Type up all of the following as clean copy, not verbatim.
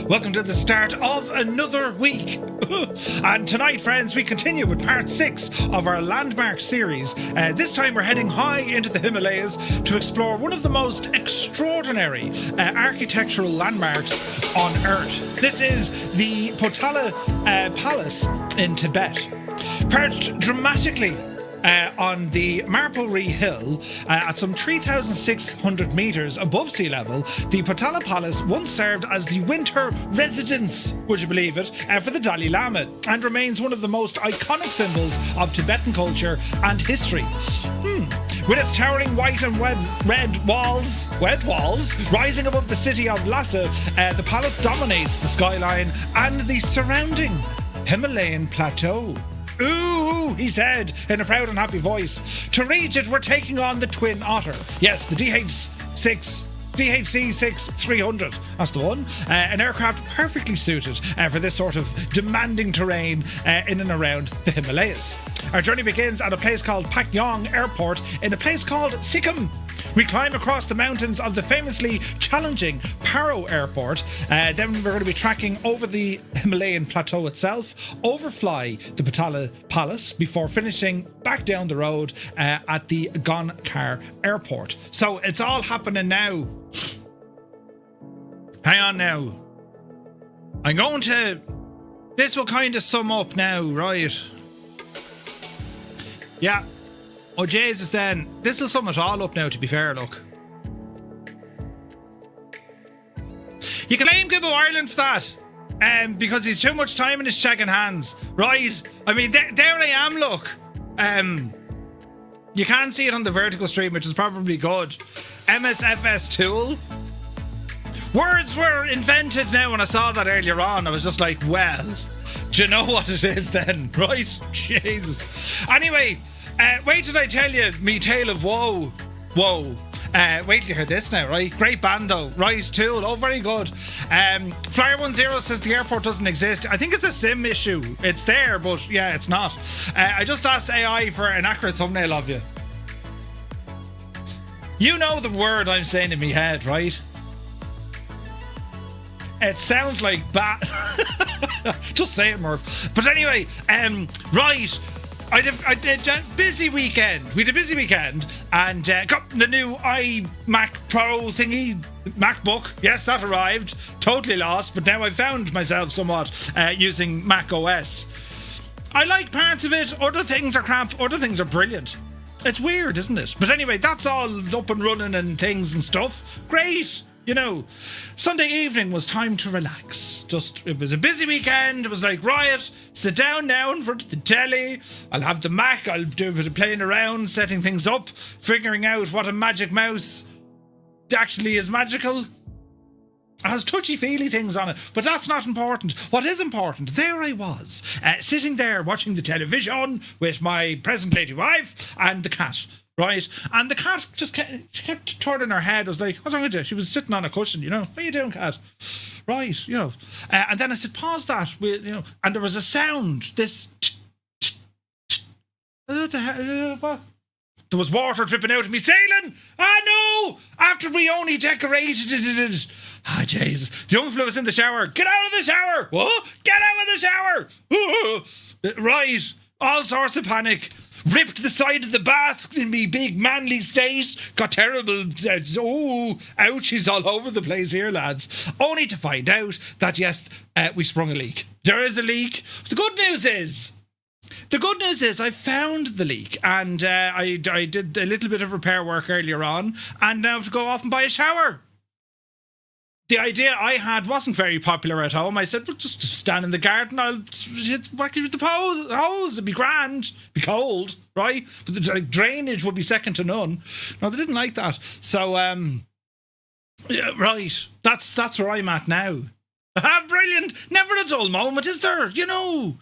Welcome to the start of another week. And tonight, friends, we continue with part 6 of our landmark series. This time we're heading high into the Himalayas to explore one of the most extraordinary architectural landmarks on Earth. This is the Potala Palace in Tibet. Perched dramatically on the Marpo Ri Hill at some 3,600 metres above sea level, the Potala Palace once served as the winter residence, would you believe it, for the Dalai Lama, and remains one of the most iconic symbols of Tibetan culture and history. With its towering white and wet walls rising above the city of Lhasa, the palace dominates the skyline and the surrounding Himalayan plateau. Ooh, he said in a proud and happy voice. To reach it, we're taking on the Twin Otter. Yes, the DHC-6 300. That's the one. An aircraft perfectly suited for this sort of demanding terrain in and around the Himalayas. Our journey begins at a place called Pakyong Airport in a place called Sikkim. We climb across the mountains of the famously challenging Paro Airport. Then we're going to be tracking over the Himalayan plateau itself, overfly the Potala Palace before finishing back down the road at the Gonggar Airport. So it's all happening now. Hang on now. I'm going to... This will kind of sum up now, right? Yeah. Oh, Jesus, then. This will sum it all up now, to be fair, look. You can blame Gibbo Ireland for that. Because he's too much time in his checking hands. Right. I mean, there I am, look. You can see it on the vertical stream, which is probably good. MSFS tool. Words were invented now when I saw that earlier on. I was just like, well, do you know what it is then? Right? Jesus. Anyway... wait till I tell you me tale of woe. Wait till you hear this now, right? Great band though. Right, Tool. Oh, very good. Flyer10 says the airport doesn't exist. I think it's a sim issue. It's there, but yeah, it's not. I just asked AI for an accurate thumbnail of you. You know the word I'm saying in my head, right? It sounds like bat. Just say it, Murph. But anyway, right. I did a busy weekend. We had a busy weekend and got the new iMac Pro thingy, MacBook. Yes, that arrived. Totally lost, but now I've found myself somewhat using Mac OS. I like parts of it. Other things are crap. Other things are brilliant. It's weird, isn't it? But anyway, that's all up and running and things and stuff. Great. You know, Sunday evening was time to relax. It was a busy weekend. It was like, right, sit down now in front of the telly. I'll have the Mac. I'll do a bit of playing around, setting things up, figuring out what a magic mouse actually is magical. It has touchy-feely things on it, but that's not important. What is important, there I was, sitting there watching the television with my present lady wife and the cat. Right, and the cat just kept turning her head. I was like, what's wrong with you? She was sitting on a cushion, you know. What are you doing, cat? Right, you know. And then I said, pause that. And there was a sound. This. What the hell? What? There was water dripping out of me sailing. Ah, no! After we only decorated it. Ah, Jesus. The young fella was in the shower. Get out of the shower! What? Get out of the shower! Right. All sorts of panic. Ripped the side of the bath in me big manly state. Got terrible, ouchies all over the place here, lads. Only to find out that, yes, we sprung a leak. There is a leak. The good news is I found the leak and I did a little bit of repair work earlier on and now have to go off and buy a shower. The idea I had wasn't very popular at home. I said, well, just stand in the garden. I'll hit the hose. It'd be grand. Be cold, right? But the drainage would be second to none. No, they didn't like that. So, yeah, right. That's where I'm at now. Brilliant. Never a dull moment, is there? You know,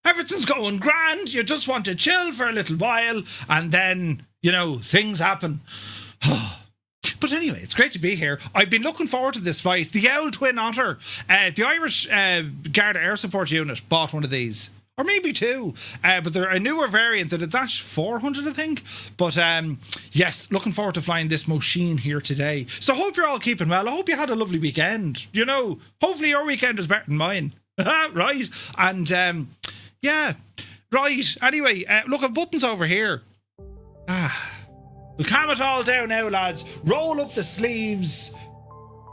everything's going grand. You just want to chill for a little while. And then, you know, things happen. But anyway, it's great to be here. I've been looking forward to this flight. The old Twin Otter. The Irish Garda Air Support Unit bought one of these. or maybe 2. But they're a newer variant. They're the Dash 400, I think. But yes, looking forward to flying this machine here today. So hope you're all keeping well. I hope you had a lovely weekend. You know, hopefully your weekend is better than mine. Right? And yeah, right. Anyway, look at buttons over here. We'll calm it all down now, lads. Roll up the sleeves.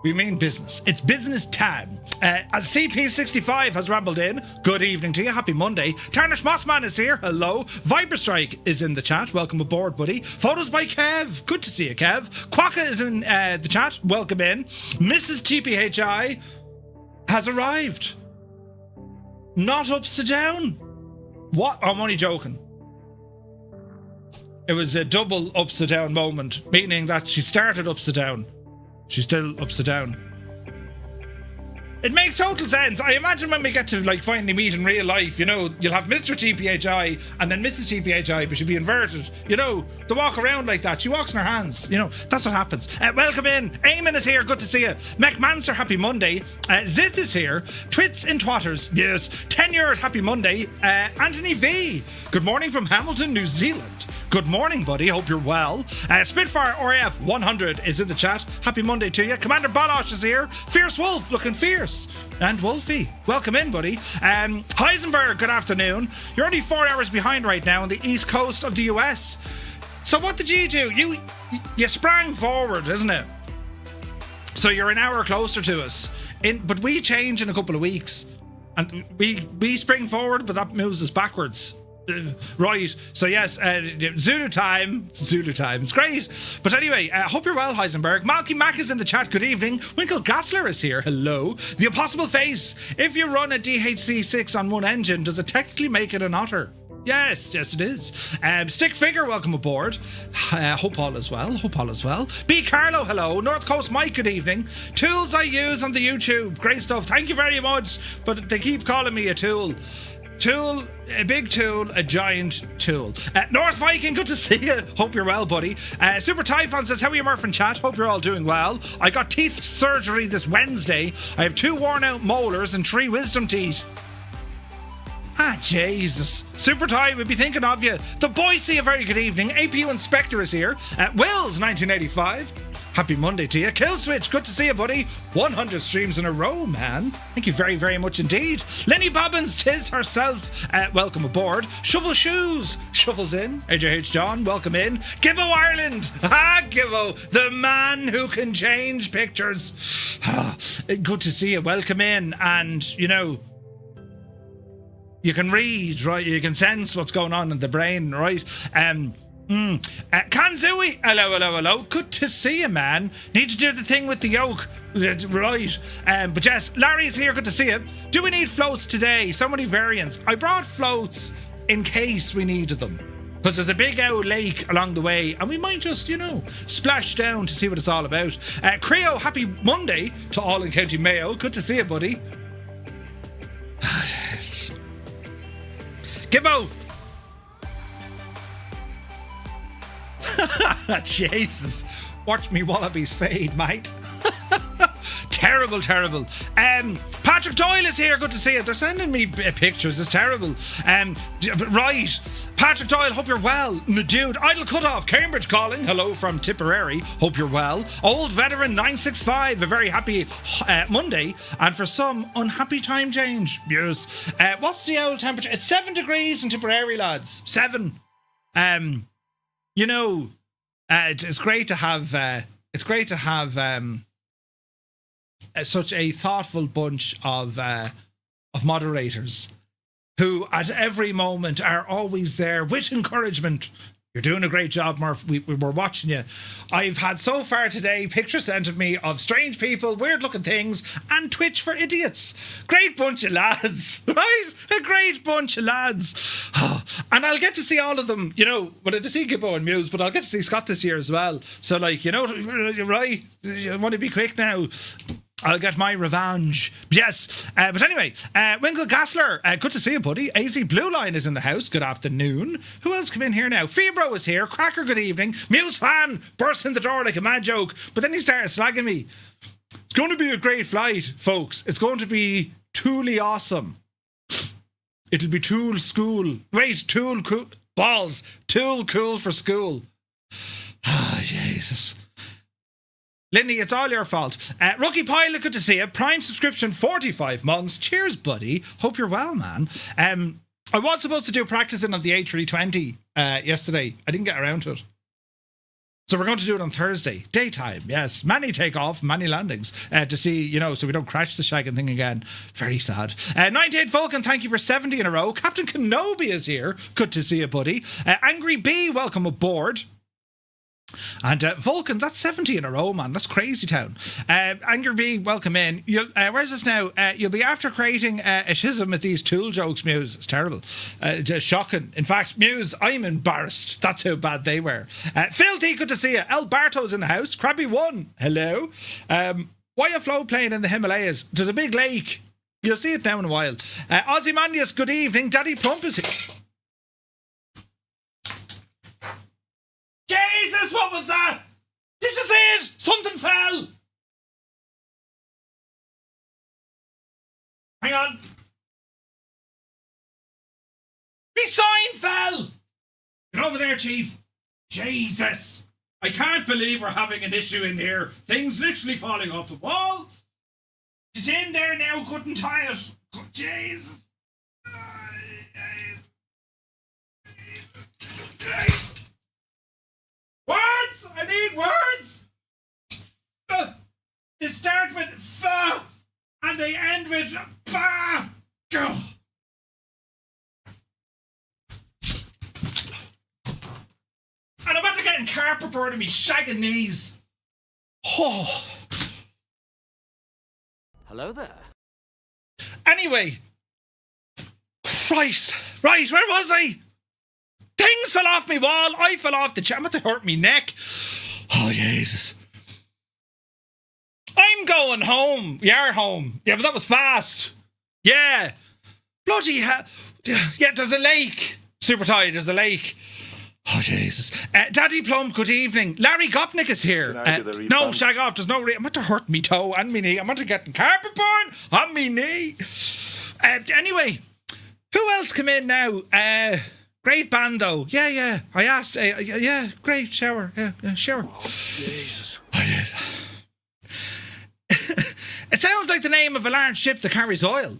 We mean business. It's business time. As CP65 has rambled in, good evening to you. Happy Monday. Tarnish Mossman is here. Hello. Viperstrike is in the chat. Welcome aboard, buddy. Photos by Kev. Good to see you, Kev. Quacka is in the chat. Welcome in. Mrs. TPHI has arrived. Not upside down. What? I'm only joking. It was a double upside down moment, meaning that she started upside down. She's still upside down. It makes total sense. I imagine when we get to like finally meet in real life, you know, you'll have Mr. TPHI and then Mrs. TPHI, but she'll be inverted. You know, they walk around like that. She walks in her hands. You know, that's what happens. Welcome in. Eamon is here. Good to see you. McManser, happy Monday. Zith is here. Twits in Twatters. Yes. Tenure, happy Monday. Anthony V. Good morning from Hamilton, New Zealand. Good morning, buddy. Hope you're well. Spitfire RAF 100 is in the chat. Happy Monday to you. Commander Balosh is here. Fierce Wolf, looking fierce. And Wolfie, welcome in, buddy. Heisenberg, good afternoon. You're only 4 hours behind right now on the east coast of the US. So what did you do? You sprang forward, isn't it? So you're an hour closer to us. But we change in a couple of weeks. And we spring forward, but that moves us backwards. Right, so yes, Zulu time, it's great. But anyway, hope you're well, Heisenberg. Malky Mack is in the chat, good evening. Winkle Gassler is here, hello. The Impossible Face, if you run a DHC-6 on one engine, does it technically make it an Otter? Yes, it is. Stick Figure, welcome aboard. Hope all is well. B. Carlo, hello. North Coast Mike, good evening. Tools I use on the YouTube, great stuff. Thank you very much. But they keep calling me a tool. Tool, a big tool, a giant tool. Norse Viking, good to see you. Hope you're well, buddy. Super Typhon says, how are you, Murph and chat? Hope you're all doing well. I got teeth surgery this Wednesday. I have 2 worn out molars and 3 wisdom teeth. Jesus. Super Ty, we'll be thinking of you. The Boise, a very good evening. APU Inspector is here. Wills, 1985. Happy Monday to you. Killswitch, good to see you, buddy. 100 streams in a row, man. Thank you very, very much indeed. Lenny Bobbins, tis herself. Welcome aboard. Shovel Shoes, shovels in. AJH John, welcome in. Gibbo Ireland. Gibbo, the man who can change pictures. Good to see you. Welcome in. And, you know, you can read, right? You can sense what's going on in the brain, right? Kanzui, hello. Good to see you, man. Need to do the thing with the yoke, right? But yes, Larry's here. Good to see you. Do we need floats today? So many variants. I brought floats in case we needed them, because there's a big old lake along the way, and we might just, you know, splash down to see what it's all about. Creo, happy Monday to all in County Mayo. Good to see you, buddy. Gibbo. Jesus, watch me wallabies fade, mate. Terrible. Patrick Doyle is here. Good to see you. They're sending me pictures. It's terrible. Right. Patrick Doyle, hope you're well. Dude, Idle Cutoff, Cambridge calling. Hello from Tipperary. Hope you're well. Old Veteran 965, a very happy Monday. And for some, unhappy time change. Yes. What's the old temperature? It's 7 degrees in Tipperary, lads. 7. You know, it's great to have. Such a thoughtful bunch of moderators who, at every moment, are always there with encouragement. You're doing a great job, Murph. We're watching you. I've had so far today pictures sent of me of strange people, weird looking things, and Twitch for idiots. Great bunch of lads, right? A great bunch of lads. And I'll get to see all of them, you know, but I to see Gibbo and Muse, but I'll get to see Scott this year as well. So, like, you know, right? I want to be quick now. I'll get my revenge. Yes. But anyway, Winkle Gassler, good to see you, buddy. AZ Blue Line is in the house. Good afternoon. Who else come in here now? Febro is here. Cracker, good evening. Muse fan bursts in the door like a mad joke, but then he started slagging me. It's going to be a great flight, folks. It's going to be truly awesome. It'll be tool school. Wait, tool cool. Balls. Tool cool for school. Ah, Jesus. Lindy, it's all your fault. Rookie Pilot, good to see you. Prime subscription, 45 months. Cheers, buddy. Hope you're well, man. I was supposed to do practicing of the A320 yesterday. I didn't get around to it. So we're going to do it on Thursday. Daytime, yes. Many takeoff, many landings to see, you know, so we don't crash the shagging thing again. Very sad. 98 Vulcan, thank you for 70 in a row. Captain Kenobi is here. Good to see you, buddy. Angry B, welcome aboard. And Vulcan, that's 70 in a row, man. That's crazy town. Angry B, welcome in. Where's this now? You'll be after creating a schism with these tool jokes, Muse. It's terrible. Just shocking. In fact, Muse, I'm embarrassed. That's how bad they were. Filthy, good to see you. El Barto's in the house. Krabby1, hello. Why a flow plane in the Himalayas? There's a big lake. You'll see it now in a while. Ozymandias, good evening. Daddy Plump is here. Jesus, what was that? Did you see it? Something fell. Hang on. The sign fell. Get over there, Chief. Jesus. I can't believe we're having an issue in here. Things literally falling off the wall. It's in there now, couldn't tie it. Oh, Jesus. Words! I need words! They start with fa and they end with ba. Go. And I'm about to get in carpet burn on me shagging knees. Oh. Hello there. Anyway. Christ. Right, where was I? Things fell off my wall. I fell off the chair. I'm about to hurt me neck. Oh, Jesus. I'm going home. You're home. Yeah, but that was fast. Yeah. Bloody hell. Yeah, there's a lake. Super tired. There's a lake. Oh, Jesus. Daddy Plum, good evening. Larry Gopnik is here. No, shag off. There's no... I'm about to hurt me toe and me knee. I'm about to get carpet burn on me knee. Anyway, who else come in now? Great band, though. Yeah. I asked. Yeah, great shower. Yeah, shower. Oh, Jesus. It sounds like the name of a large ship that carries oil.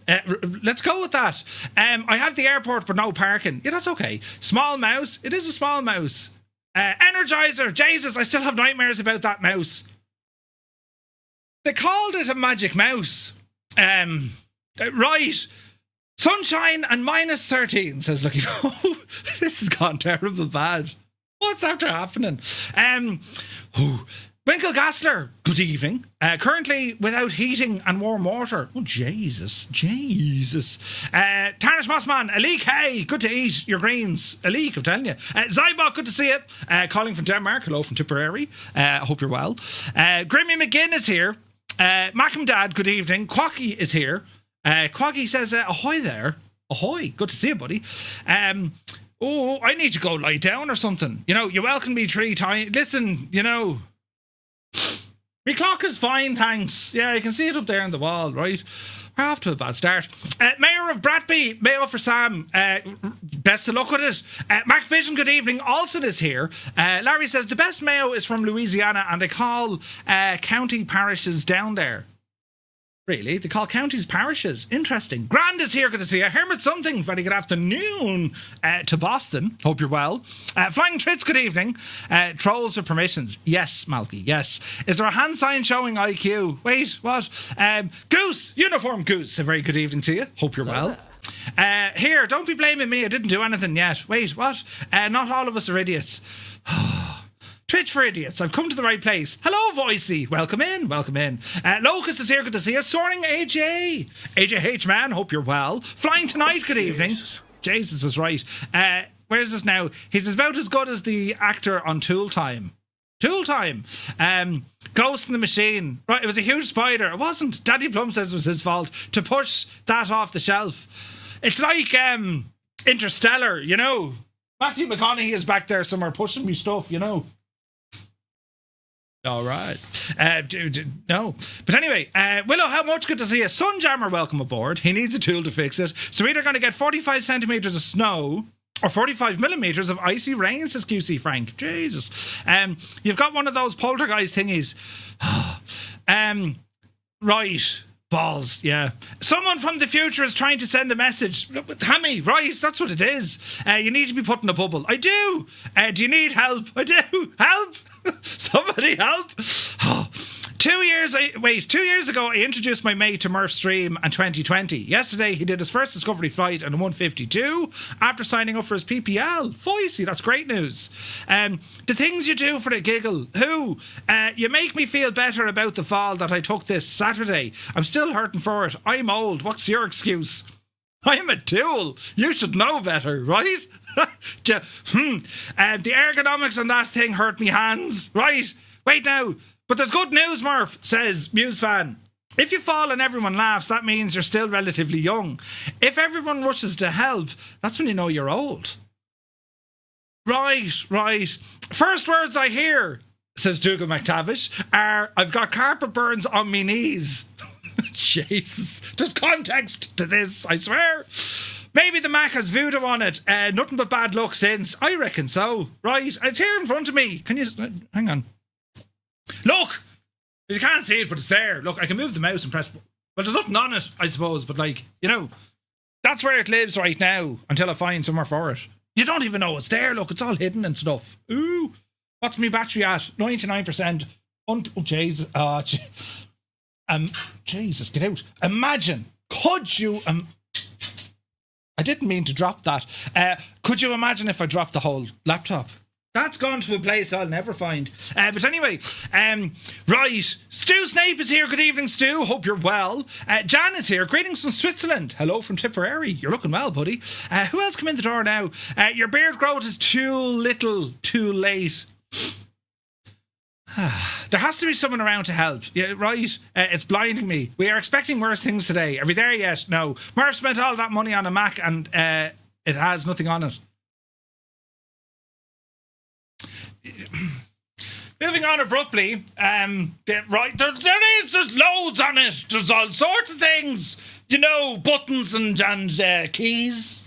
Let's go with that. I have the airport, but no parking. Yeah, that's okay. Small mouse. It is a small mouse. Energizer. Jesus, I still have nightmares about that mouse. They called it a magic mouse. Right. Sunshine and minus 13, says Lucky. This has gone terrible bad. What's after happening? Winkle Gassler, good evening. Currently without heating and warm water. Oh, Jesus. Tarnish Mossman, Alik, hey, good to eat your greens. Alik, I'm telling you. Zybok, good to see you. Calling from Denmark, hello from Tipperary. Hope you're well. Grimmy McGinn is here. Macam Dad, good evening. Quacky is here. Quaggy says, ahoy there. Ahoy. Good to see you, buddy. I need to go lie down or something. You know, you welcomed me 3 times. Listen, you know, my clock is fine, thanks. Yeah, you can see it up there on the wall, right? We're off to a bad start. Mayor of Bratby, mayo for Sam. Best of luck with it. Mac Vision, good evening. Olsen is here. Larry says, the best mayo is from Louisiana and they call county parishes down there. Really? They call counties parishes. Interesting. Grand is here. Good to see you. Hermit something. Very good afternoon to Boston. Hope you're well. Flying Trits, good evening. Trolls with permissions. Yes, Malky, yes. Is there a hand sign showing IQ? Wait, what? Goose, Uniform Goose. A very good evening to you. Hope you're well. Here, don't be blaming me. I didn't do anything yet. Wait, what? Not all of us are idiots. Twitch for idiots. I've come to the right place. Hello, Voicey. Welcome in. Locust is here. Good to see you. Soaring AJ. AJH, man. Hope you're well. Flying Tonight. Good evening. Jesus is right. Where's this now? He's about as good as the actor on Tool Time. Ghost in the Machine. Right, it was a huge spider. It wasn't. Daddy Plum says it was his fault to push that off the shelf. It's like Interstellar, you know. Matthew McConaughey is back there somewhere pushing me stuff, you know. All right. No. But anyway, Willow, how much good to see you. Sunjammer, welcome aboard. He needs a tool to fix it. So we're either going to get 45 centimetres of snow or 45 millimetres of icy rain, says QC Frank. Jesus. You've got one of those poltergeist thingies. Right. Balls, yeah. Someone from the future is trying to send a message. Hammy, right, that's what it is. You need to be put in a bubble. I do. Do you need help? I do. Help. Somebody help. 2 years ago, I introduced my mate to Murph Stream and 2020. Yesterday, he did his first Discovery flight on a 152 after signing up for his PPL. Foisey, that's great news. The things you do for a giggle. Who? You make me feel better about the fall that I took this Saturday. I'm still hurting for it. I'm old. What's your excuse? I'm a tool. You should know better, right? The ergonomics on that thing hurt me hands. Right? Wait now. But there's good news, Murph, says Muse fan. If you fall and everyone laughs, that means you're still relatively young. If everyone rushes to help, that's when you know you're old. Right. First words I hear, says Dougal McTavish, are, I've got carpet burns on me knees. Jesus. There's context to this, I swear. Maybe the Mac has voodoo on it. Nothing but bad luck since. I reckon so. Right. It's here in front of me. Can you... hang on. Look! You can't see it, but it's there. Look, I can move the mouse and press... Well, there's nothing on it, I suppose, but that's where it lives right now until I find somewhere for it. You don't even know it's there. Look, it's all hidden and stuff. Ooh. What's my battery at? 99%. Oh, Jesus. Jesus, get out. Imagine. Could you... I didn't mean to drop that. Could you imagine if I dropped the whole laptop? That's gone to a place I'll never find. But anyway, right. Stu Snape is here. Good evening, Stu. Hope you're well. Jan is here. Greetings from Switzerland. Hello from Tipperary. You're looking well, buddy. Who else come in the door now? Your beard growth is too little, too late. There has to be someone around to help. Yeah, right. It's blinding me. We are expecting worse things today. Are we there yet? No. Murph spent all that money on a Mac and it has nothing on it. Moving on abruptly, there's loads on it. There's all sorts of things. Buttons and keys.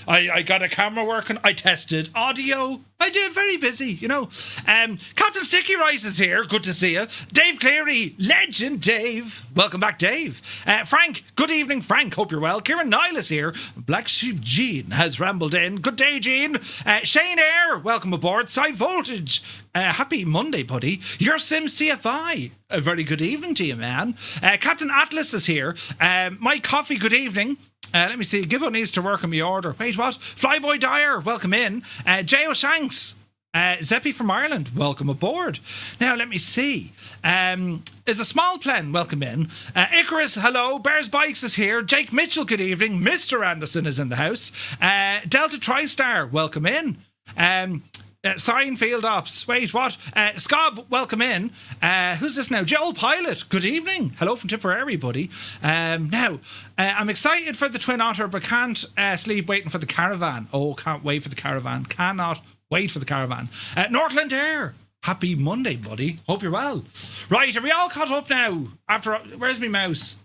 I got a camera working. I tested audio. I did, very busy, Captain Sticky Rice is here. Good to see you. Dave Cleary, legend Dave. Welcome back, Dave. Frank, good evening, Frank. Hope you're well. Kieran Nile is here. Black Sheep Jean has rambled in. Good day, Jean. Shane Eyre, welcome aboard. Cy Voltage, happy Monday, buddy. Your Sim CFI, a very good evening to you, man. Captain Atlas is here. Mike Coffee, good evening. Let me see. Gibbo needs to work on my order. Wait, what? Flyboy Dyer, welcome in. J.O. Shanks, Zeppi from Ireland, welcome aboard. Now, let me see. Is a small plan, welcome in. Icarus, hello. Bears Bikes is here. Jake Mitchell, good evening. Mr. Anderson is in the house. Delta TriStar, welcome in. Sign Field Ops. Wait, what? Scob, welcome in. Who's this now? Joel Pilot, good evening. Hello from Tipperary, buddy. Now, I'm excited for the Twin Otter, but can't sleep waiting for the caravan. Oh, can't wait for the caravan. Cannot wait for the caravan. Northland Air, happy Monday, buddy. Hope you're well. Right, are we all caught up now? Where's my mouse?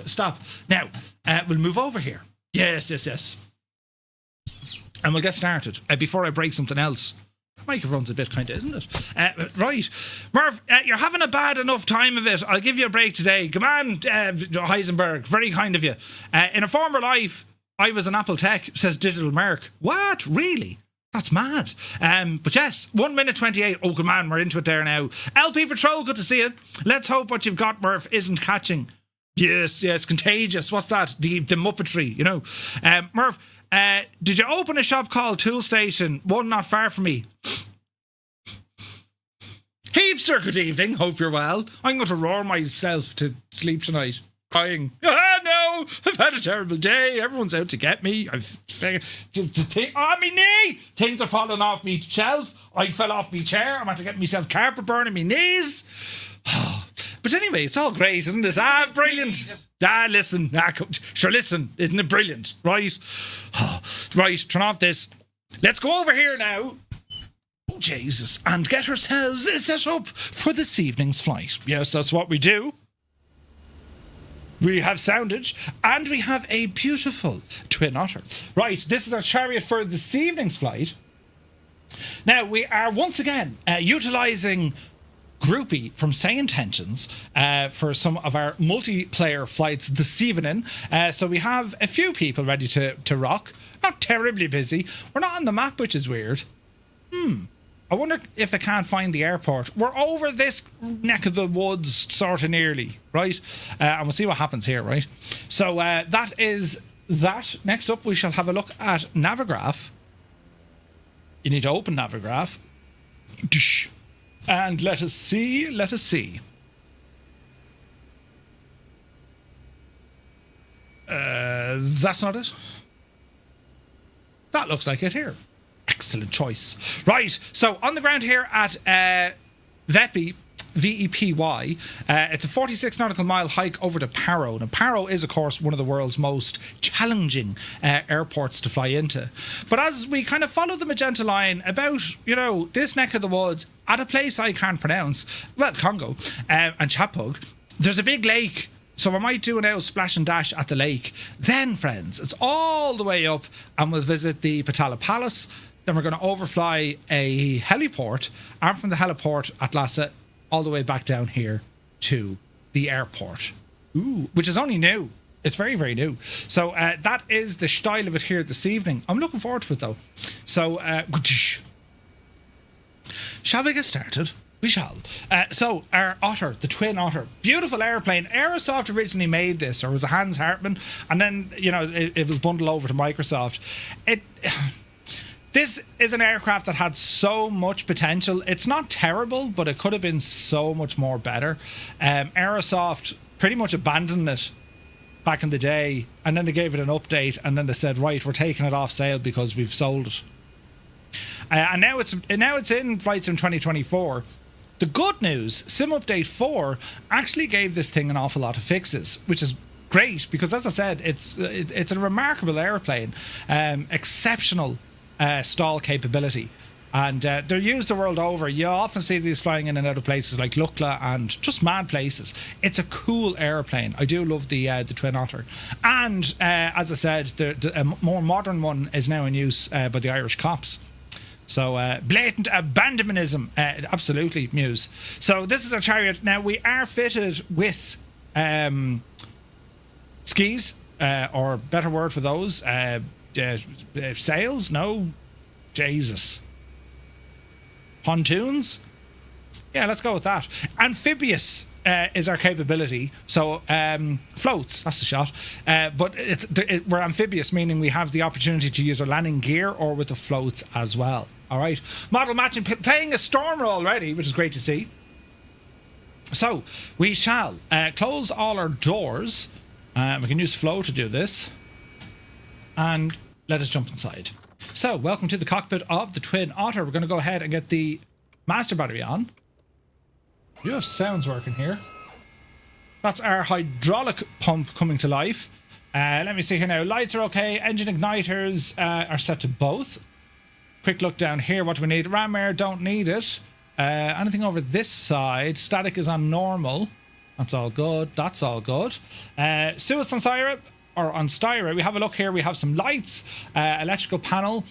Stop. Now, we'll move over here. Yes. And we'll get started before I break something else. The microphone's a bit kind of, isn't it? Right. Murph, you're having a bad enough time of it. I'll give you a break today. Come on, Heisenberg. Very kind of you. In a former life, I was an Apple tech, says Digital Merc. What? Really? That's mad. But yes, 1 minute 28. Oh, good man, we're into it there now. LP Patrol, good to see you. Let's hope what you've got, Murph, isn't catching. Yes, contagious. What's that? The Muppetry, Murph, did you open a shop called Tool Station? One not far from me. Heapster, good evening. Hope you're well. I'm going to roar myself to sleep tonight. Crying. No, I've had a terrible day. Everyone's out to get me. I've figured... my knee! Things are falling off me shelf. I fell off my chair. I'm going to get myself carpet burning my knees. But anyway, it's all great, isn't it? Brilliant. Listen. Sure, listen. Isn't it brilliant? Right? Right, turn off this. Let's go over here now. Oh, Jesus, and get ourselves set up for this evening's flight. Yes, that's what we do. We have soundage, and we have a beautiful Twin Otter. Right, this is our chariot for this evening's flight. Now, we are once again utilising Groupie from Say Intentions for some of our multiplayer flights this evening. So we have a few people ready to rock. Not terribly busy. We're not on the map, which is weird. I wonder if I can't find the airport. We're over this neck of the woods, sort of nearly, right? And we'll see what happens here, right? So that is that. Next up, we shall have a look at Navigraph. You need to open Navigraph. And let us see. That's not it. That looks like it here. Excellent choice. Right, so on the ground here at Vepy, Vepy, it's a 46 nautical mile hike over to Paro. Now, Paro is, of course, one of the world's most challenging airports to fly into. But as we kind of follow the magenta line about, this neck of the woods at a place I can't pronounce, well, Congo, and Chapug, there's a big lake. So I might do an out splash and dash at the lake. Then, friends, it's all the way up and we'll visit the Potala Palace. Then we're going to overfly a heliport, and from the heliport at Lhasa all the way back down here to the airport. Ooh, which is only new. It's very, very new. So that is the style of it here this evening. I'm looking forward to it, though. So, shall we get started? We shall. So, our Otter, the Twin Otter, beautiful airplane. Aerosoft originally made this, or was a Hans Hartmann, and then, it was bundled over to Microsoft. This is an aircraft that had so much potential. It's not terrible, but it could have been so much more better. Aerosoft pretty much abandoned it back in the day, and then they gave it an update, and then they said, right, we're taking it off sale because we've sold it. And now it's in flights in 2024. The good news, Sim Update 4 actually gave this thing an awful lot of fixes, which is great because, as I said, it's a remarkable airplane, exceptional stall capability, and they're used the world over. You often see these flying in and out of places like Lukla and just mad places. It's a cool airplane. I do love the Twin Otter, and as I said, a more modern one is now in use by the Irish cops. So blatant abandonmentism, absolutely, Muse. So this is our chariot. Now we are fitted with skis, or better word for those, sails? No, Jesus. Pontoons? Yeah, let's go with that. Amphibious is our capability. So floats, that's the shot. But we're amphibious, meaning we have the opportunity to use our landing gear or with the floats as well. All right. Model matching, playing a stormer already, which is great to see. So we shall close all our doors. We can use flow to do this. And let us jump inside. So, welcome to the cockpit of the Twin Otter. We're going to go ahead and get the master battery on. You have sounds working here. That's our hydraulic pump coming to life. Let me see here now. Lights are okay. Engine igniters are set to both. Quick look down here. What do we need? Ram air, don't need it. Anything over this side? Static is on normal. That's all good. That's all good. Suez on Syra. Or on styra, we have a look here. We have some lights, electrical panel.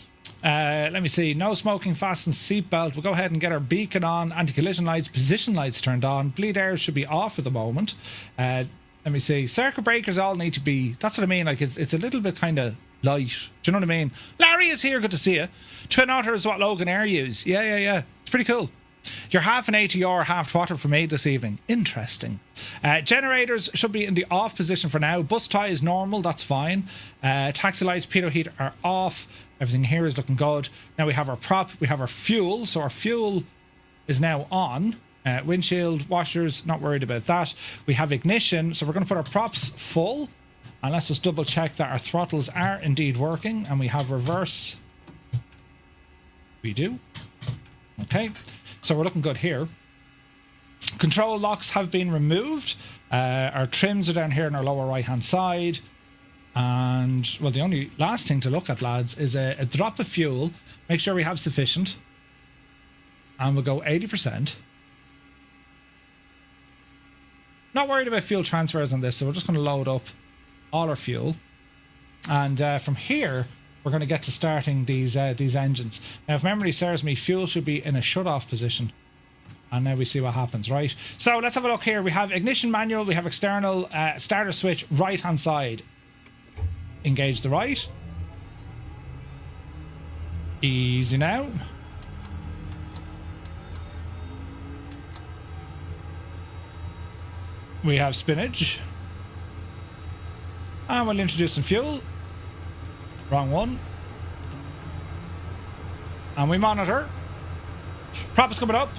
Let me see. No smoking, fasten seatbelt. We'll go ahead and get our beacon on. Anti-collision lights, position lights turned on. Bleed air should be off at the moment. Let me see. Circuit breakers all need to be. That's what I mean. Like it's a little bit kind of light. Do you know what I mean? Larry is here. Good to see you. Twin Otter is what Logan Air use. Yeah. It's pretty cool. You're half an ATR, half twatter for me this evening. Interesting. Generators should be in the off position for now. Bus tie is normal, that's fine. Taxi lights, pitot heat are off. Everything here is looking good. Now we have our prop, we have our fuel. So our fuel is now on. Windshield, washers, not worried about that. We have ignition, so we're going to put our props full. And let's just double check that our throttles are indeed working. And we have reverse. We do. Okay. So we're looking good here. Control locks have been removed. Our trims are down here on our lower right hand side. And, well, the only last thing to look at, lads, is a drop of fuel. Make sure we have sufficient. And we'll go 80%. Not worried about fuel transfers on this, so we're just going to load up all our fuel. And from here, we're going to get to starting these engines. Now, if memory serves me, fuel should be in a shut-off position. And now we see what happens, right? So let's have a look here. We have ignition manual. We have external starter switch right-hand side. Engage the right. Easy now. We have spinach. And we'll introduce some fuel. Wrong one. And we monitor. Prop is coming up.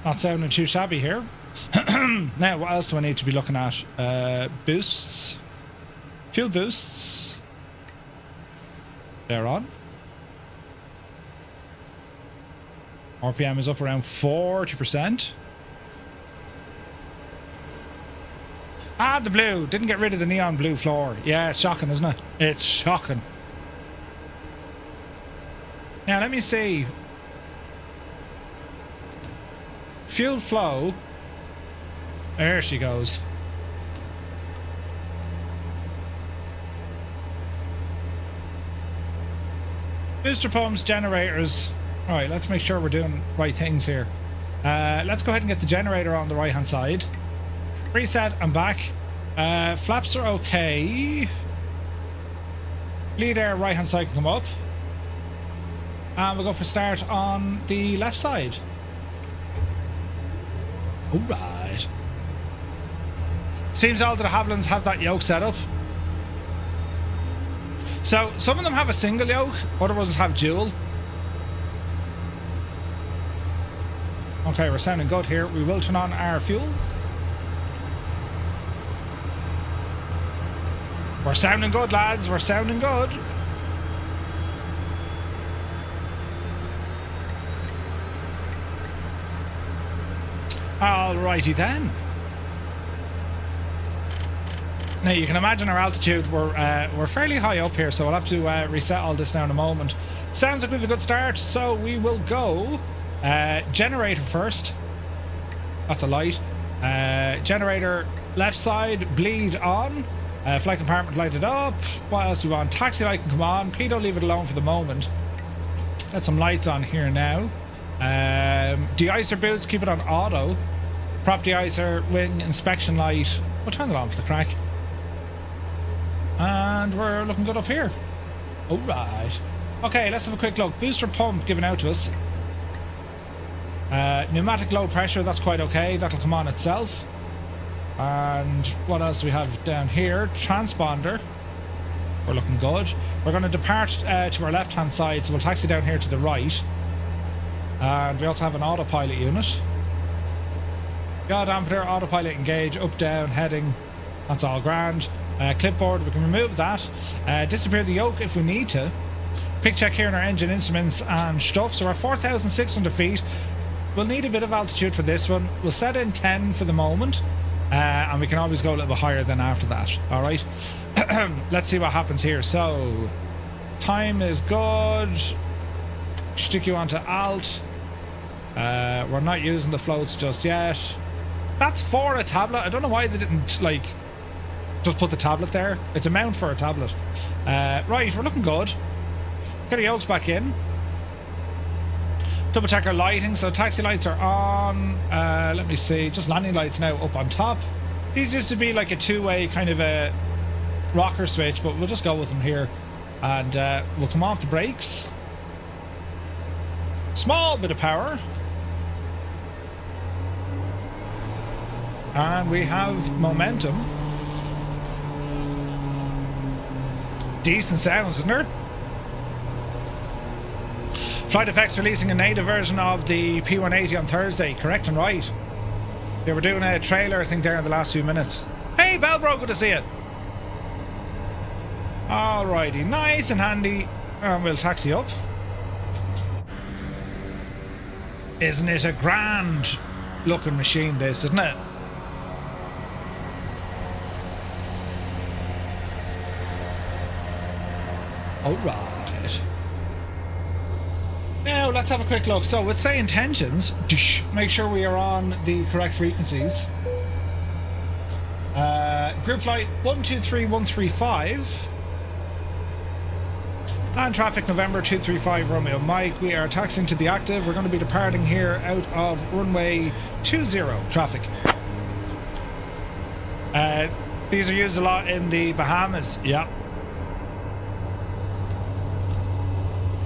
Not sounding too shabby here. Now, what else do I need to be looking at? Boosts. Fuel boosts. They're on. RPM is up around 40%. Ah, the blue. Didn't get rid of the neon blue floor. Yeah, it's shocking, isn't it? It's shocking. Now, let me see. Fuel flow. There she goes. Booster pumps, generators. Alright, let's make sure we're doing right things here. Let's go ahead and get the generator on the right hand side. Reset and back. Flaps are okay. Bleed air right hand side can come up. And we'll go for start on the left side. Alright. Seems all the Havillands have that yoke set up. So some of them have a single yoke, other ones have dual. Okay, we're sounding good here. We will turn on our fuel. We're sounding good, lads. We're sounding good. Alrighty then. Now you can imagine our altitude. We're fairly high up here, so we'll have to reset all this now in a moment. Sounds like we have a good start, so we will go generator first. That's a light. Generator left side, bleed on. Flight compartment lighted up. What else do you want? Taxi light can come on. Please don't leave it alone for the moment. Get some lights on here now. De-icer boots, keep it on auto. Prop de-icer, wing inspection light. We'll turn it on for the crack. And we're looking good up here. Alright. Okay, let's have a quick look. Booster pump given out to us. Pneumatic low pressure, that's quite okay. That'll come on itself. And what else do we have down here? Transponder. We're looking good. We're going to depart to our left hand side, so we'll taxi down here to the right. And we also have an autopilot unit. God dampener, autopilot engage, up, down, heading. That's all grand. Clipboard, we can remove that. Disappear the yoke if we need to. Quick check here in our engine instruments and stuff. So we're 4,600 feet. We'll need a bit of altitude for this one. We'll set in 10 for the moment. And we can always go a little bit higher than after that. Alright. Let's see what happens here. So, time is good. Stick you onto alt. We're not using the floats just yet. That's for a tablet. I don't know why they didn't, like, just put the tablet there. It's a mount for a tablet. Right, we're looking good. Get the yokes back in. Double check our lighting. So taxi lights are on. Let me see. Just landing lights now up on top. These used to be like a two-way kind of a rocker switch, but we'll just go with them here. And we'll come off the brakes. Small bit of power. And we have momentum. Decent sounds, isn't there? Flight Effects releasing a native version of the P180 on Thursday, correct and right. They were doing a trailer, I think, there in the last few minutes. Hey, Belbro, good to see you. Alrighty, nice and handy. And we'll taxi up. Isn't it a grand looking machine, this, isn't it? Alright. right. Now let's have a quick look. So with say intentions, make sure we are on the correct frequencies. Group flight 123135 and traffic November 235 Romeo Mike. We are taxiing to the active. We're going to be departing here out of runway 20 traffic. These are used a lot in the Bahamas. Yeah.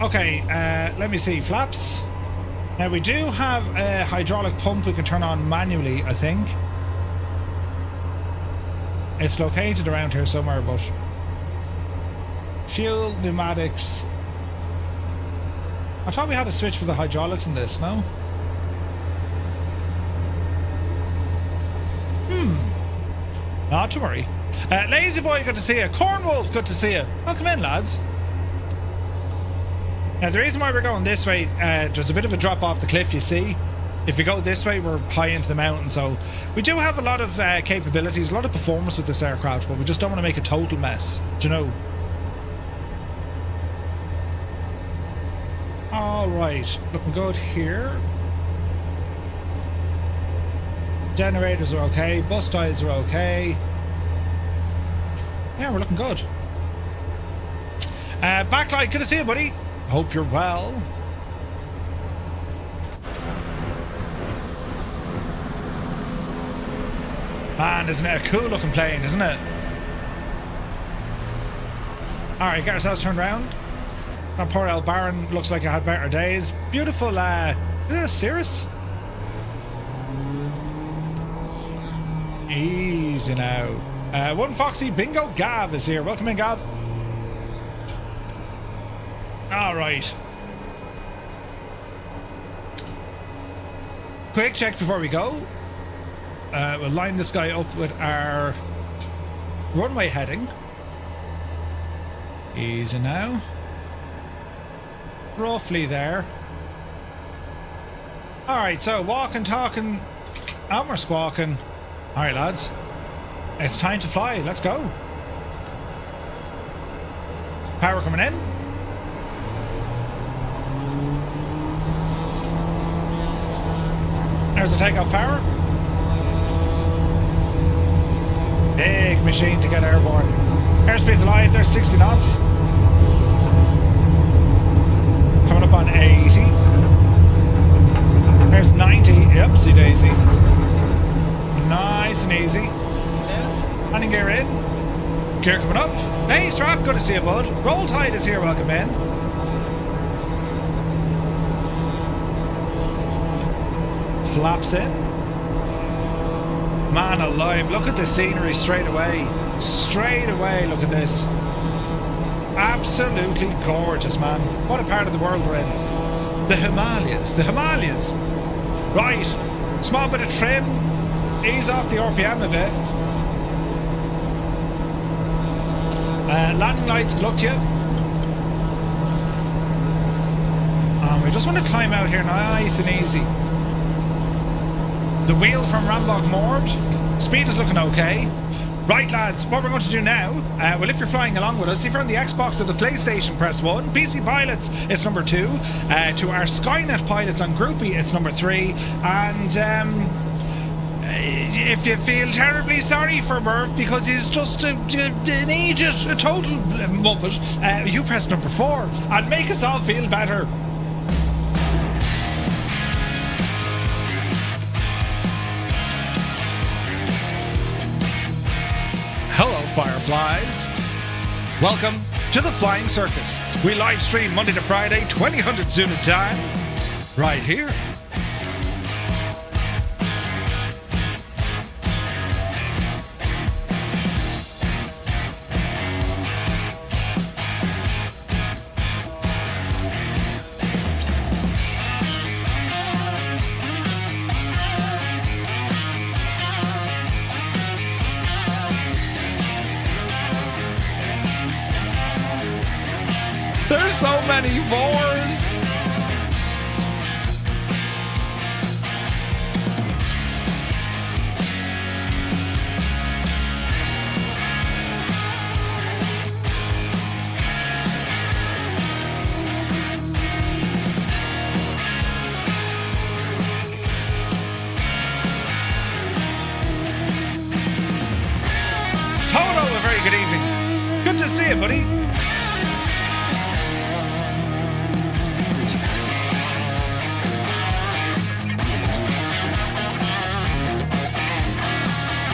Okay, let me see. Flaps. Now we do have a hydraulic pump we can turn on manually, I think. It's located around here somewhere, but fuel, pneumatics. I thought we had a switch for the hydraulics in this, no? Not to worry. Lazy Boy, good to see you. Cornwolf, good to see you. Welcome in, lads. Now, the reason why we're going this way, there's a bit of a drop off the cliff, you see. If we go this way, we're high into the mountain, so we do have a lot of capabilities, a lot of performance with this aircraft, but we just don't want to make a total mess, do you know? Alright, looking good here. Generators are okay, bus ties are okay. Yeah, we're looking good. Backlight, good to see you, buddy. Hope you're well. Man, isn't it a cool looking plane, isn't it? Alright, get ourselves turned around. That poor El Baron looks like it had better days. Beautiful, is this Cirrus? Easy now. One Foxy Bingo Gav is here. Welcome in, Gav. Alright. Quick check before we go. We'll line this guy up with our runway heading. Easy now. Roughly there. Alright, so walking, talking, and we're squawking. Alright, lads. It's time to fly. Let's go. Power coming in. There's the takeoff power. Big machine to get airborne. Airspeed's alive. There's 60 knots. Coming up on 80. There's 90. Yep, see Daisy. Nice and easy. Landing gear in. Gear coming up. Hey, Strap, good to see you, bud. Roll Tide is here. Welcome in. Flaps in. Man alive, look at the scenery straight away. Straight away, look at this. Absolutely gorgeous, man. What a part of the world we're in. The Himalayas. The Himalayas. Right. Small bit of trim. Ease off the RPM a bit. Landing lights, good luck to you. And we just want to climb out here nice and easy. The wheel from Rambach moored. Speed is looking okay. Right, lads, what we're going to do now, well, if you're flying along with us, if you're on the Xbox or the PlayStation, press 1. PC pilots, it's number 2. To our Skynet pilots on Groupie, it's number 3. And if you feel terribly sorry for Murph because he's just an idiot, a total muppet, you press number 4 and make us all feel better. Hello, Fireflies. Welcome to the Flying Circus. We live stream Monday to Friday, 2000 Zulu time, right here. There's so many fours. good evening. Good to see you, buddy.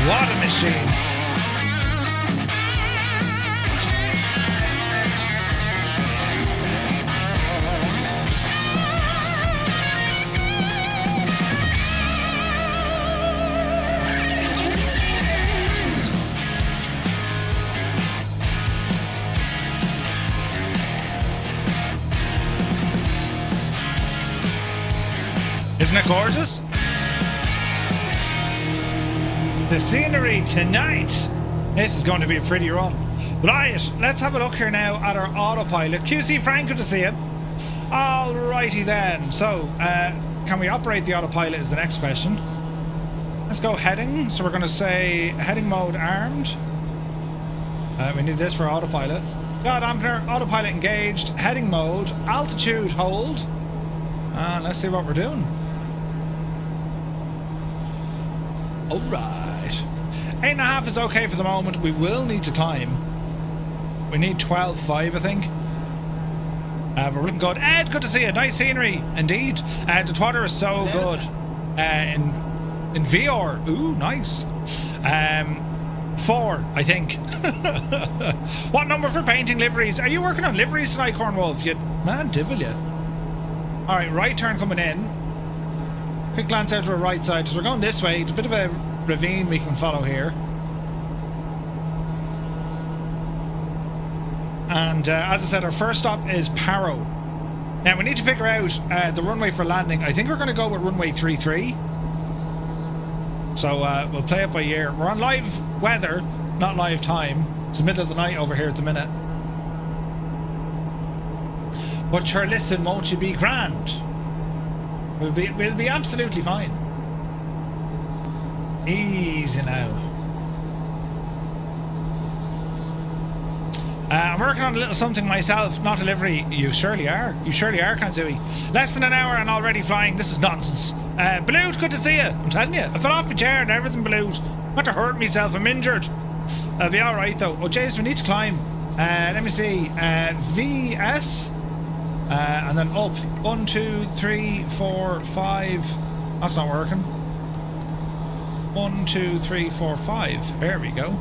What a machine. Isn't it gorgeous? The scenery tonight. This is going to be a pretty run. Right, let's have a look here now at our autopilot. QC Frank, good to see you. Alrighty then. So, can we operate the autopilot is the next question. Let's go heading. So we're going to say heading mode armed. We need this for autopilot. God dampener, autopilot engaged. Heading mode, altitude hold. And let's see what we're doing. Alright. 8.5 is okay for the moment. We will need to climb. We need 12.5, I think. But we're looking good. Ed, good to see you. Nice scenery, indeed. The twatter is so good. In VR. Ooh, nice. 4, I think. What number for painting liveries? Are you working on liveries tonight, Cornwolf? You man, divil you. Alright, right turn coming in. Quick glance out to the right side. So we're going this way. It's a bit of a ravine we can follow here. And as I said, our first stop is Paro. Now we need to figure out the runway for landing. I think we're going to go with runway 33. So we'll play it by ear. We're on live weather, not live time. It's the middle of the night over here at the minute. But sure, listen, won't you be grand? We'll be absolutely fine. Easy now. I'm working on a little something myself, not a livery. You surely are. You surely are, Kanzui. Less than an hour and already flying. This is nonsense. Baloot, good to see you. I'm telling you, I fell off my chair and everything, Baloot. I want to hurt myself. I'm injured. I'll be alright though. Oh, James, we need to climb. Let me see. VS. And then up. 1, 2, 3, 4, 5. That's not working. 1, 2, 3, 4, 5. There we go.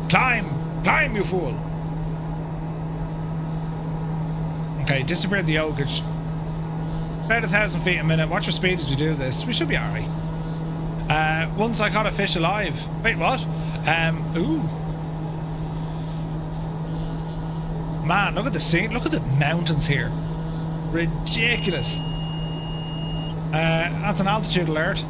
Climb! Climb, you fool! Okay, disappeared the yogurt. About 1,000 feet a minute. Watch your speed as we do this. We should be alright. Once I caught a fish alive. Wait, what? Ooh. Man, look at the scene. Look at the mountains here. Ridiculous. That's an altitude alert.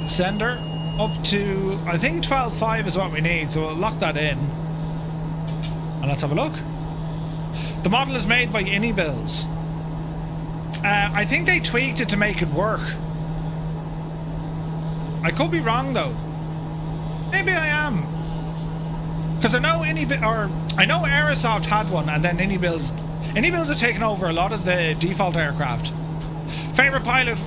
Sender up to, I think 12.5 is what we need, so we'll lock that in. And let's have a look. The model is made by Inibills. I think they tweaked it to make it work. I could be wrong though. Maybe I am. Because I know I know Aerosoft had one, and then Inibills have taken over a lot of the default aircraft. Favorite pilot,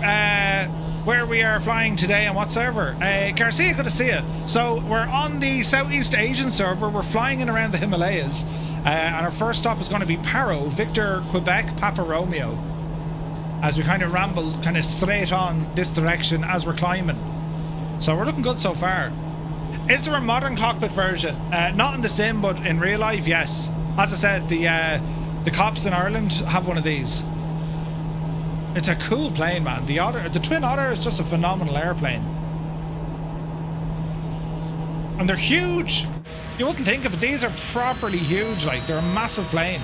where we are flying today and what server? Garcia, good to see you. So we're on the Southeast Asian server. We're flying in around the Himalayas, and our first stop is going to be Paro, Victor, Quebec, Papa Romeo. As we kind of ramble, kind of straight on this direction as we're climbing. So we're looking good so far. Is there a modern cockpit version? Not in the sim, but in real life, yes. As I said, the cops in Ireland have one of these. It's a cool plane, man. The Twin Otter is just a phenomenal airplane. And they're huge. You wouldn't think of it. These are properly huge, like they're a massive plane.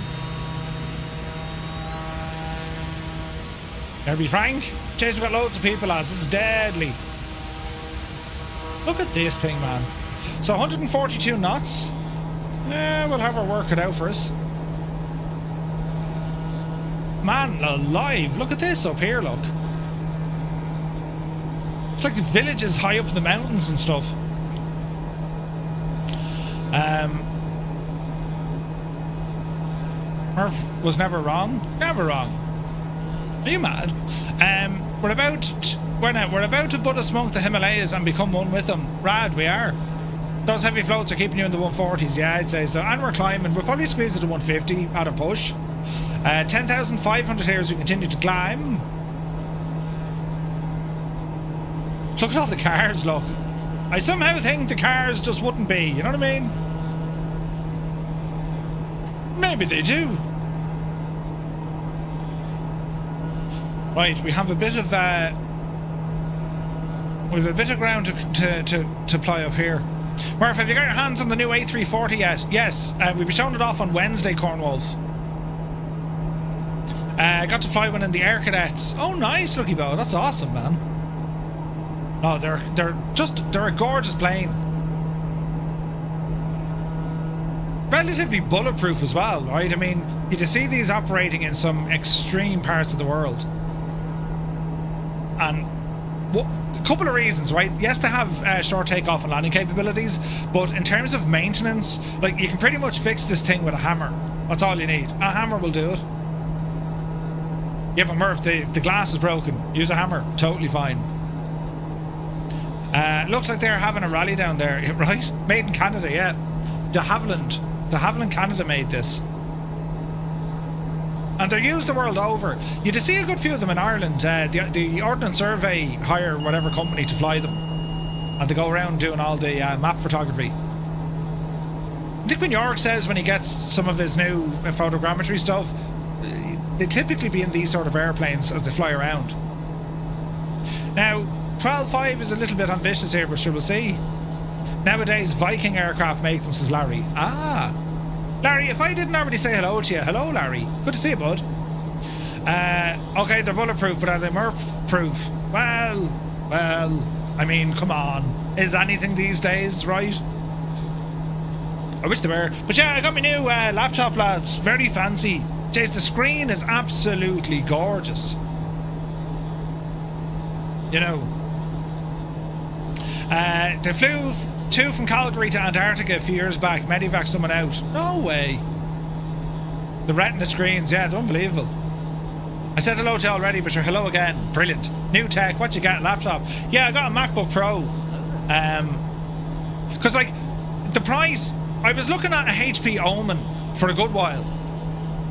There be Frank. Chase, we've got loads of people, lads. This is deadly. Look at this thing, man. So 142 knots. Yeah, we'll have her work it out for us. Man, alive. Look at this up here, look. It's like the villages high up in the mountains and stuff. Murph was never wrong. Never wrong. Are you mad? We're about we're about to Buddhist monk the Himalayas and become one with them. Rad, we are. Those heavy floats are keeping you in the 140s, yeah, I'd say so. And we're climbing. We'll probably squeeze it to 150 at a push. 10,500 here as we continue to climb. Look at all the cars, look. I somehow think the cars just wouldn't be, you know what I mean? Maybe they do. Right, we have a bit of ground to ply up here. Murph, have you got your hands on the new A340 yet? Yes, we'll be showing it off on Wednesday, Cornwolf. Got to fly one in the Air Cadets. Oh, nice, Lucky Bow. That's awesome, man. Oh, they're a gorgeous plane. Relatively bulletproof as well, right? I mean, you can see these operating in some extreme parts of the world. And a couple of reasons, right? Yes, they have short takeoff and landing capabilities, but in terms of maintenance, like, you can pretty much fix this thing with a hammer. That's all you need. A hammer will do it. Yeah, but Murph, the glass is broken. Use a hammer. Totally fine. Looks like they're having a rally down there, right? Made in Canada, yeah. De Havilland Canada made this. And they're used the world over. You can see a good few of them in Ireland. The Ordnance Survey hire whatever company to fly them. And they go around doing all the map photography. I think when York says when he gets some of his new photogrammetry stuff, they typically be in these sort of airplanes as they fly around. Now, 12.5 is a little bit ambitious here, but sure, we'll see. Nowadays, Viking aircraft make them, says Larry. Ah. Larry, if I didn't already say hello to you, hello, Larry. Good to see you, bud. Okay, they're bulletproof, but are they Murph-proof? Well, I mean, come on. Is anything these days, right? I wish they were. But yeah, I got my new laptop, lads. Very fancy. Jeez, the screen is absolutely gorgeous. You know. They flew two from Calgary to Antarctica a few years back. Medivac someone out. No way. The retina screens, yeah, they're unbelievable. I said hello to you already, but you're hello again. Brilliant. New tech. What you got? Laptop. Yeah, I got a MacBook Pro. Because like the price, I was looking at a HP Omen for a good while,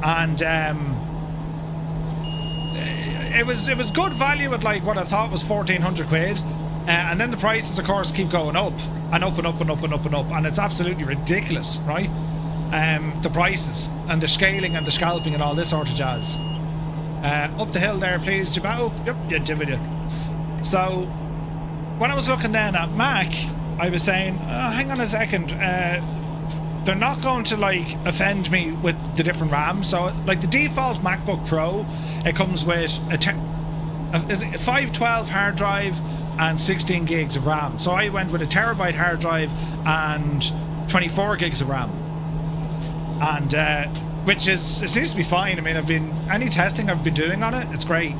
and it was good value at like what I thought was 1,400 quid. And then the prices, of course, keep going up and up and up and up and up and up, and it's absolutely ridiculous, right? The prices and the scaling and the scalping and all this sort of jazz. Up the hill there, please, Jabao. Yep, yeah, Jibba. So when I was looking then at Mac, I was saying, hang on a second, they're not going to like offend me with the different RAM. So like the default MacBook Pro, it comes with a 512 hard drive and 16 gigs of RAM. So I went with a terabyte hard drive and 24 gigs of RAM. And which is, it seems to be fine. I mean, any testing I've been doing on it, it's great.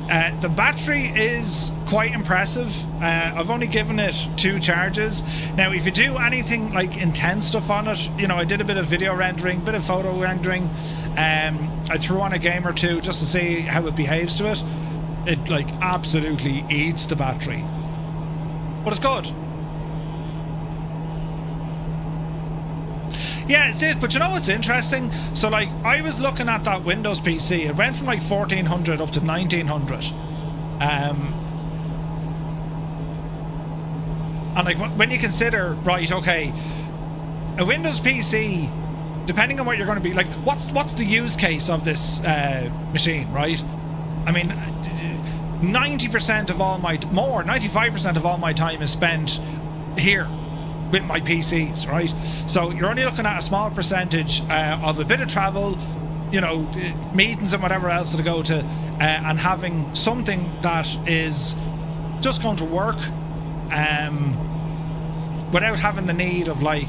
The battery is quite impressive. I've only given it 2 charges. Now, if you do anything like intense stuff on it, you know, I did a bit of video rendering, bit of photo rendering. I threw on a game or two just to see how it behaves to it. It like absolutely eats the battery, but it's good. Yeah, it's it. But you know what's interesting? So like I was looking at that Windows PC. It went from like 1,400 up to 1,900. And like when you consider, right, okay, a Windows PC, depending on what you're going to be like, what's the use case of this machine, right? I mean, 90% of all my 95% of all my time is spent here with my PCs, right? So you're only looking at a small percentage of a bit of travel, you know, meetings and whatever else to go to, and having something that is just going to work without having the need of like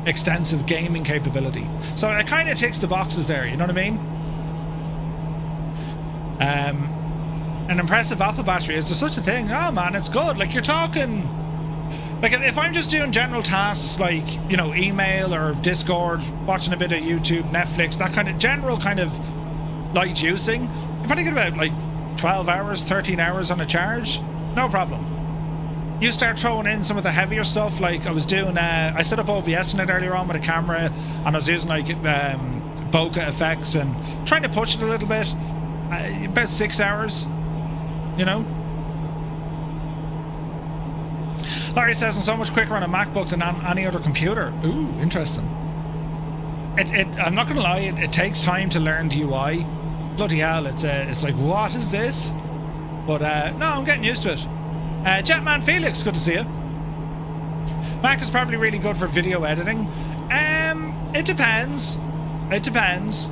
extensive gaming capability. So it kind of ticks the boxes there, you know what I mean? An impressive Apple battery, is there such a thing? Oh man, it's good. Like you're talking, like if I'm just doing general tasks like, you know, email or Discord, watching a bit of YouTube, Netflix, that kind of general kind of light using, you're probably get about like 12 hours, 13 hours on a charge. No problem. You start throwing in some of the heavier stuff. Like I was doing, I set up OBS in it earlier on with a camera, and I was using like bokeh effects and trying to push it a little bit. About 6 hours, you know. Larry says I'm so much quicker on a MacBook than on any other computer. Ooh, interesting. I'm not gonna lie, it takes time to learn the UI. Bloody hell, it's like, what is this? But no, I'm getting used to it. Jetman Felix, good to see you. Mac is probably really good for video editing. It depends. It depends.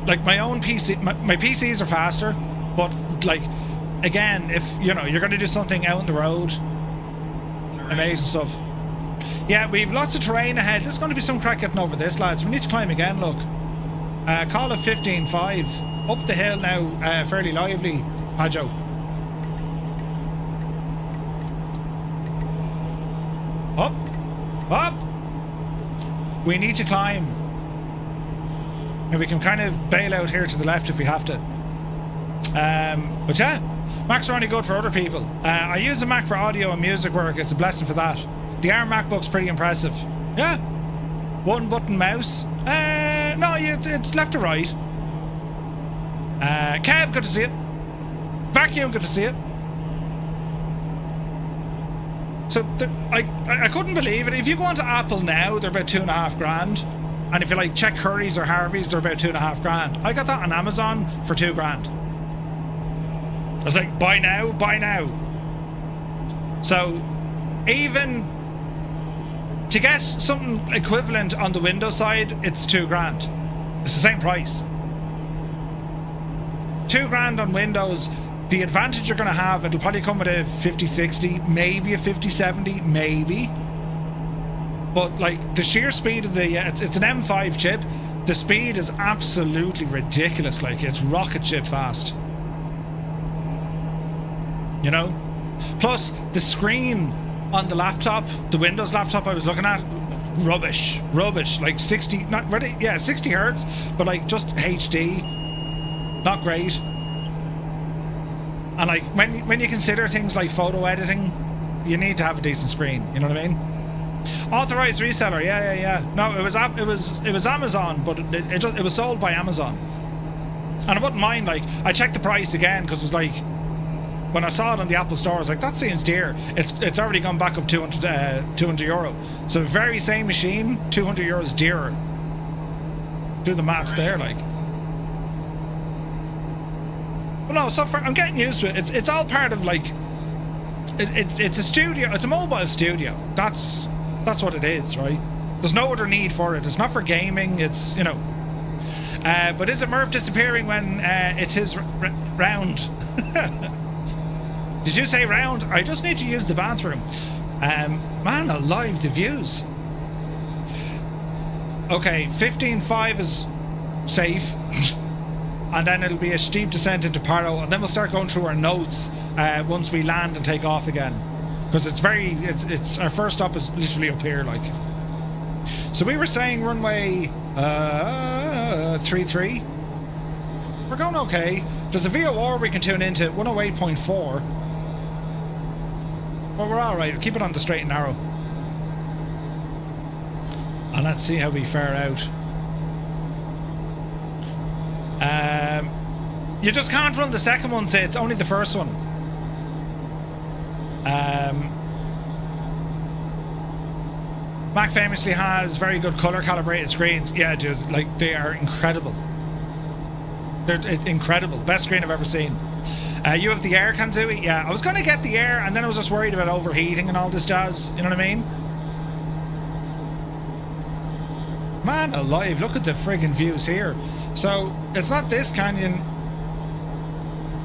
Like my own PC, my PCs are faster, but like, again, if you know you're going to do something out on the road, amazing stuff. Yeah, we've lots of terrain ahead. There's going to be some crack getting over this, lads. We need to climb again. Look, call it 15.5 up the hill now, fairly lively, Pajo. Up. We need to climb. And we can kind of bail out here to the left if we have to. But yeah, Macs are only good for other people. I use a Mac for audio and music work. It's a blessing for that. The ARM MacBook's pretty impressive. Yeah. One button mouse. No, it's left to right. Kev, good to see it. Vacuum, good to see it. So I couldn't believe it. If you go onto Apple now, they're about $2.5 grand. And if you like check Curry's or Harvey's, they're about $2.5 grand. I got that on Amazon for $2 grand. I was like, buy now, buy now. So even to get something equivalent on the Windows side, it's $2 grand. It's the same price. $2 grand on Windows. The advantage you're going to have, it'll probably come with a 5060, maybe a 5070, maybe. But like the sheer speed of the, it's an M5 chip. The speed is absolutely ridiculous. Like it's rocket ship fast. You know? Plus the screen on the laptop, the Windows laptop I was looking at, rubbish. Like 60, not really, yeah, 60 hertz, but like just HD. Not great. And like when you consider things like photo editing, you need to have a decent screen. You know what I mean? Authorized reseller, yeah. No, it was Amazon, but it was sold by Amazon. And I wouldn't mind, like, I checked the price again because it's like when I saw it on the Apple Store, I was like, that seems dear. It's already gone back up 200 euro. So very same machine, 200 euros dearer. Do the maths there, like. But no, so far, I'm getting used to it. It's all part of like, it's a studio. It's a mobile studio. That's what it is, right? There's no other need for it. It's not for gaming. It's, you know. But is it Merv disappearing when it's his round? Did you say round? I just need to use the bathroom. Man alive, the views. Okay, 15.5 is safe. And then it'll be a steep descent into Paro, and then we'll start going through our notes once we land and take off again, because it's our first stop is literally up here, like. So we were saying runway 33. We're going okay. There's a VOR we can tune into 108.4. Well, we're all right. Keep it on the straight and narrow, and let's see how we fare out. You just can't run the second one, say it's only the first one. Mac famously has very good color calibrated screens. Yeah, dude, like they are incredible. They're incredible. Best screen I've ever seen. You have the Air, Kanzui? Yeah, I was going to get the Air, and then I was just worried about overheating and all this jazz. You know what I mean? Man alive, look at the friggin' views here. So, it's not this canyon.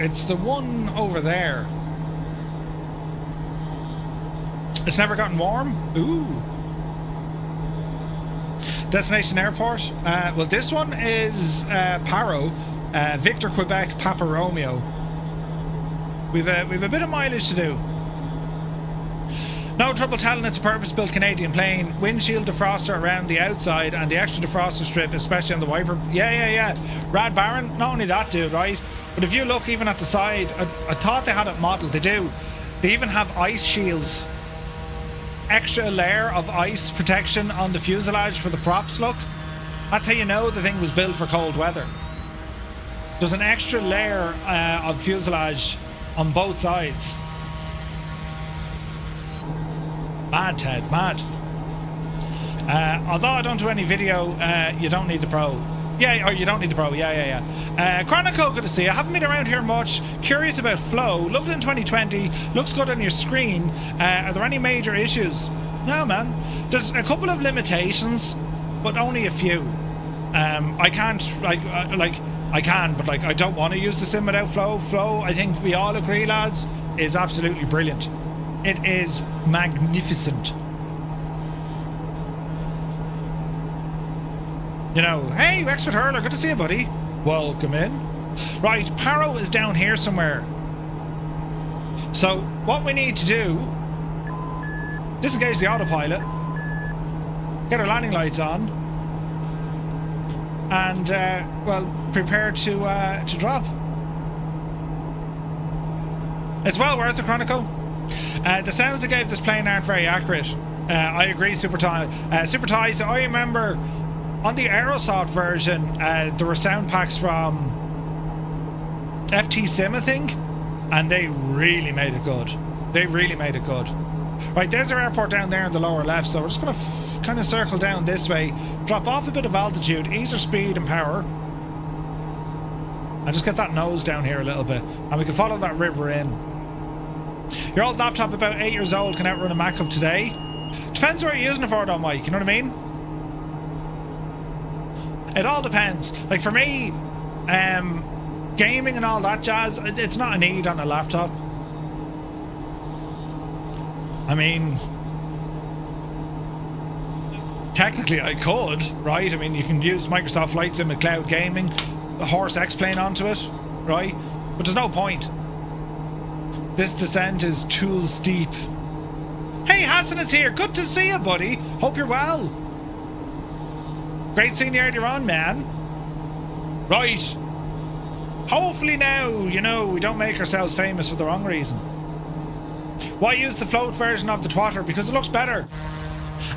It's the one over there. It's never gotten warm? Ooh. Destination airport? Well, this one is Paro. Victor, Quebec, Papa Romeo. We've a bit of mileage to do. No trouble telling it's a purpose-built Canadian plane. Windshield defroster around the outside and the extra defroster strip, especially on the wiper. Yeah. Rad Baron, not only that, dude, right? But if you look even at the side, I thought they had it modelled. They do. They even have ice shields. Extra layer of ice protection on the fuselage for the props, look. That's how you know the thing was built for cold weather. There's an extra layer of fuselage on both sides. Mad, Ted, mad. Although I don't do any video, you don't need the Pro. Yeah, or you don't need the Pro. Yeah. Chronicle, good to see you. I haven't been around here much. Curious about Flow. Loved it in 2020. Looks good on your screen. Are there any major issues? No, man. There's a couple of limitations, but only a few. I can't, I can, but I don't want to use the sim without Flow. Flow, I think we all agree, lads, is absolutely brilliant. It is magnificent. You know, hey, Wexford Hurler, good to see you, buddy. Welcome in. Right, Paro is down here somewhere. So, what we need to do, disengage the autopilot, get our landing lights on, and, well, prepare to drop. It's well worth it, Chronicle. The sounds they gave this plane aren't very accurate. I agree, Super Tie. Super Tie, so I remember on the Aerosalt version, there were sound packs from FT Sim, I think, and they really made it good. They really made it good. Right, there's our airport down there in the lower left, so we're just going to kind of circle down this way, drop off a bit of altitude, ease our speed and power, and just get that nose down here a little bit, and we can follow that river in. Your old laptop, about 8 years old, can outrun a Mac of today. Depends what you're using it for, though, Mike, you know what I mean? It all depends. Like for me, gaming and all that jazz, it's not a need on a laptop. I mean, technically I could, right? I mean, you can use Microsoft Flight Sim with cloud gaming, the Horse X-Plane onto it, right? But there's no point. This descent is too steep. Hey, Hassan is here. Good to see you, buddy. Hope you're well. Great seeing you earlier on, man. Right. Hopefully now, you know, we don't make ourselves famous for the wrong reason. Why use the float version of the Twotter? Because it looks better.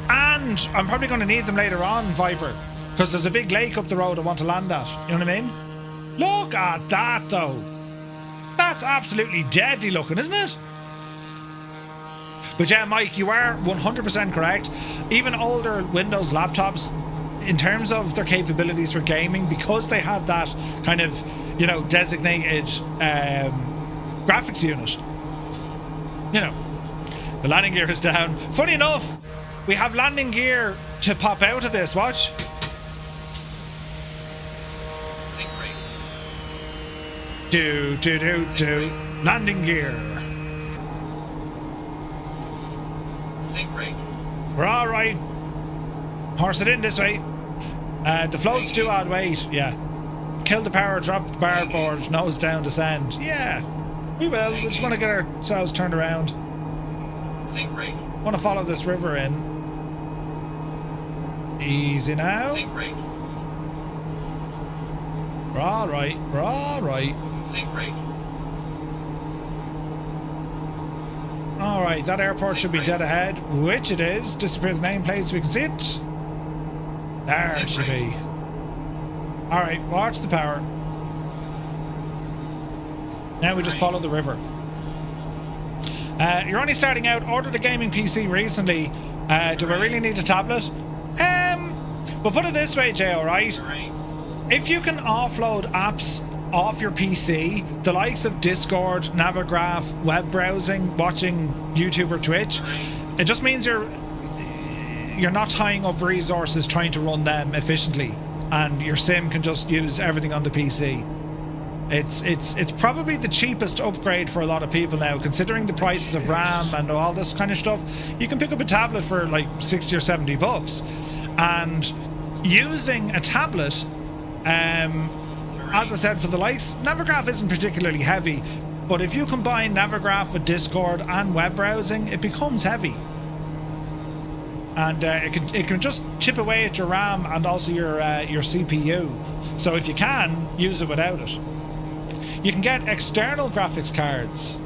And I'm probably going to need them later on, Viper. Because there's a big lake up the road I want to land at. You know what I mean? Look at that, though. That's absolutely deadly looking, isn't it? But yeah, Mike, you are 100% correct. Even older Windows laptops, in terms of their capabilities for gaming, because they have that kind of, you know, designated graphics unit, you know, the landing gear is down. Funny enough, we have landing gear to pop out of this. Watch. Do landing gear. We're all right. Horse it in this way. The float's too odd weight. Yeah. Kill the power, drop the bar board, nose down, descend. Yeah. We will. We just want to get ourselves turned around. Want to follow this river in. Easy now. We're all right. We're all right. All right, that airport should be dead ahead, which it is. Disappear the nameplate so we can see it. There it should be. All right, watch the power. Now we just follow the river. You're only starting out. Ordered a gaming PC recently. Do I really need a tablet? But put it this way, Jay, all right? If you can offload apps off your PC, the likes of Discord, Navigraph, web browsing, watching YouTube or Twitch, it just means you're not tying up resources trying to run them efficiently, and your sim can just use everything on the PC. It's probably the cheapest upgrade for a lot of people now, considering the prices of RAM and all this kind of stuff. You can pick up a tablet for like 60 or 70 bucks, and using a tablet, as I said, for the likes, Navigraph isn't particularly heavy, but if you combine Navigraph with Discord and web browsing, it becomes heavy. And it can just chip away at your RAM and also your CPU. So if you can, use it without it. You can get external graphics cards.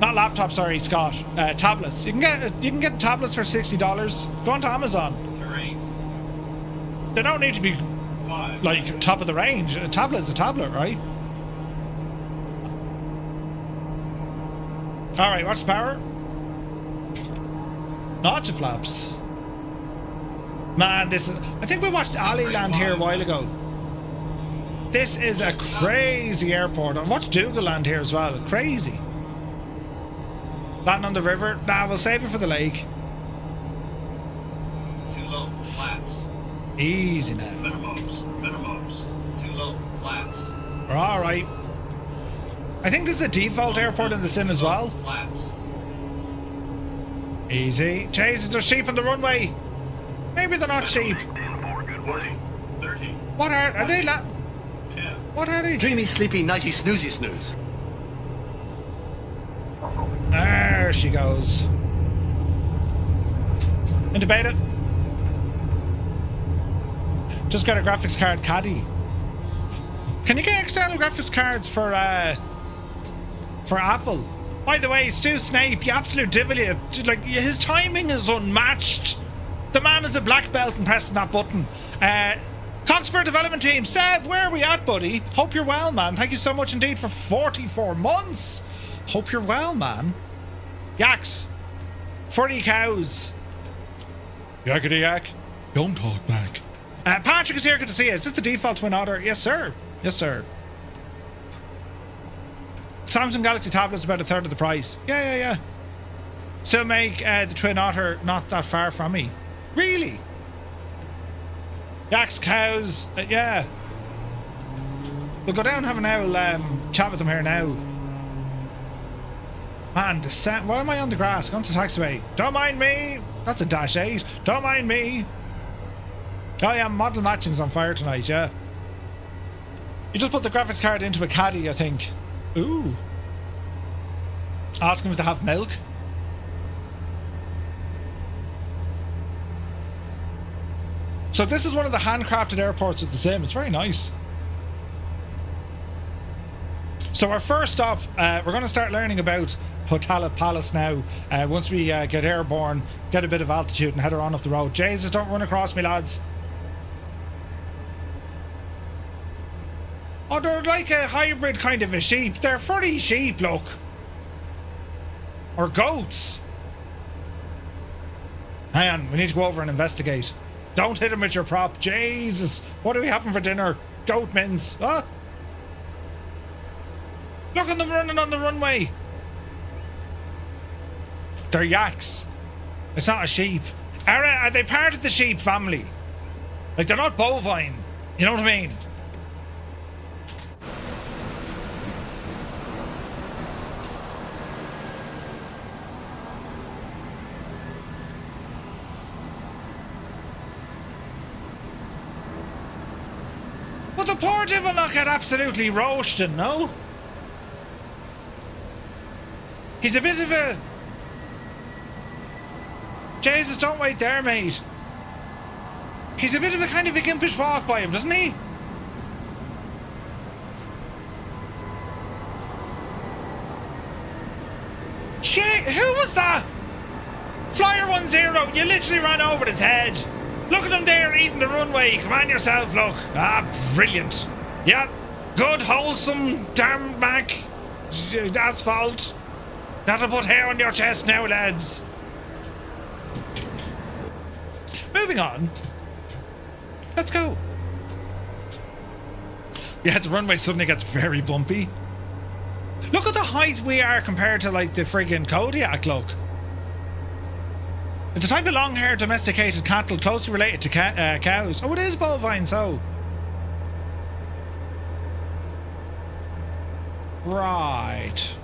Not laptops, sorry, Scott. Tablets. You can get tablets for $60. Go onto Amazon. They don't need to be like top of the range. A tablet is a tablet, right? All right, what's the power? Not your flaps. Man, this is... I think we watched Aliland here a while ago. This is a crazy airport. I watched Dougal Land here as well. Crazy. Landing on the river. Nah, we'll save it for the lake. Too low, flaps. Easy now. Better mobs. Too low, flaps. We're alright. I think this is a default airport in the sim as well. Flaps. Easy. Jesus, there's sheep on the runway. Maybe they're not sheep. 10 for good way. 30. What are they? 10. What are they? Dreamy, sleepy, nighty, snoozy, snooze. There she goes. Into beta. Just got a graphics card caddy. Can you get external graphics cards for Apple? By the way, Stu Snape, you absolute divil, like his timing is unmatched. The man is a black belt and pressing that button. Cockpit development team, Seb, where are we at, buddy? Hope you're well, man. Thank you so much indeed for 44 months. Hope you're well, man. Yaks. 40 cows. Yakety yak. Don't talk back. Patrick is here. Good to see you. Is this the default Twin Otter? Yes, sir. Yes, sir. Samsung Galaxy tablet's about a third of the price. Yeah. Still make the Twin Otter not that far from me. Really? Yaks, cows. Yeah. We'll go down and have an owl chat with them here now. Man, the sound. Why am I on the grass? Go on to the taxiway. Don't mind me. That's a Dash 8. Don't mind me. Oh yeah, model matching's on fire tonight, yeah. You just put the graphics card into a caddy, I think. Ooh. Ask them if they have milk. So this is one of the handcrafted airports of the sim. It's very nice. So our first stop, we're going to start learning about Potala Palace now. Once we get airborne, get a bit of altitude and head her on up the road. Jesus, don't run across me, lads. Oh, they're like a hybrid kind of a sheep. They're furry sheep, look. Or goats. Hang on, we need to go over and investigate. Don't hit him with your prop. Jesus, what are we having for dinner? Goat mince. Huh? Look at them running on the runway. They're yaks. It's not a sheep. Are they part of the sheep family? Like, they're not bovine. You know what I mean? But the poor devil not get absolutely roasted, no? He's a bit of a... Jesus, don't wait there, mate. He's a bit of a kind of a gimpish walk by him, doesn't he? Shit, who was that? Flyer 10, you literally ran over his head. Look at him there eating the runway. Come on yourself, look. Ah, brilliant. Yeah, good, wholesome, tarmac, asphalt. That'll put hair on your chest now, lads. Moving on. Let's go. Yeah, the runway suddenly gets very bumpy. Look at the height we are compared to, like, the friggin' Kodiak, look. It's a type of long-haired domesticated cattle closely related to cows. Oh, it is bovine, so. Right.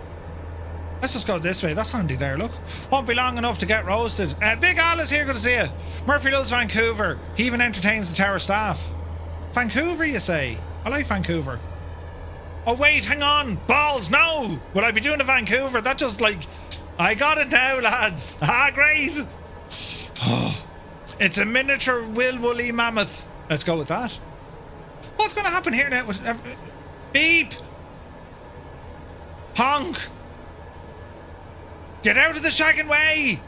Let's just go this way. That's handy there, look. Won't be long enough to get roasted. Big Al is here, good to see you. Murphy loves Vancouver. He even entertains the tower staff. Vancouver, you say? I like Vancouver. Oh, wait, hang on. Balls, no. Would I be doing a Vancouver? That just like... I got it now, lads. Ah, great. Oh, it's a miniature woolly mammoth. Let's go with that. What's going to happen here now? Beep. Honk! Get out of the shaggin' way!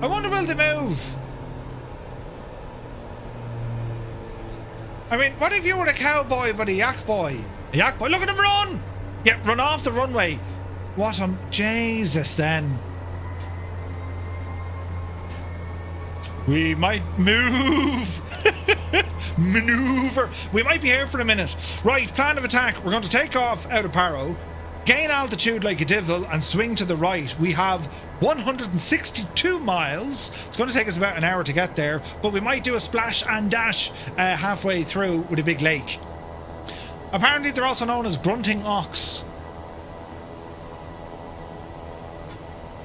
I wonder will they move? I mean, what if you were a cowboy but a yak boy? A yak boy, look at him run! Yeah, run off the runway. What Jesus then. We might move. Maneuver. We might be here for a minute. Right, plan of attack. We're going to take off out of Paro, gain altitude like a devil, and swing to the right. We have 162 miles. It's going to take us about an hour to get there, but we might do a splash and dash halfway through with a big lake. Apparently, they're also known as grunting ox.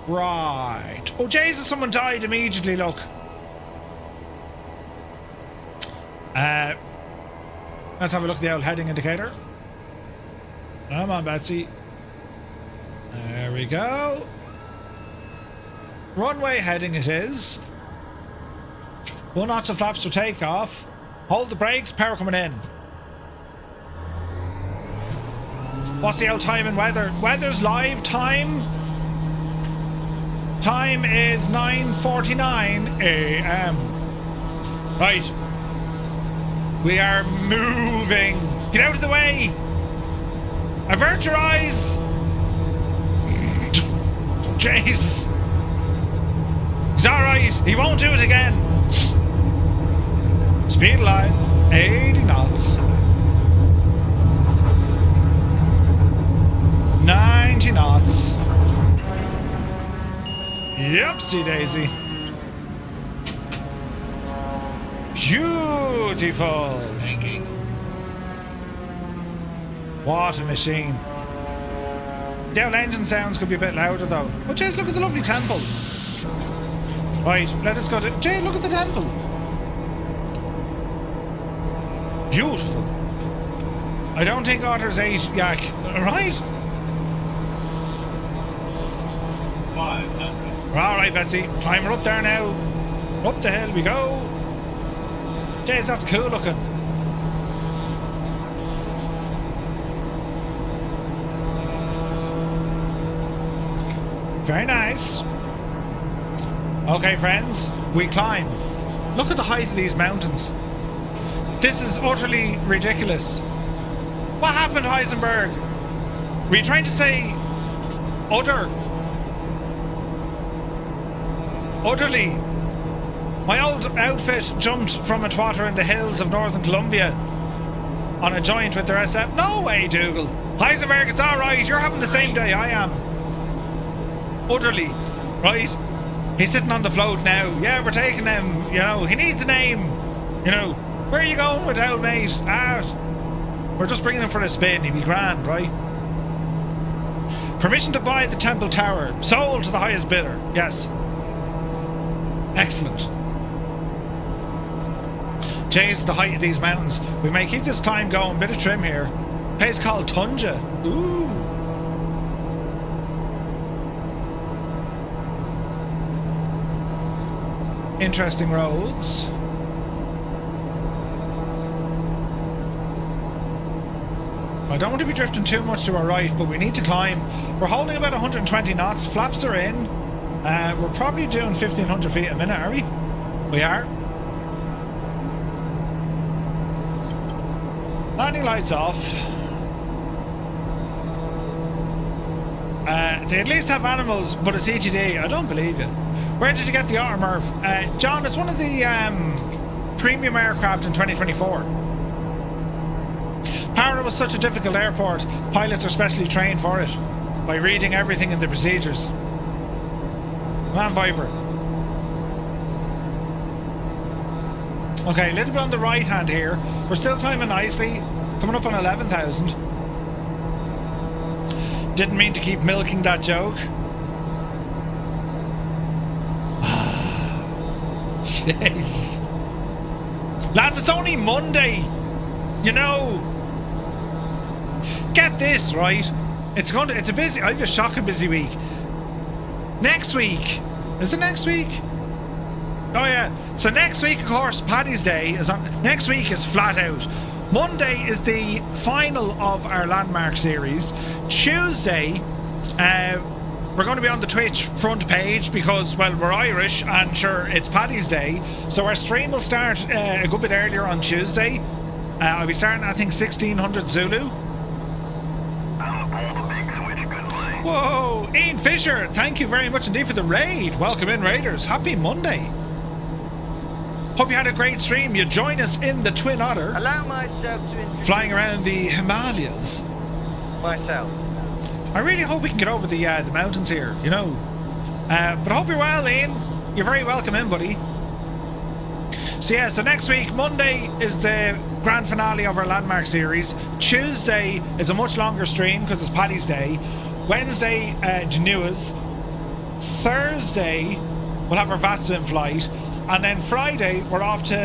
Right. Oh, Jesus, someone died immediately, look. Let's have a look at the old heading indicator. Come on, Betsy. There we go. Runway heading it is. 1 knots of flaps for takeoff. Hold the brakes, power coming in. What's the old time and weather? Weather's live time. Time is 9:49 a.m. Right. We are moving. Get out of the way. Avert your eyes. Jesus. He's alright. He won't do it again. Speed alive. 80 knots. 90 knots. Yupsy daisy. Beautiful. Tanking. What a machine. The old engine sounds could be a bit louder though. Oh, Jay, look at the lovely temple. Right, let us go to... Jay, look at the temple. Beautiful. I don't think Otter's 8 yak. Right? 500. Alright, Betsy. Climb her up there now. Up the hill we go. Jeez, that's cool looking. Very nice. Okay, friends, we climb. Look at the height of these mountains. This is utterly ridiculous. What happened, Heisenberg? Were you trying to say utter? Utterly. My old outfit jumped from a twatter in the hills of northern Colombia on a joint with their SF. No way, Dougal. Heisenberg, it's alright. You're having the same day I am. Utterly. Right? He's sitting on the float now. Yeah, we're taking him. You know, he needs a name. You know, where are you going with old mate? We're just bringing him for a spin. He'd be grand, right? Permission to buy the temple tower. Sold to the highest bidder. Yes. Excellent. Jeez, the height of these mountains. We may keep this climb going. Bit of trim here. Place called Tunja. Ooh. Interesting roads. I don't want to be drifting too much to our right, but we need to climb. We're holding about 120 knots. Flaps are in. We're probably doing 1,500 feet a minute, are we? We are. Landing lights off. They at least have animals, but a CGD. I don't believe you. Where did you get the Otter, Merv? John, it's one of the premium aircraft in 2024. Paro was such a difficult airport, pilots are specially trained for it by reading everything in the procedures. Man Viper. Okay, a little bit on the right hand here. We're still climbing nicely, coming up on 11,000. Didn't mean to keep milking that joke. Jeez. Lads, it's only Monday. You know. Get this, right? It's a busy, I have a shocking busy week. Next week. Is it next week? Oh yeah. So next week, of course, Paddy's Day is on. Next week is flat out. Monday is the final of our landmark series. Tuesday, we're going to be on the Twitch front page because, well, we're Irish and sure, it's Paddy's Day. So our stream will start a good bit earlier on Tuesday. I'll be starting, I think, 1600 Zulu. Whoa, Ian Fisher, thank you very much indeed for the raid. Welcome in, Raiders. Happy Monday. Hope you had a great stream. You join us in the Twin Otter. Allow myself to introduce flying around the Himalayas. myself. I really hope we can get over the mountains here, you know. But I hope you're well, Ian. You're very welcome in, buddy. So yeah, so next week, Monday is the grand finale of our landmark series. Tuesday is a much longer stream because it's Paddy's Day. Wednesday, Genuas. Thursday, we'll have our VATSA in flight. And then Friday, we're off to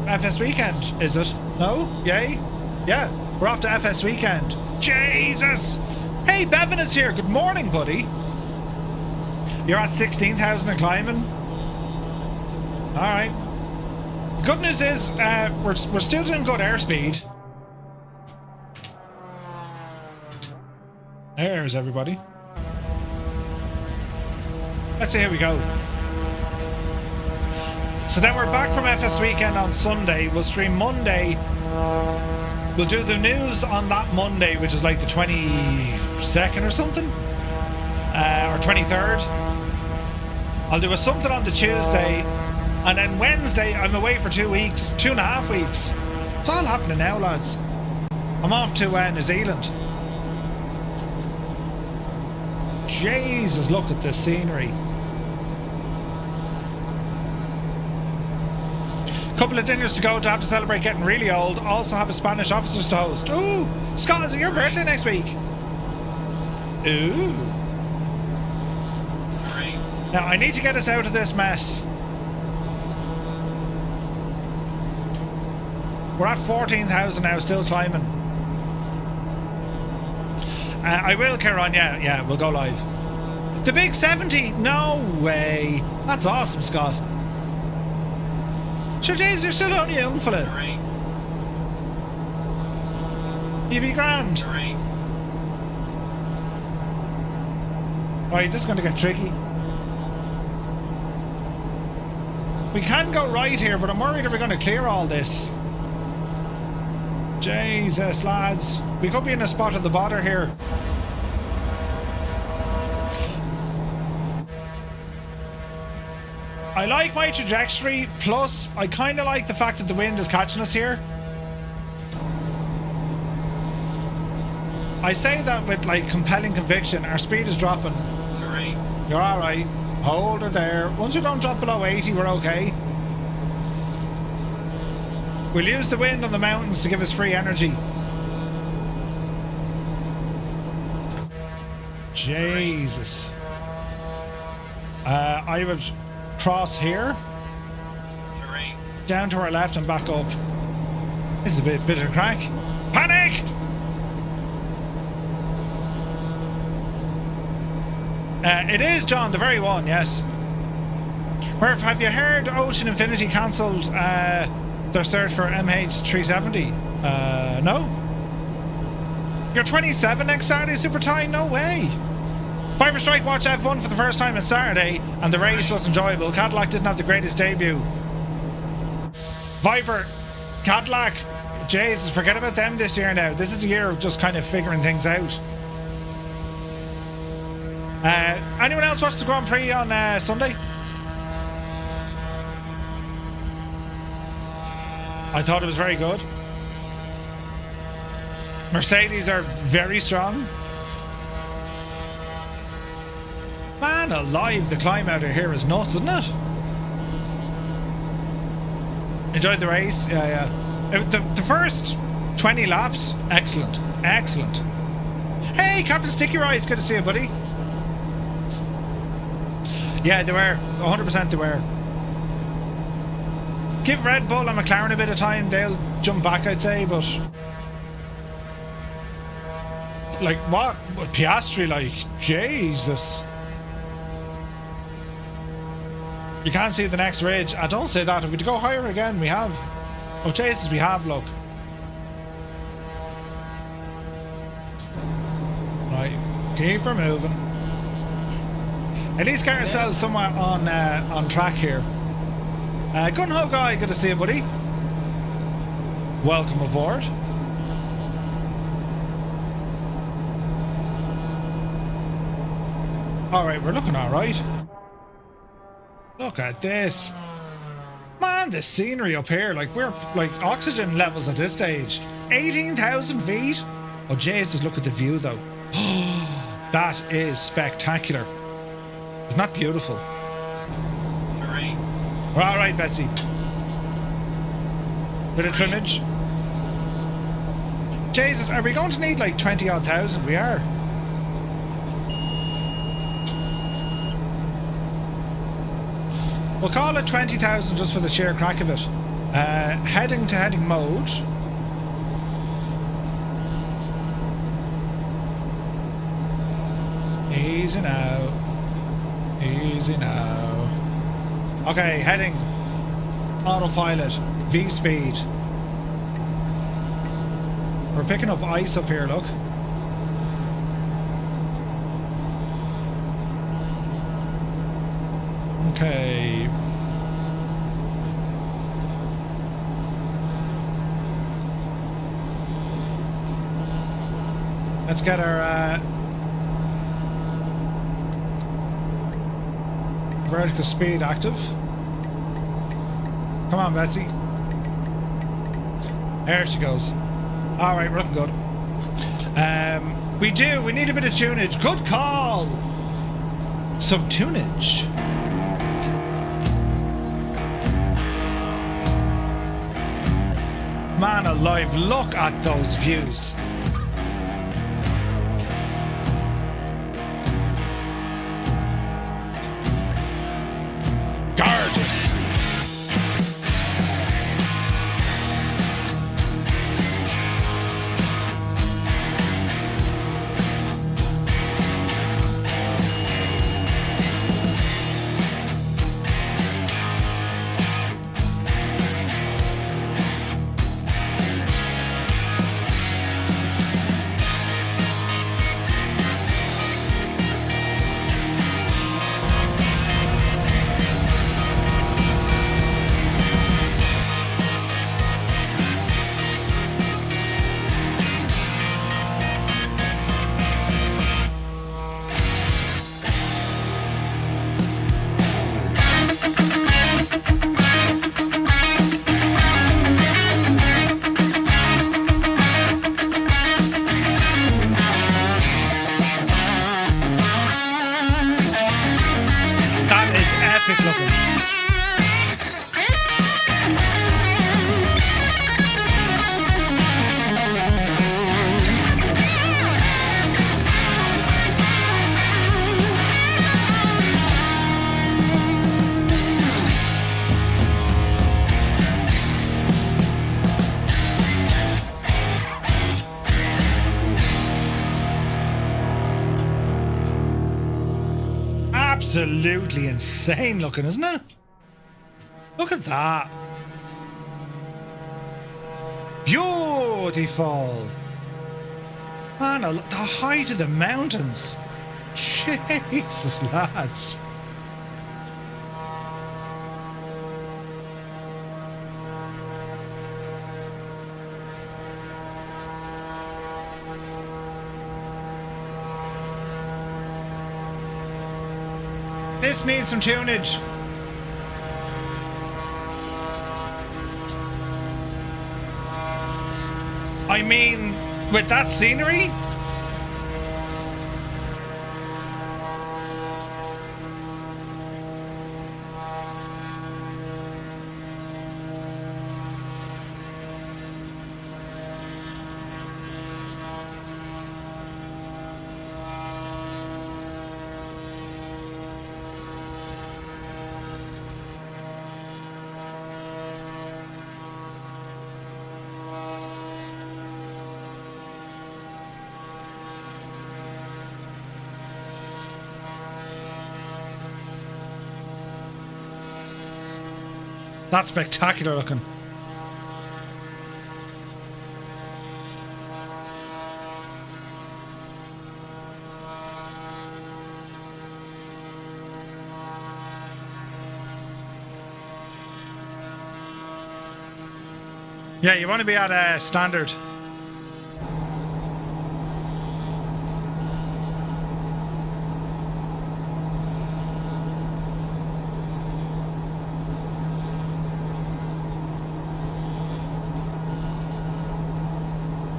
FS Weekend, is it? No? Yay? Yeah, we're off to FS Weekend. Jesus! Hey, Bevan is here. Good morning, buddy. You're at 16,000 and climbing? Alright. Good news is, we're still doing good airspeed. There's everybody. Let's see how we go. So then we're back from FS Weekend on Sunday. We'll stream Monday. We'll do the news on that Monday, which is like the 22nd or something. Or 23rd. I'll do a something on the Tuesday. And then Wednesday, I'm away for 2 weeks. 2.5 weeks. It's all happening now, lads. I'm off to New Zealand. Jesus, look at this scenery. Couple of dinners to go to have to celebrate getting really old. Also have a Spanish officers to host. Ooh, Scott, is it your birthday next week? Ooh. Now I need to get us out of this mess. We're at 14,000 now, still climbing. I will carry on, yeah, we'll go live. The big 70? No way. That's awesome, Scott. Sure, jeez, you're still only a young fella. You be grand. Right, this is going to get tricky. We can go right here, but I'm worried that we're going to clear all this. Jesus, lads. We could be in a spot at the bottom here. I like my trajectory, plus I kind of like the fact that the wind is catching us here. I say that with like compelling conviction. Our speed is dropping. You're alright. Hold her there. Once we don't drop below 80, we're okay. We'll use the wind on the mountains to give us free energy. Jesus. I would cross here. Down to our left and back up. This is a bit of crack. Panic! It is, John, the very one, yes. Murph, have you heard Ocean Infinity cancelled their search for MH370? No? You're 27 next Saturday, Super Tie? No way. Fiber Strike watched F1 for the first time on Saturday, and the race was enjoyable. Cadillac didn't have the greatest debut. Viper, Cadillac, Jesus, forget about them this year now. This is a year of just kind of figuring things out. Anyone else watch the Grand Prix on Sunday? I thought it was very good. Mercedes are very strong. Man alive, the climb out of here is nuts, isn't it? Enjoyed the race? Yeah. The first 20 laps, excellent. Excellent. Hey, Captain Sticky Rice, good to see you, buddy. Yeah, they were. 100% they were. Give Red Bull and McLaren a bit of time, they'll jump back, I'd say, but... Like, what? Piastri, like, Jesus. You can't see the next ridge. I don't say that. If we go higher again, we have. Oh, Jesus, we have, look. Right, keep her moving. At least get ourselves somewhere on track here. Gun Ho Guy, good to see you, buddy. Welcome aboard. Alright, we're looking alright. Look at this. Man, the scenery up here, like we're like oxygen levels at this stage. 18,000 feet? Oh Jesus, look at the view though. That is spectacular. Isn't that beautiful? Terrain. We're alright, Betsy. Bit of trimmage. Jesus, are we going to need like 20 odd thousand? We are. We'll call it 20,000 just for the sheer crack of it. Heading to heading mode. Easy now. Easy now. Okay, heading. Autopilot. V-speed. We're picking up ice up here, look. Okay. Let's get our vertical speed active. Come on, Betsy. There she goes. Alright, we're looking good. We need a bit of tunage. Good call! Some tunage. Man alive, look at those views. Gorgeous. Absolutely insane looking, isn't it? Look at that. Beautiful. Man, the height of the mountains. Jesus, lads. This needs some tunage. I mean, with that scenery? That's spectacular looking. Yeah, you want to be at standard.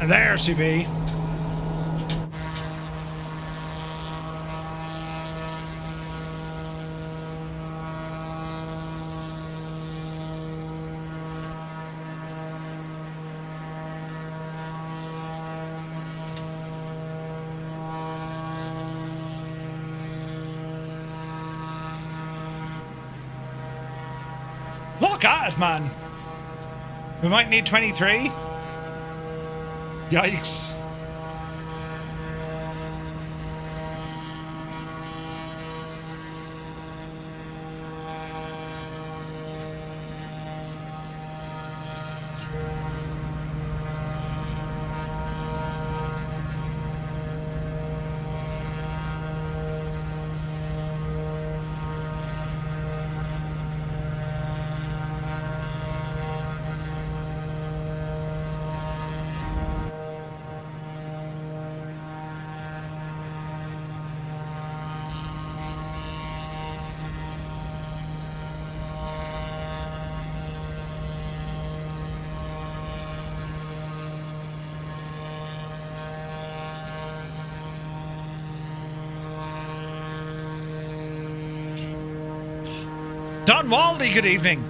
And there she be. Look at it, man. We might need 23. Yikes. Don Waldy, good evening.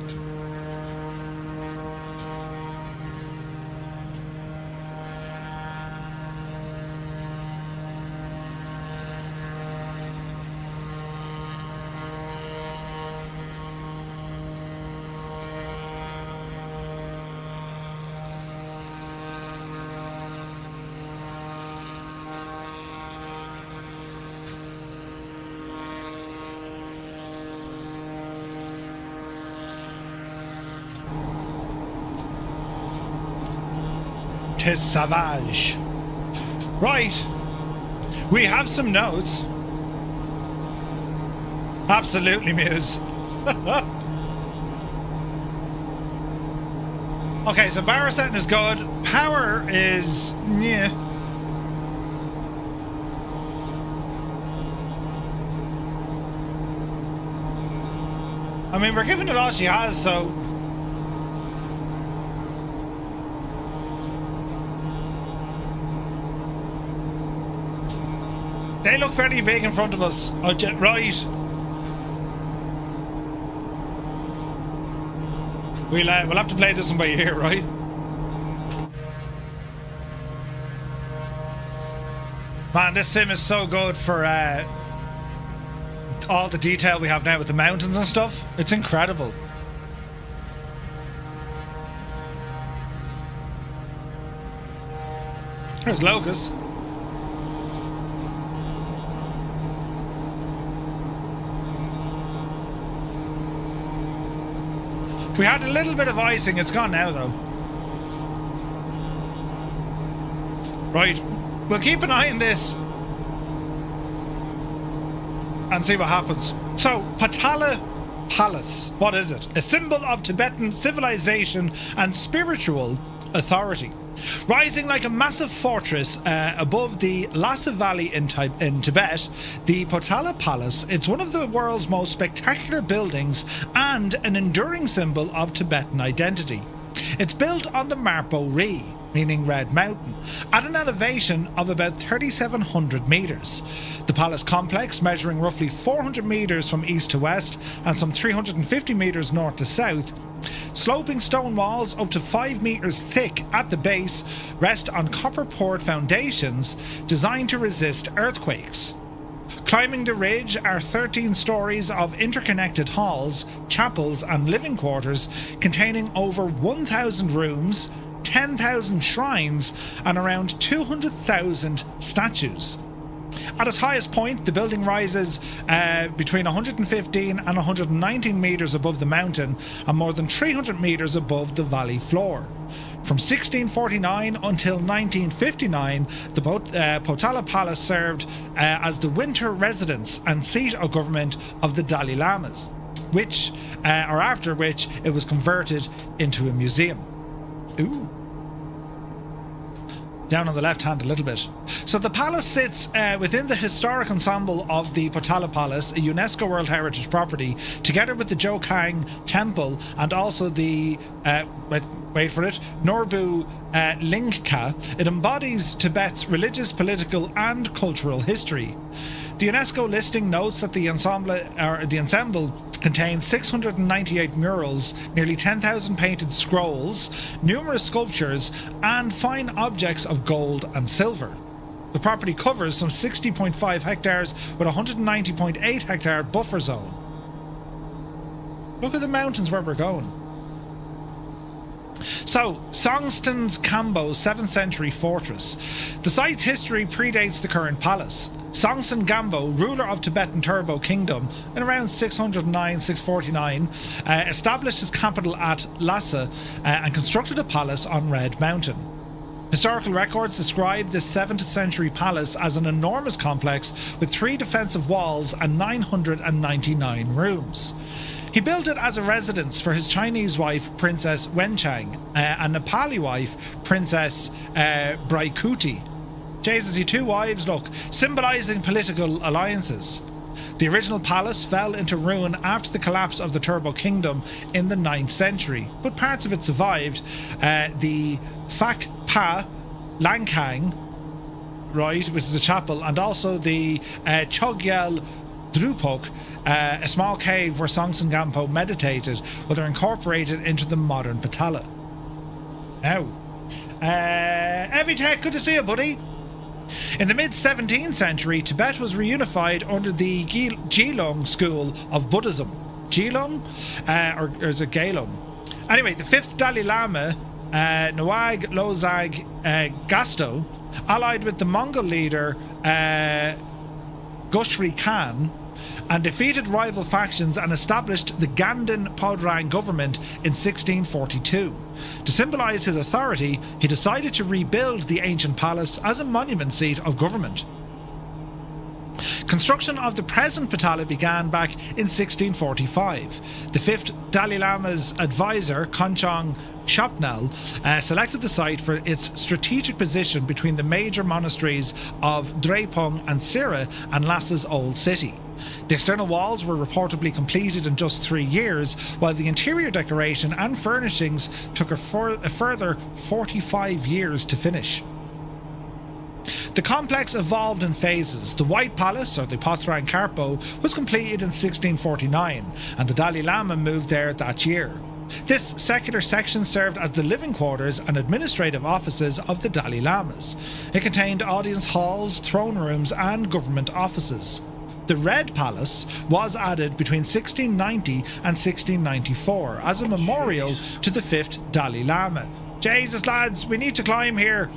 Tis savage. Right. We have some notes. Absolutely, Muse. Okay, so barrel setting is good. Power is... yeah. I mean, we're giving it all she has, so... they look fairly big in front of us. Oh, right. We'll have to play this one by ear, right? Man, this sim is so good for all the detail we have now with the mountains and stuff. It's incredible. There's Locust. We had a little bit of icing. It's gone now, though. Right. We'll keep an eye on this and see what happens. So, Potala Palace. What is it? A symbol of Tibetan civilization and spiritual authority. Rising like a massive fortress above the Lhasa Valley in Tibet, the Potala Palace, it's one of the world's most spectacular buildings and an enduring symbol of Tibetan identity. It's built on the Marpo Ri, meaning Red Mountain, at an elevation of about 3,700 metres. The palace complex, measuring roughly 400 metres from east to west and some 350 metres north to south, sloping stone walls up to 5 metres thick at the base, rest on copper-poured foundations designed to resist earthquakes. Climbing the ridge are 13 stories of interconnected halls, chapels and living quarters containing over 1,000 rooms, 10,000 shrines and around 200,000 statues. At its highest point, the building rises between 115 and 119 metres above the mountain and more than 300 metres above the valley floor. From 1649 until 1959, the Potala Palace served as the winter residence and seat of government of the Dalai Lamas, after which it was converted into a museum. Ooh. Down on the left hand a little bit. So the palace sits within the historic ensemble of the Potala Palace, a UNESCO World Heritage Property, together with the Jokang Temple and also the, wait for it, Norbu Lingka. It embodies Tibet's religious, political and cultural history. The UNESCO listing notes that the ensemble contains 698 murals, nearly 10,000 painted scrolls, numerous sculptures, and fine objects of gold and silver. The property covers some 60.5 hectares with a 190.8 hectare buffer zone. Look at the mountains where we're going. So, Songtsen's Kambo 7th century fortress. The site's history predates the current palace. Songtsen Gampo, ruler of Tibetan Turbo Kingdom in around 609-649, established his capital at Lhasa and constructed a palace on Red Mountain. Historical records describe this 7th century palace as an enormous complex with 3 defensive walls and 999 rooms. He built it as a residence for his Chinese wife, Princess Wenchang, and Nepali wife, Princess Braikuti. Jesus, he 2 wives, look, symbolising political alliances. The original palace fell into ruin after the collapse of the Turbo Kingdom in the 9th century, but parts of it survived. The Phak Pa Langkang, right, which is a chapel, and also the Chogyal Drupok, a small cave where Songtsen Gampo meditated, were incorporated into the modern Potala. Now, Evitech, good to see you, buddy. In the mid-17th century, Tibet was reunified under the Gelong school of Buddhism. Gelong? Or is it Gelong? Anyway, the 5th Dalai Lama, Nawag Losag Gasto, allied with the Mongol leader Gushri Khan, and defeated rival factions and established the Ganden Podrang government in 1642. To symbolise his authority, he decided to rebuild the ancient palace as a monument seat of government. Construction of the present Potala began back in 1645. The 5th Dalai Lama's advisor, Konchong Shopnal, selected the site for its strategic position between the major monasteries of Drepung and Sira and Lhasa's old city. The external walls were reportedly completed in just 3 years, while the interior decoration and furnishings took a further 45 years to finish. The complex evolved in phases. The White Palace, or the Pothrang Karpo, was completed in 1649, and the Dalai Lama moved there that year. This secular section served as the living quarters and administrative offices of the Dalai Lamas. It contained audience halls, throne rooms, and government offices. The Red Palace was added between 1690 and 1694 as a memorial to the 5th Dalai Lama. Jesus, lads, we need to climb here.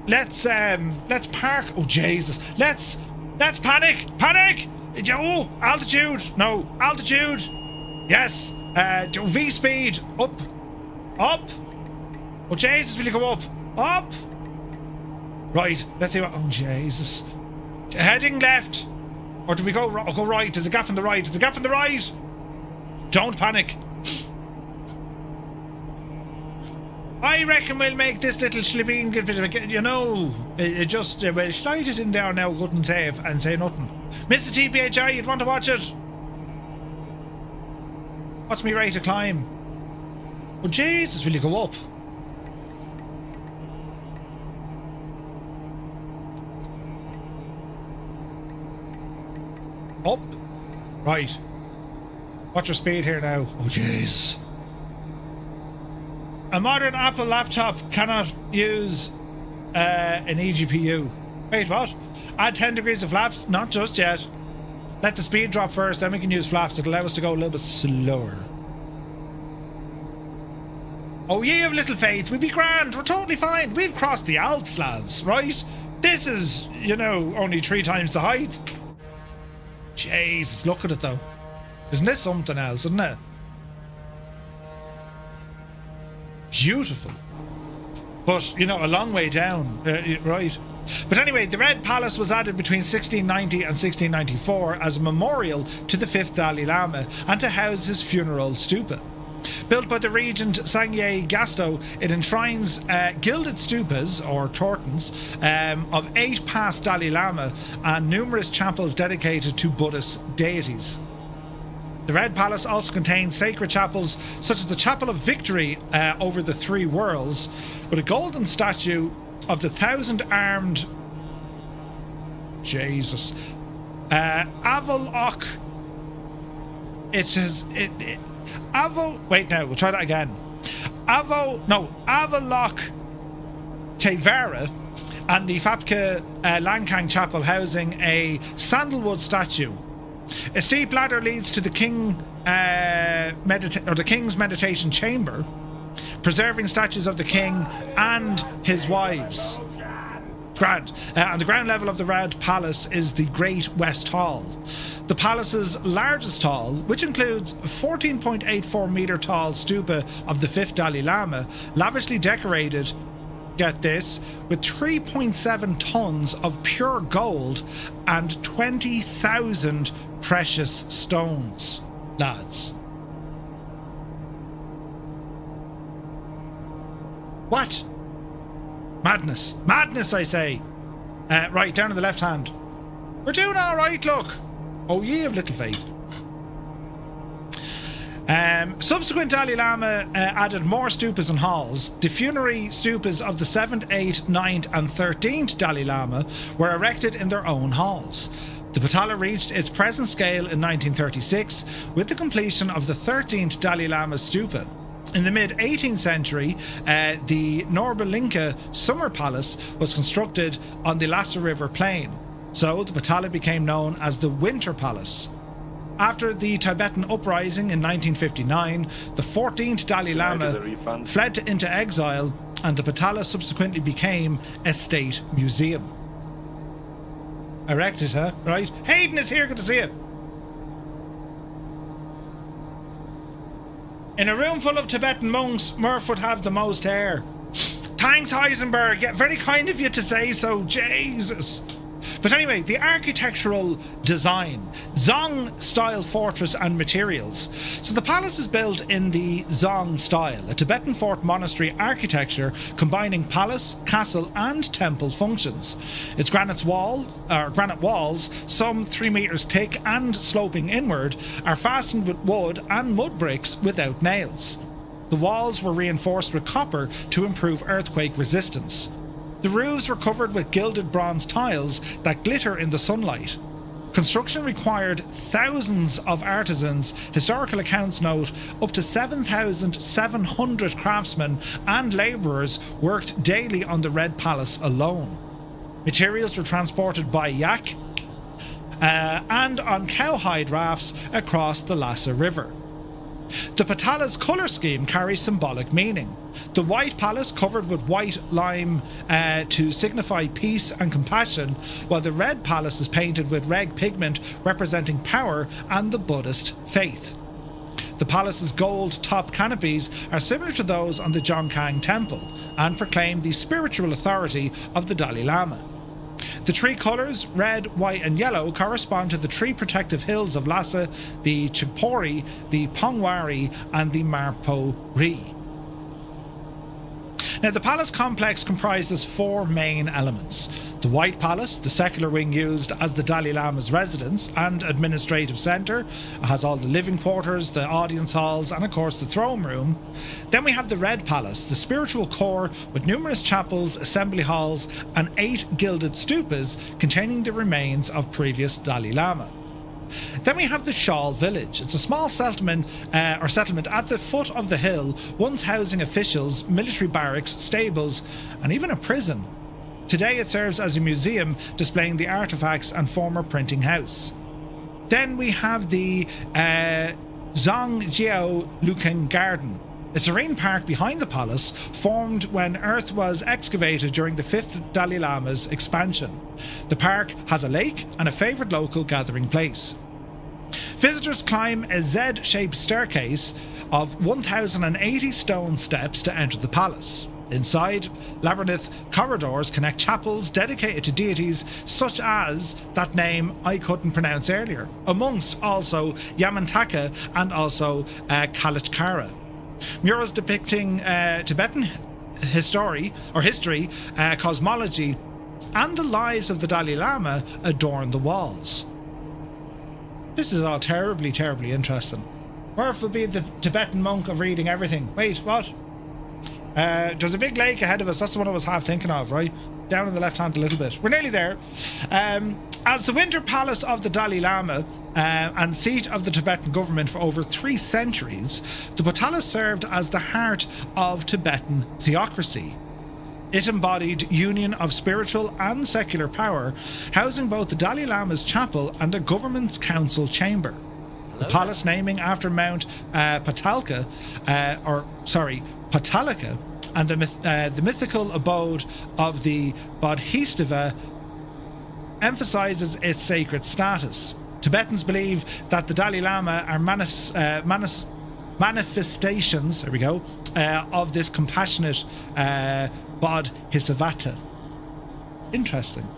Let's park. Oh, Jesus. Let's panic. Oh, altitude. No, altitude. Yes. V speed. Up. Oh, Jesus, will you go up? Up. Right, let's see what. Oh, Jesus. Heading left. Or do we go right? There's a gap in the right. Don't panic. I reckon we'll make this little slipping, you know, we'll slide it in there now, good and safe, and say nothing. Mr. TPHI, you'd want to watch it? What's me rate to climb? Oh, Jesus, will you go up? Up? Right. What's your speed here now? Oh, Jesus. A modern Apple laptop cannot use an eGPU. Wait, what? Add 10 degrees of flaps? Not just yet. Let the speed drop first, then we can use flaps. It'll allow us to go a little bit slower. Oh, ye of little faith, we'll be grand. We're totally fine. We've crossed the Alps, lads, right? This is, you know, only 3 times the height. Jesus, look at it though. Isn't this something else, isn't it? Beautiful. But, you know, a long way down, right? But anyway, the Red Palace was added between 1690 and 1694 as a memorial to the 5th Dalai Lama and to house his funeral stupa. Built by the regent Sangye Gasto, it enshrines gilded stupas, or tortons, of 8 past Dalai Lama and numerous chapels dedicated to Buddhist deities. The Red Palace also contains sacred chapels such as the Chapel of Victory over the 3 worlds, with a golden statue of the 1,000-armed Jesus Avalok. Wait, now we'll try that again. Avalok Tevara, and the Phapka Langkang Chapel housing a sandalwood statue. A steep ladder leads to the the King's Meditation Chamber, preserving statues of the King and his wives. Grand. On the ground level of the Red Palace is the Great West Hall, the palace's largest hall, which includes a 14.84 metre tall stupa of the 5th Dalai Lama, lavishly decorated, get this, with 3.7 tons of pure gold and 20,000 precious stones. Lads. What? Madness. Madness, I say. Right, down on the left hand. We're doing all right, look. Oh, ye of little faith. Subsequent Dalai Lama added more stupas and halls. The funerary stupas of the 7th, 8th, 9th and 13th Dalai Lama were erected in their own halls. The Potala reached its present scale in 1936 with the completion of the 13th Dalai Lama stupa. In the mid-18th century, the Norbalinka Summer Palace was constructed on the Lhasa River plain, so the Potala became known as the Winter Palace. After the Tibetan uprising in 1959, the 14th Dalai Lama fled into exile, and the Potala subsequently became a state museum. Erected, huh? Right? Hayden is here, good to see you. In a room full of Tibetan monks, Murph would have the most hair. Thanks, Heisenberg. Yeah, very kind of you to say so. Jesus. But anyway, the architectural design, Dzong-style fortress and materials. So the palace is built in the Dzong style, a Tibetan fort monastery architecture combining palace, castle and temple functions. Its granite walls, some 3 meters thick and sloping inward, are fastened with wood and mud bricks without nails. The walls were reinforced with copper to improve earthquake resistance. The roofs were covered with gilded bronze tiles that glitter in the sunlight. Construction required thousands of artisans. Historical accounts note up to 7,700 craftsmen and labourers worked daily on the Red Palace alone. Materials were transported by yak and on cowhide rafts across the Lhasa River. The Potala's colour scheme carries symbolic meaning. The White Palace covered with white lime to signify peace and compassion, while the Red Palace is painted with red pigment representing power and the Buddhist faith. The palace's gold top canopies are similar to those on the Jongkang Temple and proclaim the spiritual authority of the Dalai Lama. The 3 colours, red, white and yellow, correspond to the 3 protective hills of Lhasa, the Chikpori, the Pongwari and the Marpo Ri. Now, the palace complex comprises 4 main elements. The White Palace, the secular wing used as the Dalai Lama's residence and administrative centre. It has all the living quarters, the audience halls and of course the throne room. Then we have the Red Palace, the spiritual core with numerous chapels, assembly halls and 8 gilded stupas containing the remains of previous Dalai Lama. Then we have the Shawl Village. It's a small settlement at the foot of the hill, once housing officials, military barracks, stables and even a prison. Today it serves as a museum displaying the artefacts and former printing house. Then we have the Zhongjiao Lucan Garden, A serene park behind the palace formed when earth was excavated during the 5th Dalai Lama's expansion. The park has a lake and a favourite local gathering place. Visitors climb a Z-shaped staircase of 1,080 stone steps to enter the palace. Inside, labyrinth corridors connect chapels dedicated to deities such as that name I couldn't pronounce earlier, amongst also Yamantaka and also Kalatkara. Murals depicting Tibetan history, cosmology, and the lives of the Dalai Lama adorn the walls. This is all terribly, terribly interesting. Murph will be the Tibetan monk of reading everything. Wait, what? There's a big lake ahead of us. That's the one I was half thinking of, right? Down on the left hand a little bit. We're nearly there. As the winter palace of the Dalai Lama and seat of the Tibetan government for over 3 centuries, the Potala served as the heart of Tibetan theocracy. It embodied union of spiritual and secular power, housing both the Dalai Lama's chapel and the government's council chamber. The palace, naming after Mount Potala, and the mythical abode of the Bodhisattva, emphasizes its sacred status. Tibetans believe that the Dalai Lama are manifestations, of this compassionate Bodhisattva. Interesting.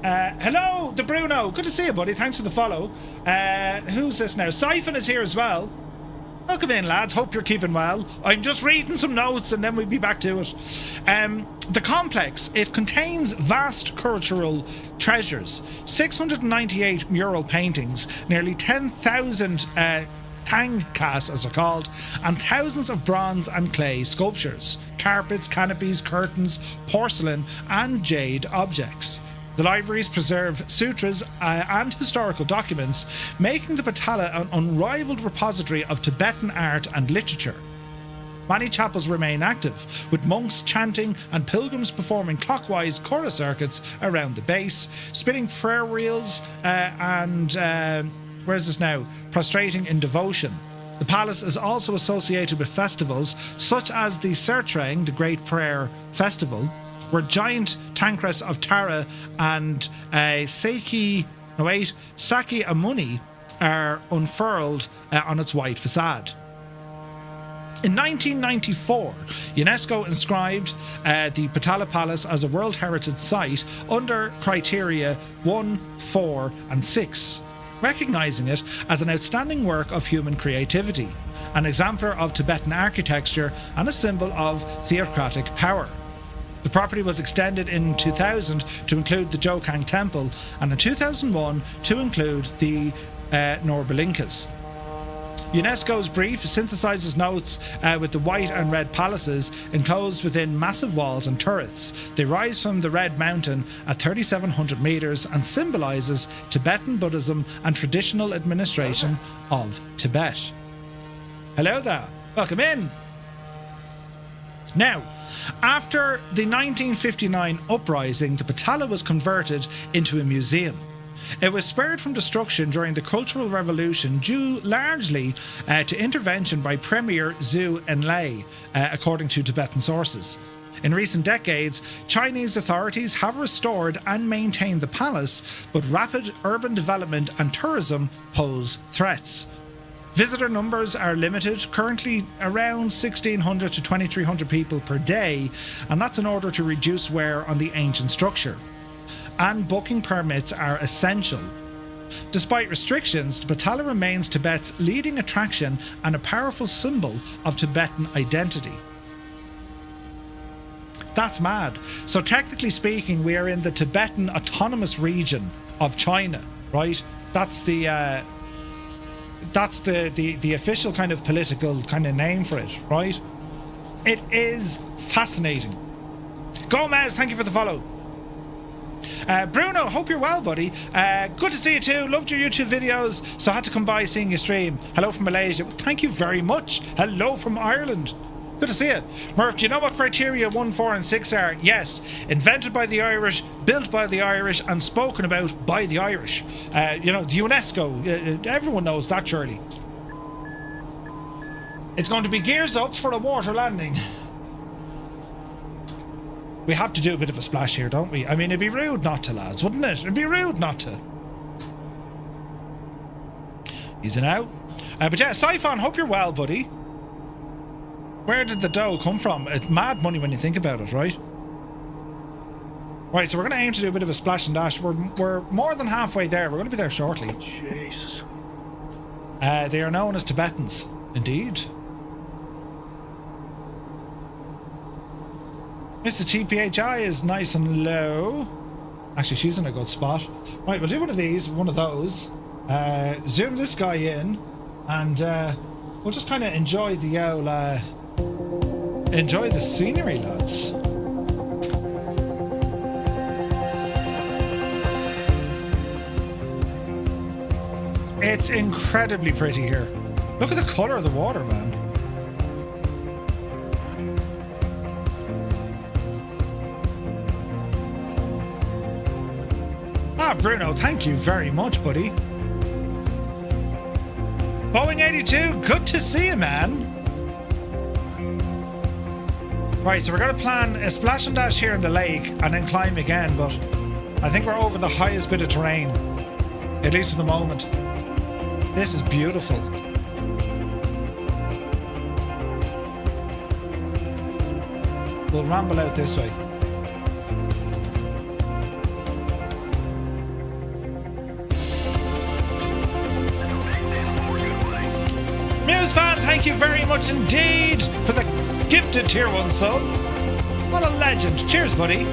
Hello, De Bruno. Good to see you, buddy. Thanks for the follow. Who's this now? Siphon is here as well. Welcome in, lads. Hope you're keeping well. I'm just reading some notes and then we'll be back to it. The complex, it contains vast cultural treasures, 698 mural paintings, nearly 10,000 tangkas, as they're called, and thousands of bronze and clay sculptures, carpets, canopies, curtains, porcelain, and jade objects. The libraries preserve sutras and historical documents, making the Potala an unrivaled repository of Tibetan art and literature. Many chapels remain active, with monks chanting and pilgrims performing clockwise chorus circuits around the base, spinning prayer reels prostrating in devotion. The palace is also associated with festivals such as the Sertrang, the Great Prayer Festival, where giant Tankras of Tara and Saki Amuni are unfurled on its white facade. In 1994, UNESCO inscribed the Potala Palace as a World Heritage Site under criteria 1, 4 and 6, recognising it as an outstanding work of human creativity, an exemplar of Tibetan architecture and a symbol of theocratic power. The property was extended in 2000 to include the Jokang Temple and in 2001 to include the Norbalinkas. UNESCO's brief synthesises notes with the white and red palaces enclosed within massive walls and turrets. They rise from the Red Mountain at 3,700 metres and symbolises Tibetan Buddhism and traditional administration of Tibet. Hello there, welcome in. Now, after the 1959 uprising, the Potala was converted into a museum. It was spared from destruction during the Cultural Revolution due largely to intervention by Premier Zhou Enlai, according to Tibetan sources. In recent decades, Chinese authorities have restored and maintained the palace, but rapid urban development and tourism pose threats. Visitor numbers are limited, currently around 1,600 to 2,300 people per day, and that's in order to reduce wear on the ancient structure. And booking permits are essential. Despite restrictions, the Potala remains Tibet's leading attraction and a powerful symbol of Tibetan identity. That's mad. So technically speaking, we are in the Tibetan Autonomous Region of China, right? That's the official kind of political kind of name for it, right? It is fascinating. Gomez, thank you for the follow. Bruno, hope you're well, buddy. Good to see you too. Loved your YouTube videos, so I had to come by seeing you stream. Hello from Malaysia. Well, thank you very much. Hello from Ireland. Good to see you. Murph, do you know what criteria 1, 4 and 6 are? Yes. Invented by the Irish, built by the Irish and spoken about by the Irish. The UNESCO. Everyone knows that, surely. It's going to be gears up for a water landing. We have to do a bit of a splash here, don't we? I mean, it'd be rude not to, lads, wouldn't it? It'd be rude not to. Easing out. But yeah, Siphon, hope you're well, buddy. Where did the dough come from? It's mad money when you think about it, right? Right, so we're going to aim to do a bit of a splash and dash. We're more than halfway there. We're going to be there shortly. Jesus. They are known as Tibetans. Indeed. Mr. TPHI is nice and low. Actually, she's in a good spot. Right, we'll do one of these, one of those. Zoom this guy in, and we'll just kind of enjoy the old, enjoy the scenery, lads. It's incredibly pretty here. Look at the colour of the water, man. Ah, Bruno, thank you very much, buddy. Boeing 82, good to see you, man. Right, so we're going to plan a splash and dash here in the lake and then climb again, but I think we're over the highest bit of terrain, at least for the moment. This is beautiful. We'll ramble out this way. Muse fan, thank you very much indeed for the gifted tier 1 sub. What a legend. Cheers, buddy.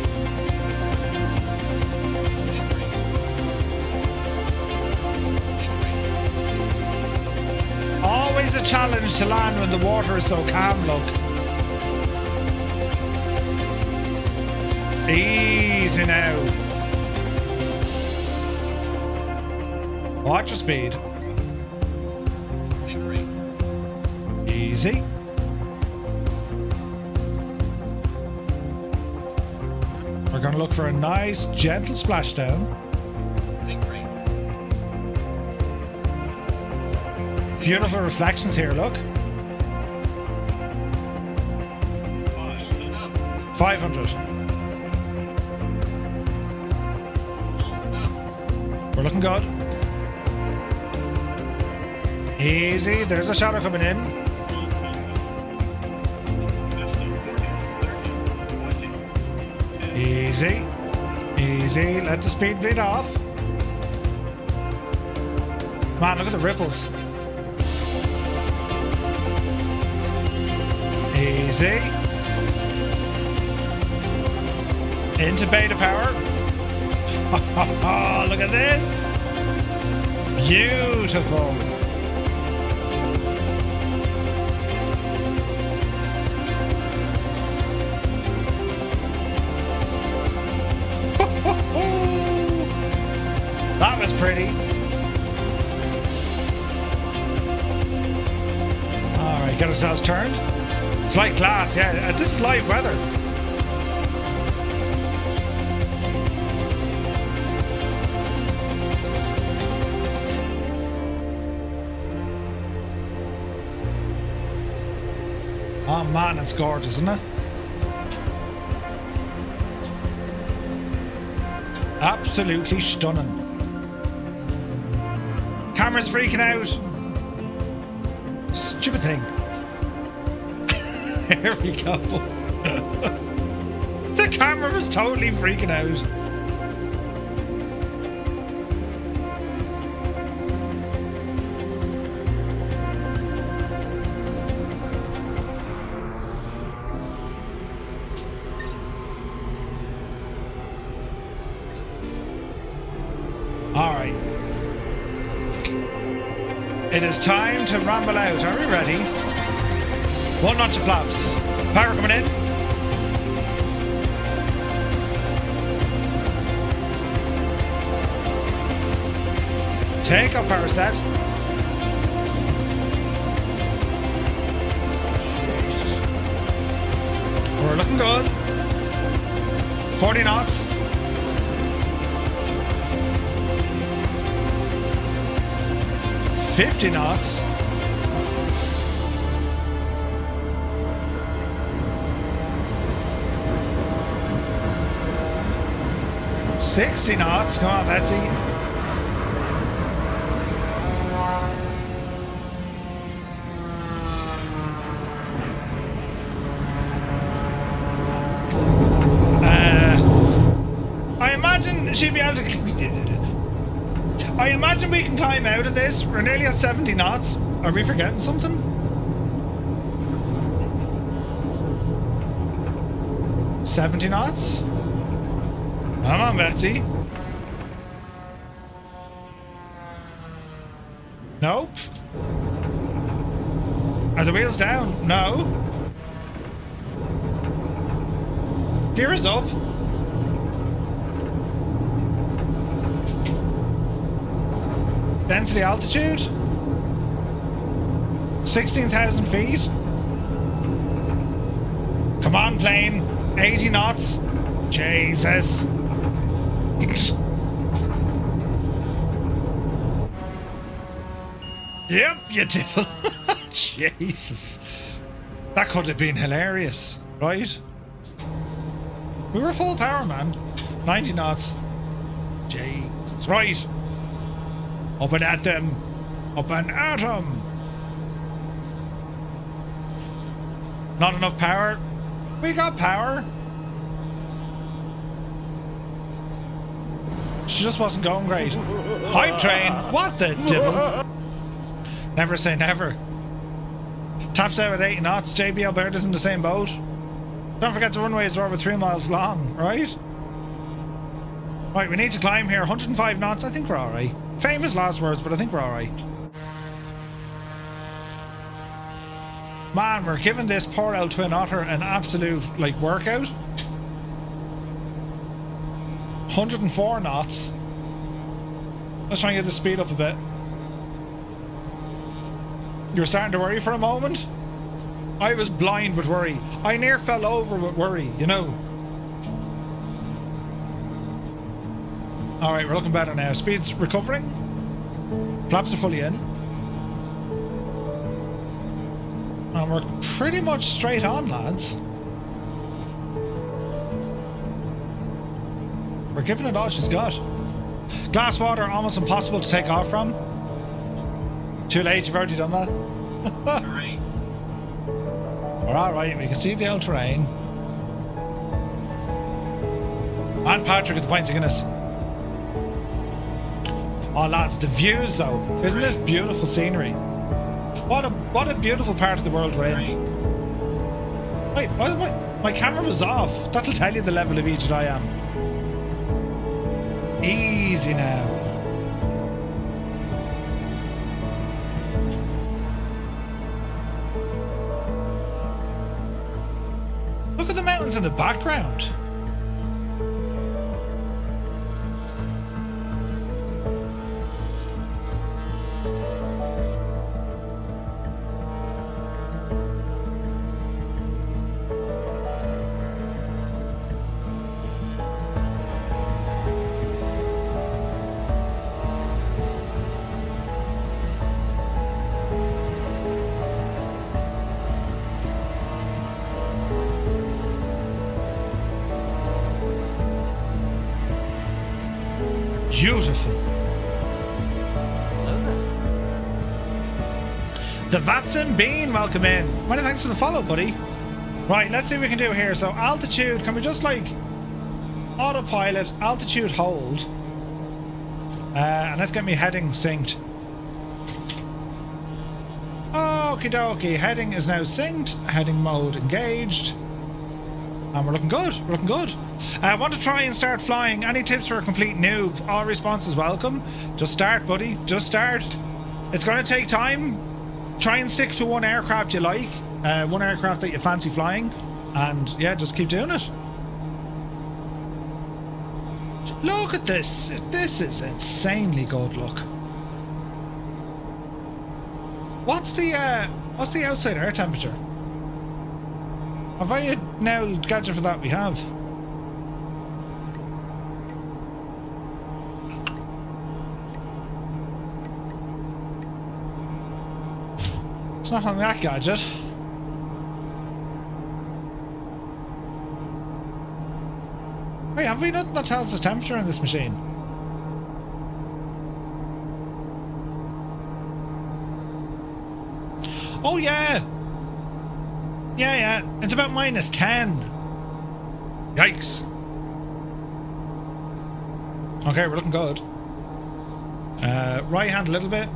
Always a challenge to land when the water is so calm, look. Easy now. Watch your speed. Easy. We're going to look for a nice, gentle splashdown. Beautiful reflections here, look. 500. We're looking good. Easy, there's a shadow coming in. Easy. Easy, let the speed bleed off. Man, look at the ripples. Easy. Into beta power. Look at this. Beautiful. That was pretty. Alright, get ourselves turned. It's like glass, yeah. This is live weather. Oh man, it's gorgeous, isn't it? Absolutely stunning. Camera's freaking out. Stupid thing. Here we go. The camera was totally freaking out. All right. It is time to ramble out. Are we ready? 1 notch of flaps. Power coming in. Take up power set. We're looking good. 40 knots. 50 knots. 60 knots. Come on, Betsy. I imagine she'd be able to... I imagine we can climb out of this. We're nearly at 70 knots. Are we forgetting something? $70 knots? Come on, Betsy. Nope. Are the wheels down? No. Gear is up. Density altitude? 16,000 feet. Come on, plane. 80 knots. Jesus. Yep, you devil. Jesus. That could have been hilarious, right? We were full power, man. 90 knots. Jesus. Right. Up and at them. Up and at them. Not enough power. We got power. She just wasn't going great. Hype train. What the devil? Never say never. Taps out at 80 knots. JB Alberta's in the same boat. Don't forget the runways are over 3 miles long, right? Right, we need to climb here. 105 knots. I think we're alright. Famous last words, but I think we're alright. Man, we're giving this poor old Twin Otter an absolute, like, workout. 104 knots. Let's try and get the speed up a bit. You were starting to worry for a moment? I was blind with worry. I near fell over with worry, you know. Alright, we're looking better now. Speed's recovering. Flaps are fully in. And we're pretty much straight on, lads. We're giving it all she's got. Glass water, almost impossible to take off from. Too late, you've already done that. Terrain. We're alright, we can see the old terrain. And Patrick at the pints of Guinness. Oh lads, the views though. Isn't this beautiful scenery? What a beautiful part of the world we're in. Wait, my camera was off. That'll tell you the level of Egypt I am. Easy now. Look at the mountains in the background. Beautiful. The Vatson Bean, welcome in. Many thanks for the follow, buddy. Right, let's see what we can do here. So altitude, can we just like autopilot, altitude hold, and let's get me heading synced. Okie dokie, heading is now synced, heading mode engaged. And we're looking good, we're looking good. I want to try and start flying. Any tips for a complete noob? All responses welcome. Just start, buddy, just start. It's going to take time. Try and stick to one aircraft you like, one aircraft that you fancy flying, and yeah, just keep doing it. Look at this. This is insanely good, look. What's the outside air temperature? Have I now gadget for that? We have. It's not on that gadget. Wait, have we nothing that tells us temperature in this machine? Oh yeah! Yeah, it's about -10. Yikes. Okay, we're looking good. Right hand a little bit.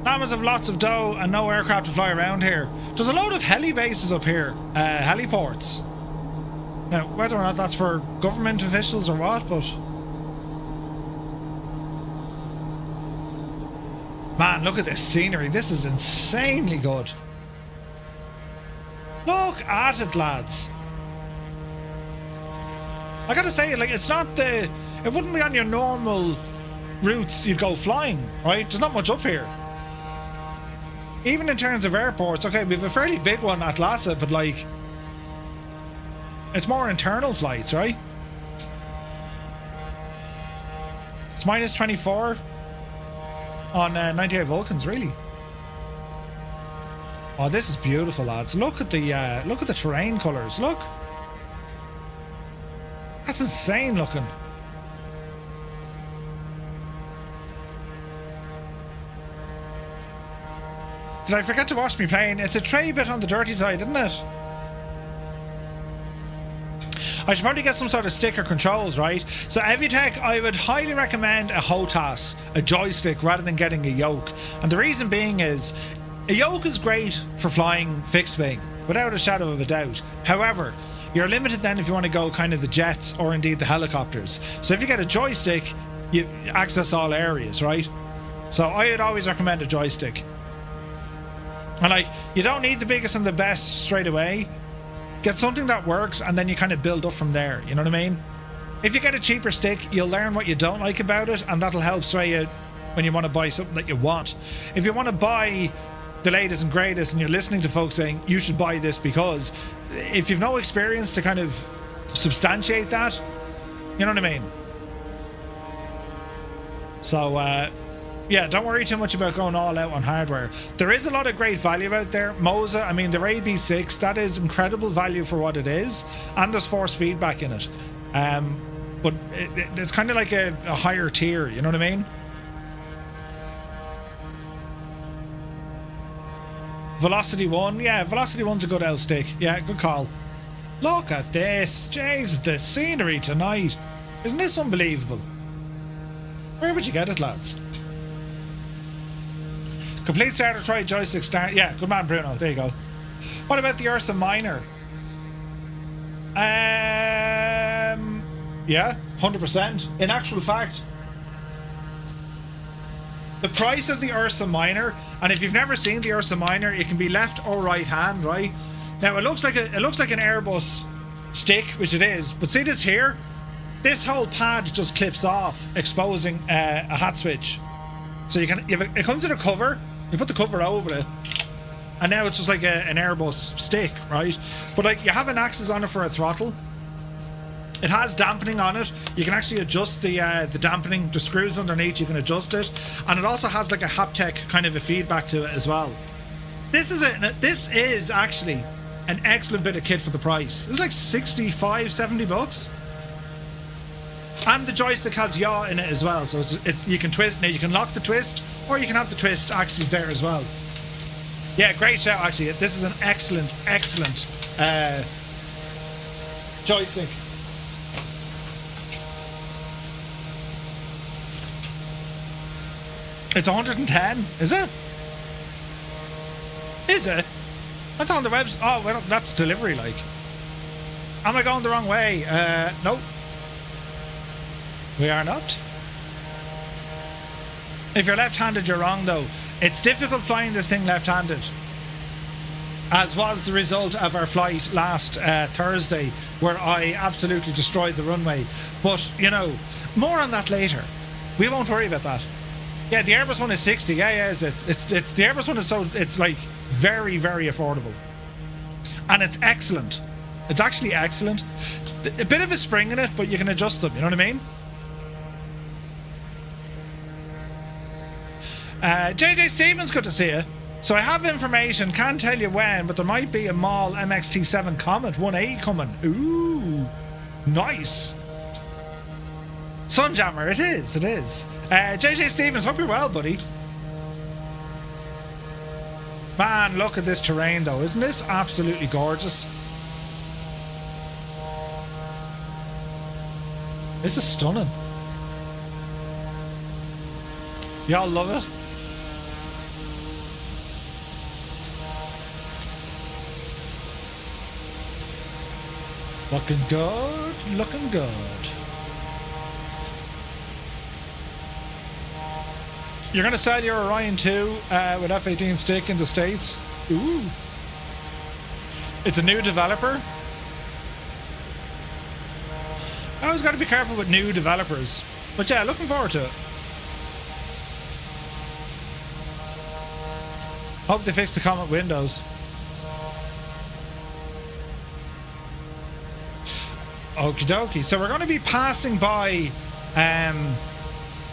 Lamas have lots of dough and no aircraft to fly around here. There's a load of heli bases up here, heliports. Now, whether or not that's for government officials or what, but... Man, look at this scenery. This is insanely good. Look at it, lads. I gotta say, like, it's not the... It wouldn't be on your normal routes you'd go flying, right? There's not much up here. Even in terms of airports, okay, we have a fairly big one at Lhasa, but like... It's more internal flights, right? It's -24 on 98 Vulcans, really. Oh, this is beautiful, lads. Look at the terrain colours. Look. That's insane looking. Did I forget to wash my plane? It's a tray bit on the dirty side, isn't it? I should probably get some sort of sticker controls, right? So Evitech, I would highly recommend a HOTAS, a joystick, rather than getting a yoke. And the reason being is, a yoke is great for flying fixed wing, without a shadow of a doubt. However, you're limited then if you want to go kind of the jets or indeed the helicopters. So if you get a joystick, you access all areas, right? So I would always recommend a joystick. And like, you don't need the biggest and the best straight away. Get something that works and then you kind of build up from there, you know what I mean? If you get a cheaper stick, you'll learn what you don't like about it, and that'll help sway you when you want to buy something that you want. If you want to buy the latest and greatest and you're listening to folks saying you should buy this because, if you've no experience to kind of substantiate that, you know what I mean? So yeah, don't worry too much about going all out on hardware. There is a lot of great value out there. Moza, I mean, their AB6, that is incredible value for what it is, and there's force feedback in it. But it's kind of like a higher tier, you know what I mean? Velocity 1, yeah, Velocity 1's a good L stick. Yeah, good call. Look at this. Jesus, the scenery tonight. Isn't this unbelievable? Where would you get it, lads? Complete starter, try joystick start. Yeah, good man, Bruno. There you go. What about the Ursa Minor? Yeah, 100%. In actual fact, the price of the Ursa Minor, and if you've never seen the Ursa Minor, it can be left or right hand, right? Now it looks like an Airbus stick, which it is. But see this here? This whole pad just clips off, exposing a hat switch. So it comes in a cover. You put the cover over it, and now it's just like an Airbus stick, right? But like, you have an axis on it for a throttle. It has dampening on it. You can actually adjust the dampening. The screws underneath, you can adjust it, and it also has like a haptic kind of a feedback to it as well. This is actually an excellent bit of kit for the price. It's like 65, 70 bucks. And the joystick has yaw in it as well, so it's you can twist. Now you can lock the twist, or you can have the twist axes there as well. Yeah, great shout actually. This is an excellent joystick. It's 110, is it? Is it? That's on the website. Oh, well, that's delivery like. Am I going the wrong way? Nope. We are not. If you're left-handed, you're wrong though. It's difficult flying this thing left-handed, as was the result of our flight last Thursday, where I absolutely destroyed the runway. But, you know, more on that later. We won't worry about that. Yeah, the Airbus one is 60. Yeah, it's the Airbus one is so, it's like very, very affordable. And it's excellent. It's actually excellent. A bit of a spring in it, but you can adjust them, you know what I mean? JJ Stevens, good to see you. So I have information, can't tell you when, but there might be a MAL MXT7 Comet 180 coming. Ooh, nice. Sunjammer, it is. JJ Stevens, hope you're well, buddy. Man, look at this terrain though. Isn't this absolutely gorgeous? This is stunning. Y'all love it? Looking good, looking good. You're going to sell your Orion 2 with F-18 stick in the States? Ooh. It's a new developer. I always got to be careful with new developers. But yeah, looking forward to it. Hope they fix the Comet windows. Okie dokie. So we're going to be passing by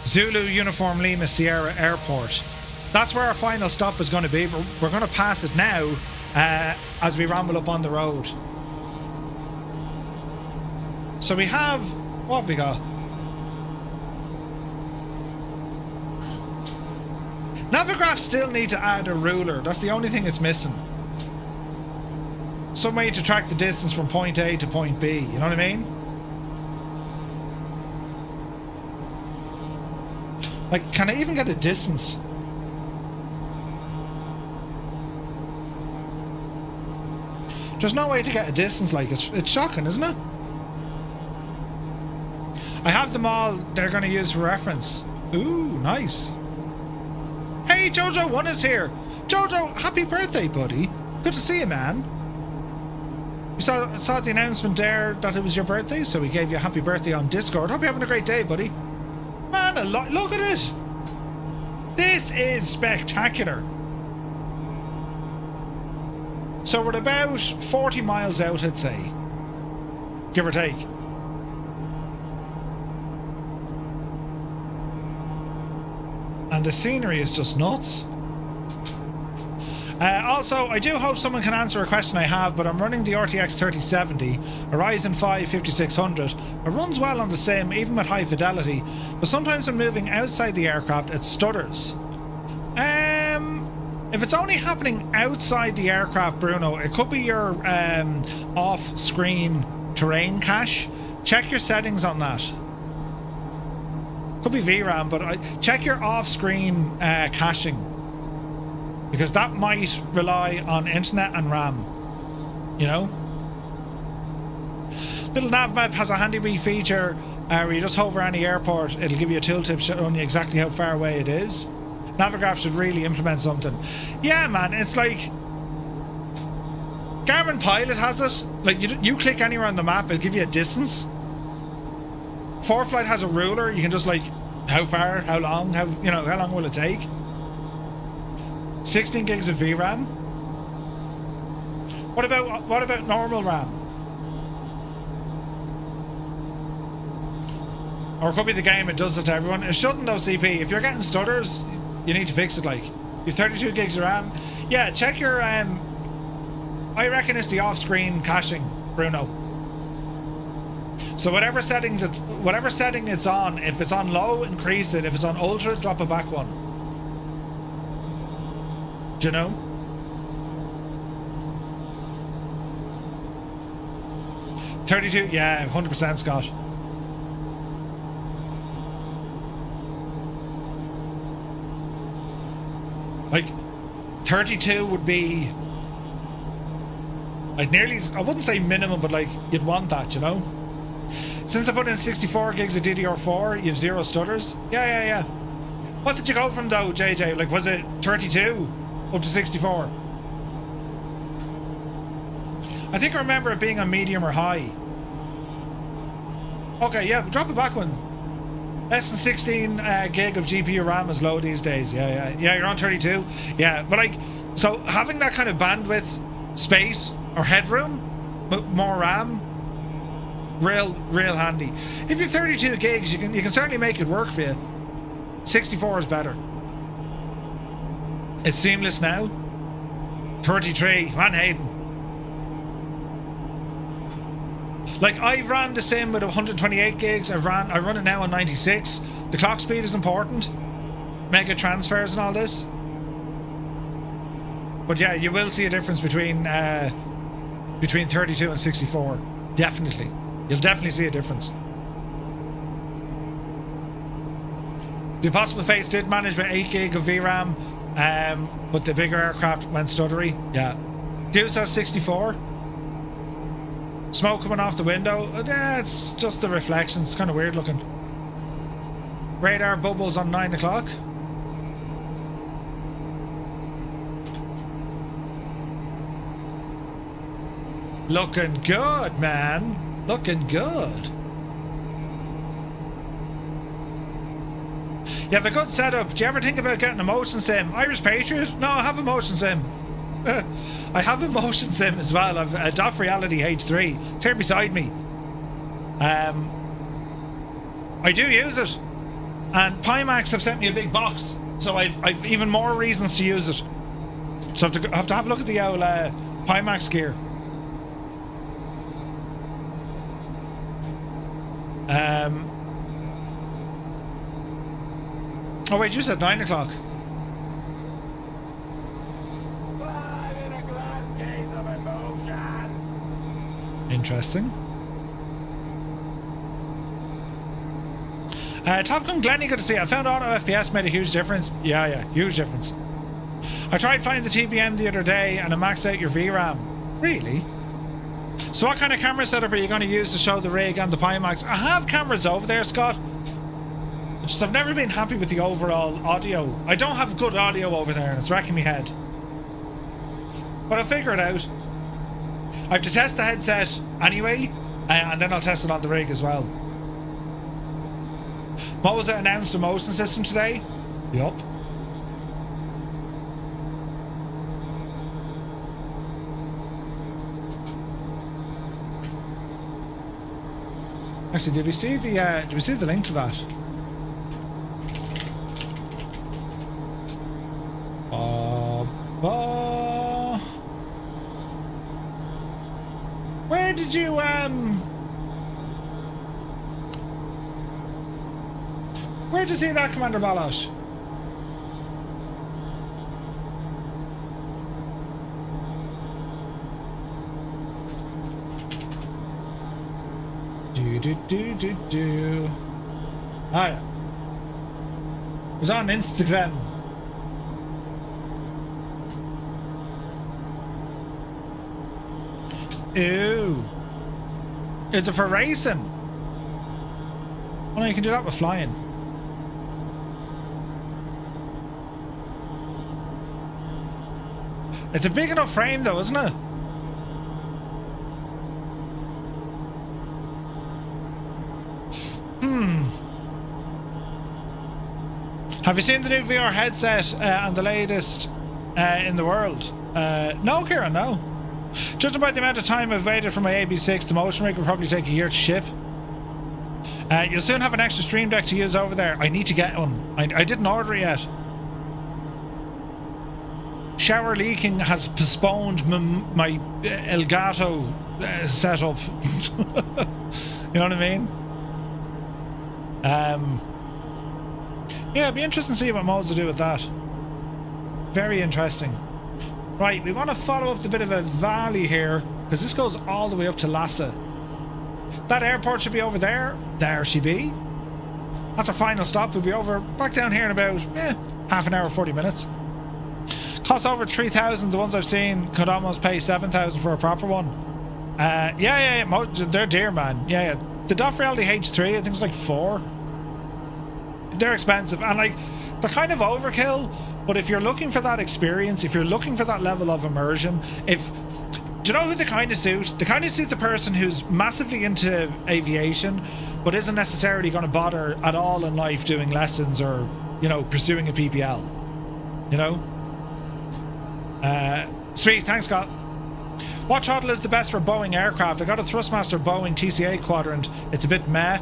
Zulu Uniform Lima Sierra Airport. That's where our final stop is going to be. We're going to pass it now as we ramble up on the road. So we have... what have we got? Navigraph still need to add a ruler. That's the only thing it's missing. Some way to track the distance from point A to point B. You know what I mean? Like, can I even get a distance? There's no way to get a distance. Like, it's shocking, isn't it? I have them all. They're going to use for reference. Ooh, nice. Hey, Jojo1 is here. Jojo, happy birthday, buddy. Good to see you, man. We saw the announcement there that it was your birthday, so we gave you a happy birthday on Discord. Hope you're having a great day, buddy. Man, look at it. This is spectacular. So we're about 40 miles out, I'd say. Give or take. And the scenery is just nuts. Also, I do hope someone can answer a question I have, but I'm running the RTX 3070, Horizon 5 5600. It runs well on the sim, even with high fidelity, but sometimes when moving outside the aircraft, it stutters. If it's only happening outside the aircraft, Bruno, it could be your off-screen terrain cache. Check your settings on that. Could be VRAM, but check your off-screen caching, because that might rely on internet and RAM. You know? Little nav map has a handy wee feature where you just hover any airport, it'll give you a tooltip showing you exactly how far away it is. Navigraph should really implement something. Yeah, man, it's like Garmin Pilot has it. Like, you click anywhere on the map, it'll give you a distance. ForeFlight has a ruler. You can just, like, how far, how long, how long will it take? 16 gigs of VRAM. What about normal RAM? Or it could be the game, it does it to everyone. It shouldn't though, CP. If you're getting stutters, you need to fix it. Like, you've 32 gigs of RAM. Yeah, check your I reckon it's the off-screen caching, Bruno. So whatever setting it's on, if it's on low, increase it. If it's on ultra, drop it back one. Do you know? $32, yeah, 100%, Scott. Like, 32 would be like nearly, I wouldn't say minimum, but like you'd want that, you know? Since I put in 64 gigs of DDR4, you have 0 stutters. Yeah. What did you go from though, JJ? Like, was it 32 up to 64? I think I remember it being on medium or high. Okay, yeah, drop it back one. Less than 16 gig of GPU RAM is low these days. Yeah, you're on 32. Yeah, but like, so having that kind of bandwidth, space, or headroom, but more RAM, real handy. If you're 32 gigs, you can certainly make it work for you. 64 is better. It's seamless now. 33, Van Hayden. Like, I've ran the sim with 128 gigs. I run it now on 96. The clock speed is important. Mega transfers and all this. But yeah, you will see a difference between 32 and 64. Definitely. You'll definitely see a difference. The Impossible Face did manage with 8 gig of VRAM, but the bigger aircraft went stuttery. Yeah. Goose has 64. Smoke coming off the window. It's just the reflections. It's kind of weird looking. Radar bubbles on 9 o'clock. Looking good, man. Looking good. You have a good setup. Do you ever think about getting a motion sim? Irish Patriot? No, I have a motion sim. I have a motion sim as well. I've a DOF Reality H3. It's here beside me. I do use it. And Pimax have sent me a big box. So I've even more reasons to use it. So I have to have a look at the old Pimax gear. Oh wait, you said 9 o'clock. Interesting. Top Gun Glenny, good to see. I found auto FPS made a huge difference. Yeah, huge difference. I tried finding the TBM the other day and it maxed out your VRAM. Really? So what kind of camera setup are you going to use to show the rig and the Pimax? I have cameras over there, Scott. Just I've never been happy with the overall audio. I don't have good audio over there and it's wrecking me head. But I'll figure it out. I have to test the headset anyway, and then I'll test it on the rig as well. What was it, announced a motion system today? Yup. Actually, did we see the link to that? Where did you where'd you see that, Commander Balash? Do. Ah, yeah. It was on Instagram. Ew. Is it for racing? Oh no, you can do that with flying. It's a big enough frame though, isn't it? Have you seen the new VR headset and the latest in the world? No, Kieran, no. Judging by the amount of time I've waited for my AB6, the motion rig will probably take a year to ship. You'll soon have an extra stream deck to use over there. I need to get one. I didn't order it yet. Shower leaking has postponed my Elgato setup. You know what I mean? Yeah, it'd be interesting to see what modes to do with that. Very interesting. Right, we want to follow up the bit of a valley here, because this goes all the way up to Lhasa. That airport should be over there. There she be. That's our final stop. We'll be over back down here in about half an hour, 40 minutes. Costs over 3,000. The ones I've seen could almost pay 7,000 for a proper one. Yeah. They're dear, man. Yeah. The DOF Reality H3, I think it's like 4. They're expensive and like they're kind of overkill, but if you're looking for that experience, if you're looking for that level of immersion, do you know who they kind of suit? They kind of suit the person who's massively into aviation but isn't necessarily going to bother at all in life doing lessons or, you know, pursuing a PPL, you know. Sweet, thanks, Scott. What throttle is the best for Boeing aircraft? I got a Thrustmaster Boeing TCA quadrant. It's a bit meh.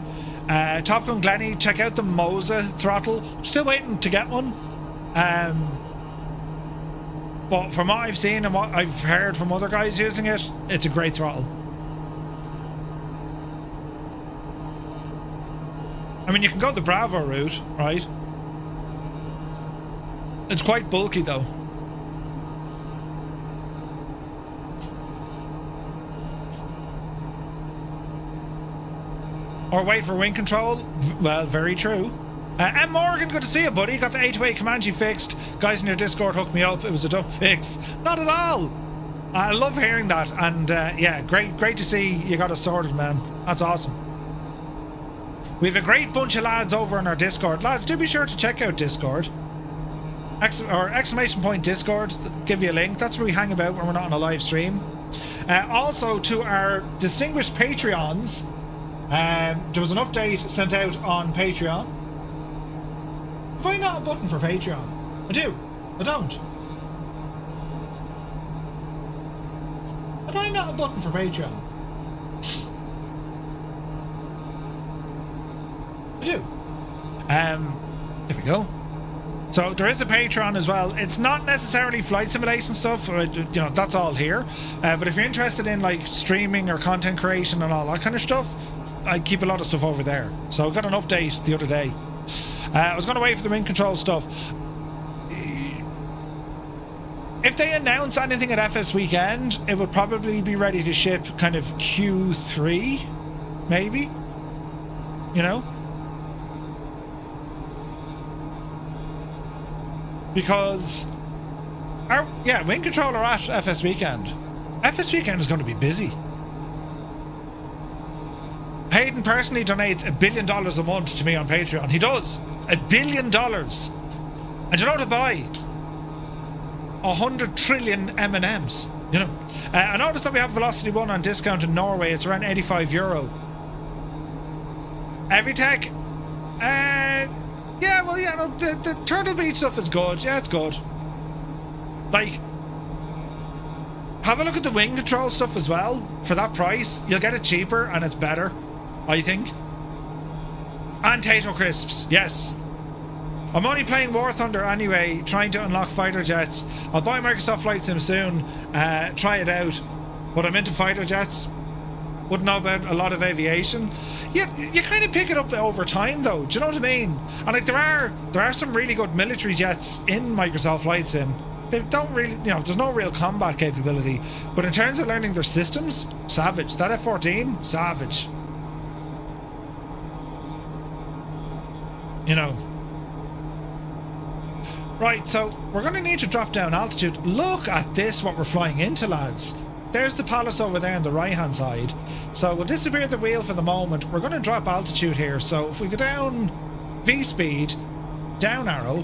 Top Gun Glenny, check out the Mosa throttle. I'm still waiting to get one. But from what I've seen and what I've heard from other guys using it, it's a great throttle. I mean, you can go the Bravo route, right? It's quite bulky though. Or wait for wind control. Well, very true. M. Morgan, good to see you, buddy. Got the 828 Comanche fixed. Guys in your Discord hooked me up. It was a dumb fix. Not at all. I love hearing that. And yeah, great to see you got it sorted, man. That's awesome. We have a great bunch of lads over on our Discord. Lads, do be sure to check out Discord. Exclamation point Discord. Give you a link. That's where we hang about when we're not on a live stream. Also, to our distinguished Patreons, there was an update sent out on Patreon. Have I not a button for Patreon? I do. I don't. Have I not a button for Patreon? I do. There we go. So there is a Patreon as well. It's not necessarily flight simulation stuff. You know, that's all here. But if you're interested in like streaming or content creation and all that kind of stuff, I keep a lot of stuff over there. So I got an update the other day. I was going to wait for the wind control stuff. If they announce anything at FS Weekend, it would probably be ready to ship kind of Q3, maybe. You know? Because, wind controller at FS Weekend. FS Weekend is going to be busy. Hayden personally donates $1 billion a month to me on Patreon. He does. $1 billion. And you know what to buy? 100 trillion M&Ms. You know. I noticed that we have Velocity 1 on discount in Norway. It's around €85. Everytech? Yeah, well, yeah, no, the Turtle Beach stuff is good. Yeah, it's good. Like, have a look at the wing control stuff as well. For that price, you'll get it cheaper and it's better, I think. And Tato Crisps, yes. I'm only playing War Thunder anyway, trying to unlock fighter jets. I'll buy Microsoft Flight Sim soon, try it out. But I'm into fighter jets. Wouldn't know about a lot of aviation. You kind of pick it up over time though, do you know what I mean? And like there are some really good military jets in Microsoft Flight Sim. They don't really, you know, there's no real combat capability. But in terms of learning their systems, savage. That F-14, savage. You know. Right, so we're going to need to drop down altitude. Look at this, what we're flying into, lads. There's the palace over there on the right hand side. So we'll disappear the wheel for the moment. We're going to drop altitude here. So if we go down V speed, down arrow.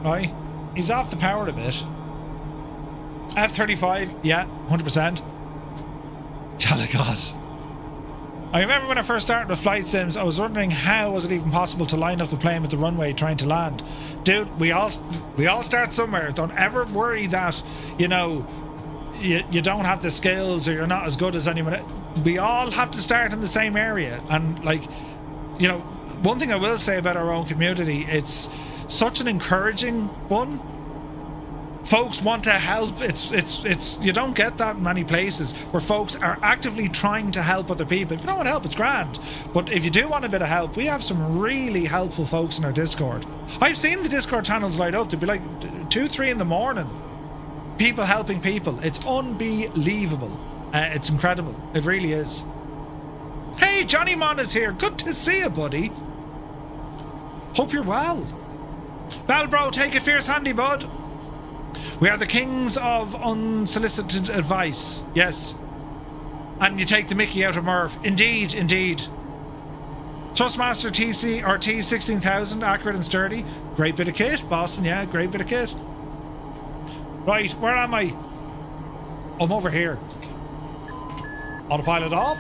Right, he's off the power a bit. F-35, yeah, 100%. Jolly God. I remember when I first started with flight sims, I was wondering how was it even possible to line up the plane with the runway trying to land. Dude, we all start somewhere. Don't ever worry that, you know, you don't have the skills or you're not as good as anyone. We all have to start in the same area. And like, you know, one thing I will say about our own community, it's such an encouraging one. Folks want to help. It's you don't get that in many places where folks are actively trying to help other people. If you don't want help, it's grand. But if you do want a bit of help, we have some really helpful folks in our Discord. I've seen the Discord channels light up. They'd be like 2-3 in the morning. People helping people. It's unbelievable. It's incredible. It really is. Hey, Johnny Mon is here. Good to see you, buddy. Hope you're well. Bell bro, take it fierce handy, bud. We are the kings of unsolicited advice. Yes. And you take the mickey out of Murph. Indeed, indeed. Thrustmaster TC or T16000, accurate and sturdy. Great bit of kit. Boston, yeah, great bit of kit. Right, where am I? I'm over here. Autopilot off.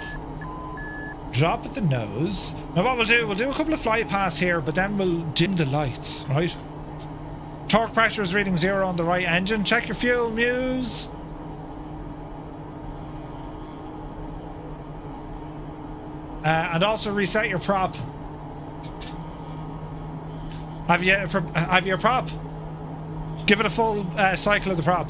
Drop at the nose. Now what we'll do a couple of flight paths here, but then we'll dim the lights, right? Torque pressure is reading 0 on the right engine. Check your fuel, Muse. And also reset your prop. Have you your prop? Give it a full cycle of the prop.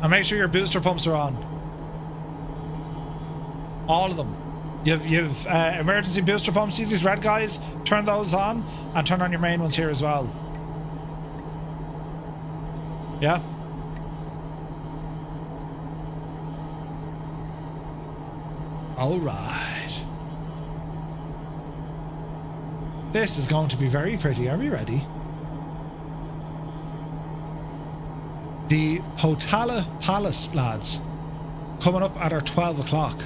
And make sure your booster pumps are on. All of them. You've emergency booster pumps. See these red guys? Turn those on and turn on your main ones here as well. Yeah. All right. This is going to be very pretty. Are we ready? The Potala Palace, lads. Coming up at our 12 o'clock.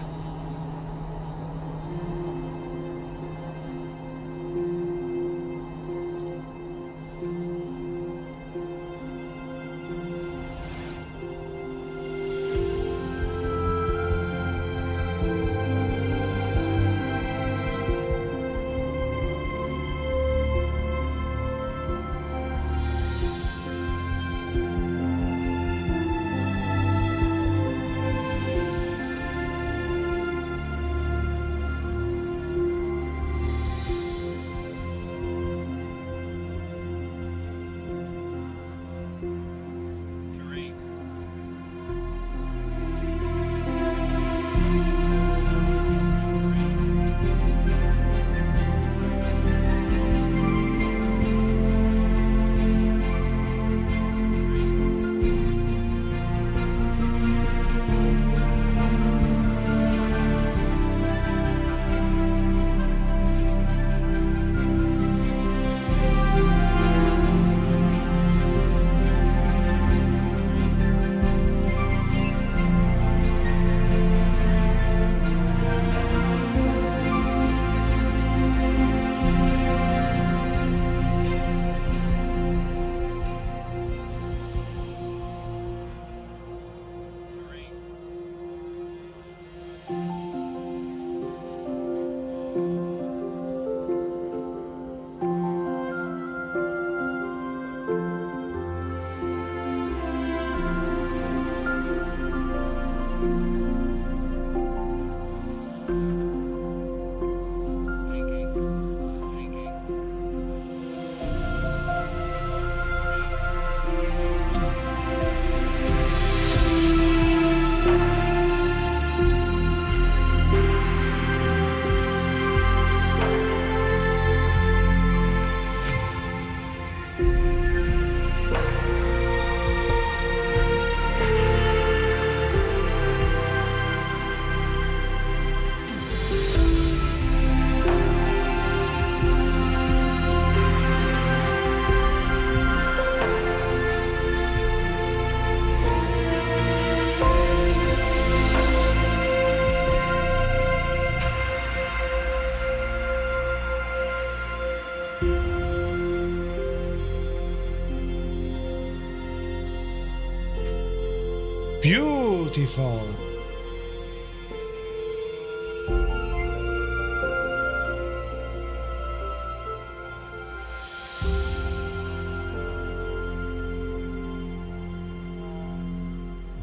Beautiful.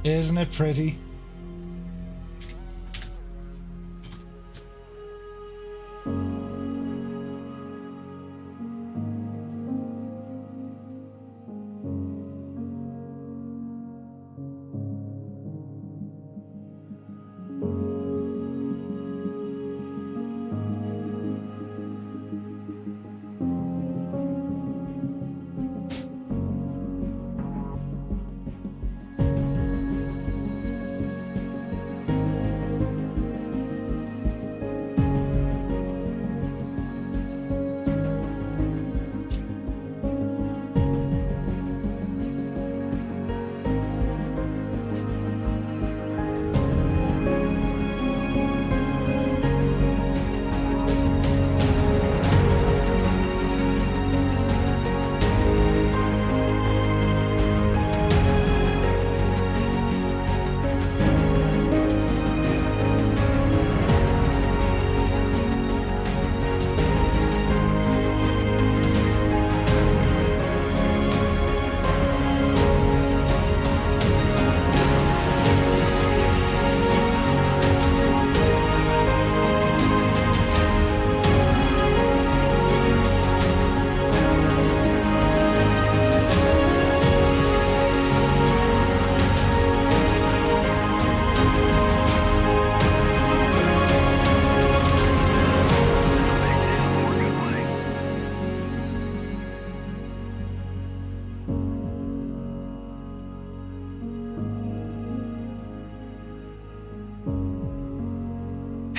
Isn't it pretty?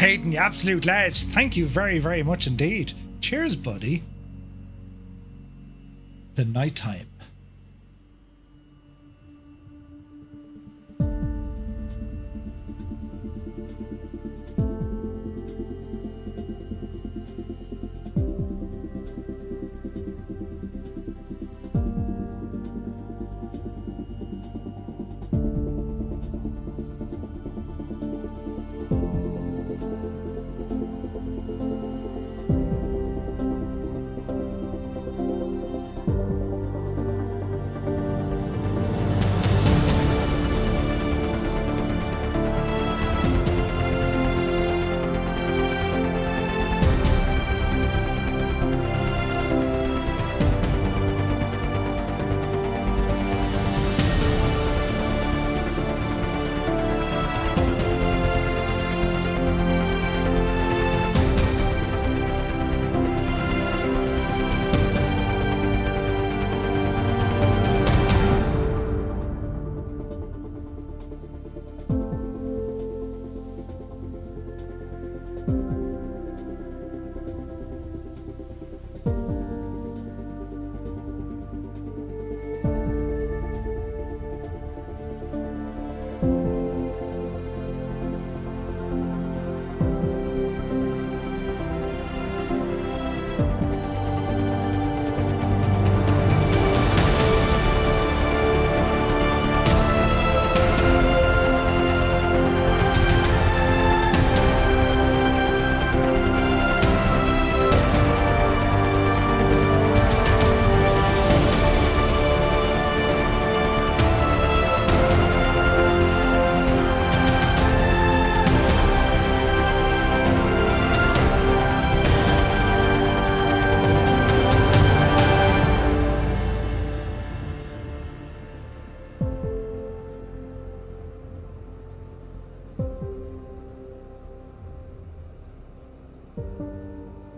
Hayden, you absolute ledge. Thank you very, very much indeed. Cheers, buddy. The nighttime.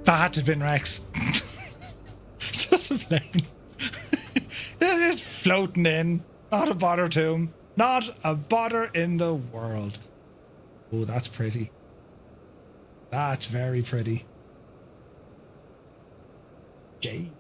That had to have been Rex. Just a plane. Just floating in. Not a bother to him. Not a bother in the world. Oh, that's pretty. That's very pretty. Jay.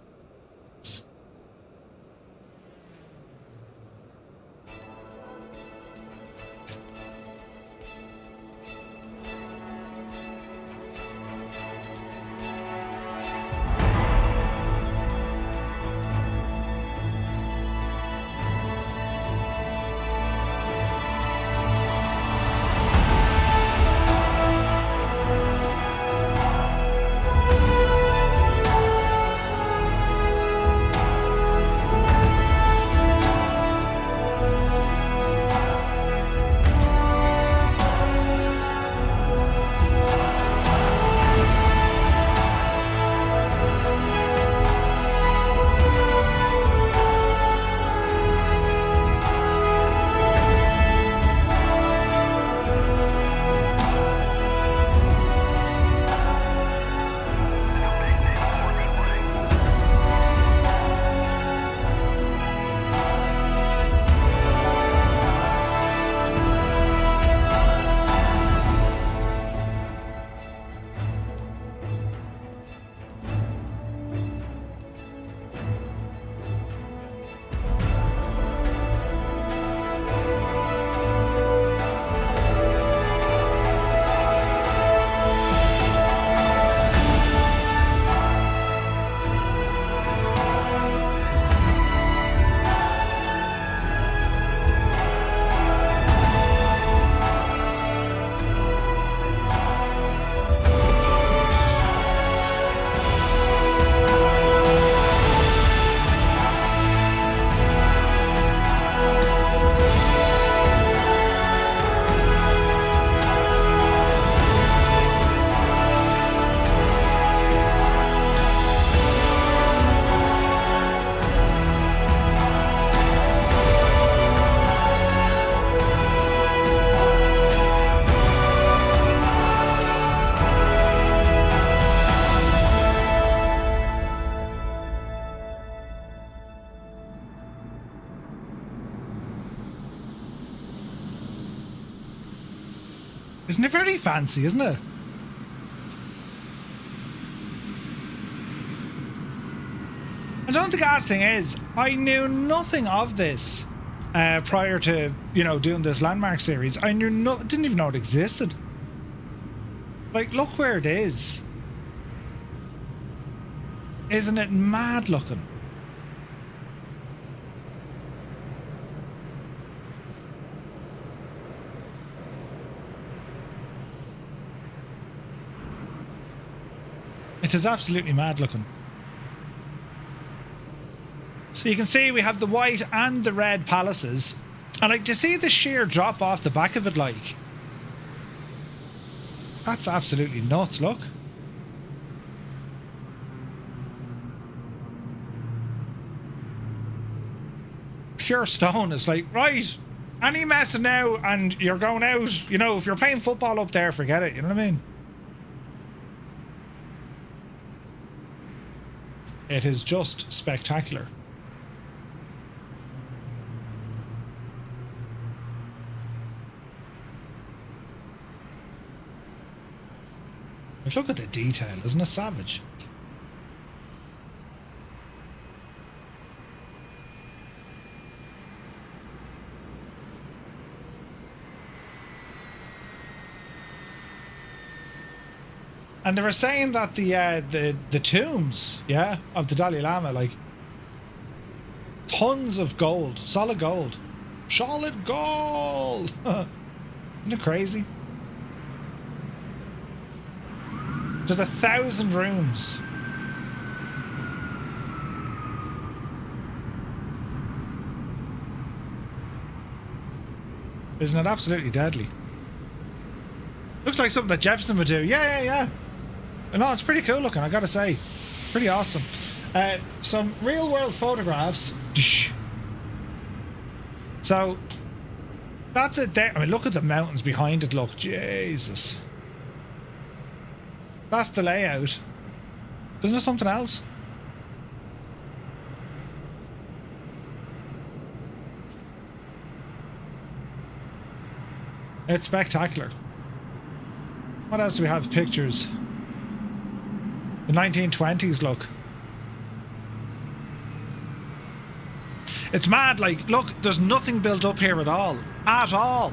Isn't it very fancy, isn't it? know the gas thing is, I knew nothing of this prior to, you know, doing this landmark series. I knew didn't even know it existed. Like, look where it is. Isn't it mad looking? It is absolutely mad looking. So you can see we have the white and the red palaces. And like, do you see the sheer drop off the back of it like? That's absolutely nuts, look. Pure stone is like, right, any messing now and you're going out, you know, if you're playing football up there, forget it, you know what I mean? It is just spectacular. But look at the detail, isn't it savage? And they were saying that the tombs, yeah, of the Dalai Lama, like tons of gold, solid gold. Solid gold! Isn't it crazy? There's 1,000 rooms. Isn't it absolutely deadly? Looks like something that Jepson would do. Yeah. No, it's pretty cool looking, I gotta say. Pretty awesome. Some real world photographs. So, that's it there. I mean, look at the mountains behind it, look. Jesus. That's the layout. Isn't there something else? It's spectacular. What else do we have? Pictures. The 1920s look. It's mad, like, look, there's nothing built up here at all. At all.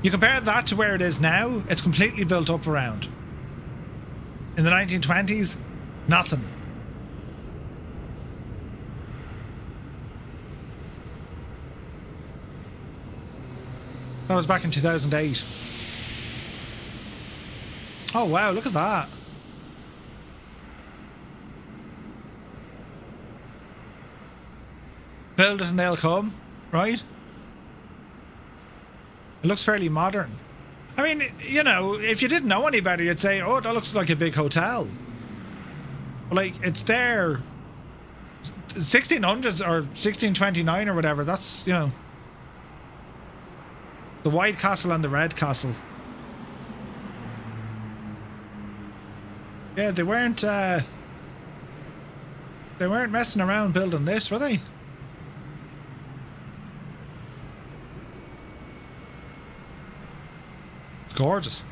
You compare that to where it is now, it's completely built up around. In the 1920s, nothing. That was back in 2008. Oh wow, look at that. Build it and they'll come, right? It looks fairly modern. I mean, you know, if you didn't know any better, you'd say, oh, that looks like a big hotel. But like, it's there. 1600s or 1629 or whatever, that's, you know. The white castle and the red castle. Yeah, they weren't messing around building this, were they? It's gorgeous.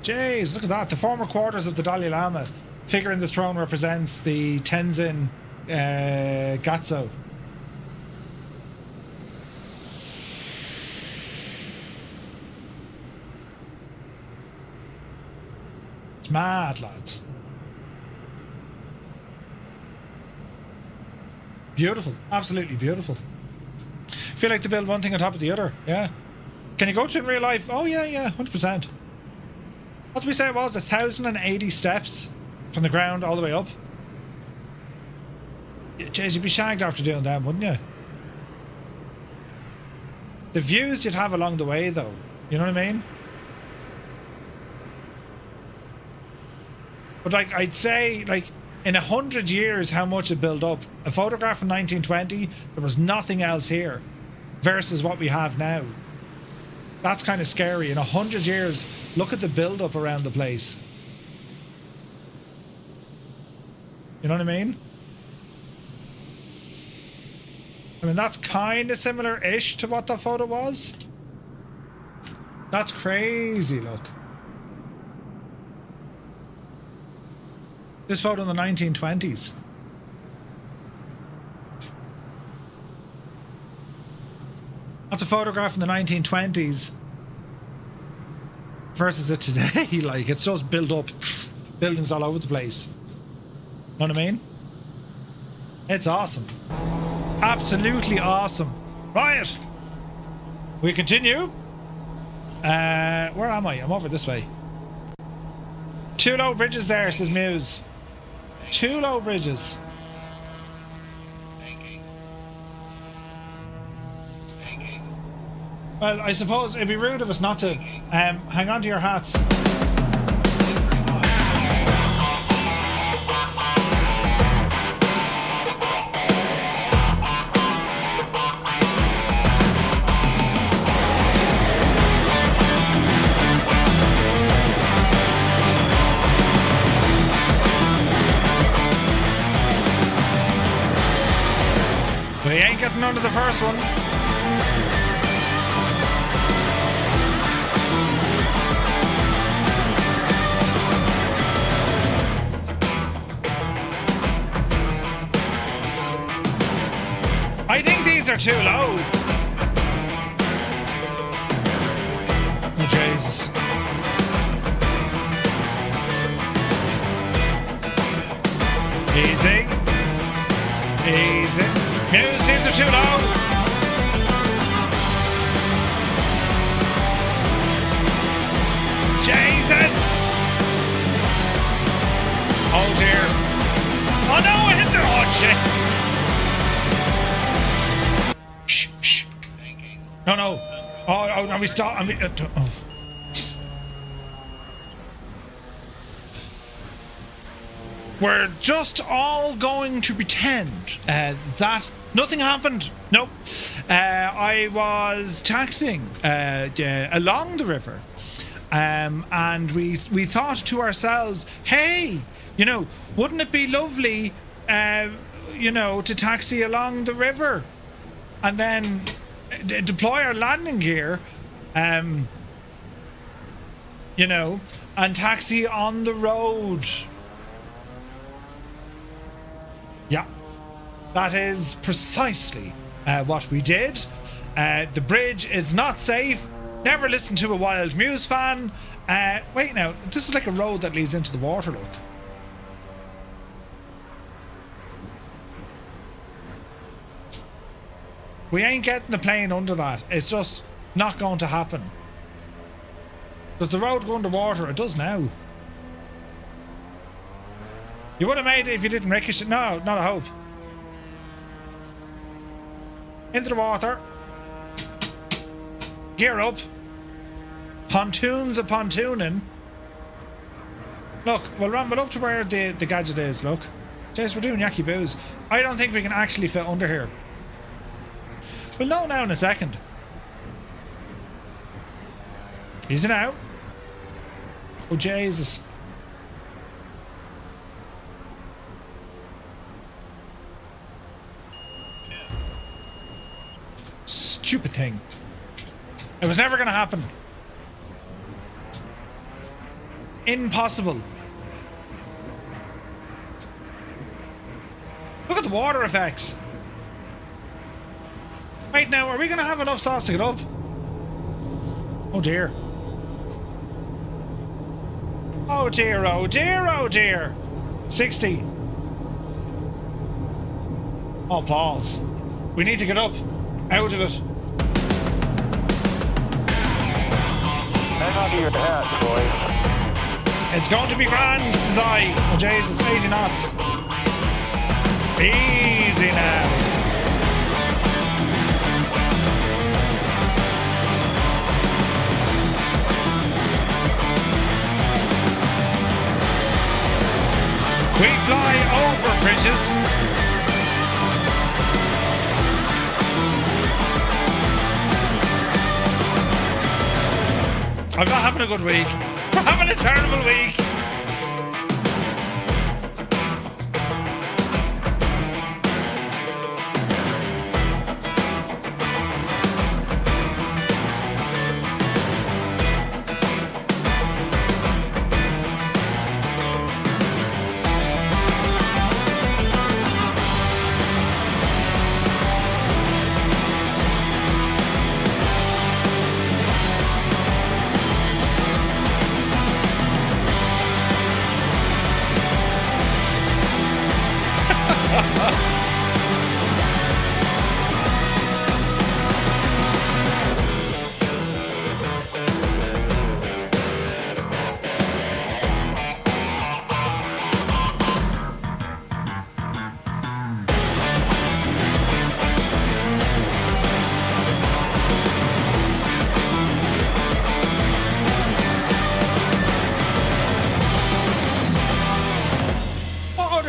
Jeez, look at that. The former quarters of the Dalai Lama. Figure in this throne represents the Tenzin Gyatso. It's mad, lads. Beautiful. Absolutely beautiful. Feel like to build one thing on top of the other. Yeah. Can you go to it in real life? Oh, yeah, 100%. What did we say it was? 1,080 steps from the ground all the way up? Jeez, you'd be shagged after doing that, wouldn't you? The views you'd have along the way, though. You know what I mean? But like, I'd say, like, in 100 years, how much it built up. A photograph in 1920, there was nothing else here versus what we have now. That's kind of scary. In 100 years, look at the build-up around the place. You know what I mean? I mean, that's kind of similar-ish to what that photo was. That's crazy, look. This photo in the 1920s. That's a photograph in the 1920s versus it today. Like, it's just built up, buildings all over the place. Know what I mean? It's awesome. Absolutely awesome. Right. We continue. Where am I? I'm over this way. 2 low bridges there, says Muse. 2 low bridges. Well, I suppose it'd be rude of us not to hang on to your hats. We ain't getting under the first one. I think these are too low. Oh, Jesus. Easy. Easy. Muse, these are too low. Jesus. Oh, dear. Oh, no, I hit the... Oh, shit. Shh. No. Oh, no, we stop. Oh. We're just all going to pretend that nothing happened. Nope. I was taxiing along the river, and we thought to ourselves, hey, wouldn't it be lovely, to taxi along the river? And then deploy our landing gear, and taxi on the road. Yeah, that is precisely what we did. The bridge is not safe. Never listen to a Wild Muse fan. Wait now, this is like a road that leads into the water, look. We ain't getting the plane under that. It's just not going to happen. Does the road go underwater? It does now. You would have made it if you didn't ricochet. No, not a hope. Into the water. Gear up. Pontoons a pontooning. Look, we'll ramble up to where the gadget is, look. Jess, we're doing yucky boos. I don't think we can actually fit under here. We'll know now in a second. Easy now. Oh, Jesus. Stupid thing. It was never going to happen. Impossible. Look at the water effects. Wait now, are we going to have enough sauce to get up? Oh dear. Oh dear, oh dear, oh dear. 60. Oh, balls. We need to get up. Out of it. Hang on to your hat, boys. It's going to be grand, says I. Oh, Jesus, 80 knots. Easy now. We fly over bridges. I'm not having a good week. We're having a terrible week.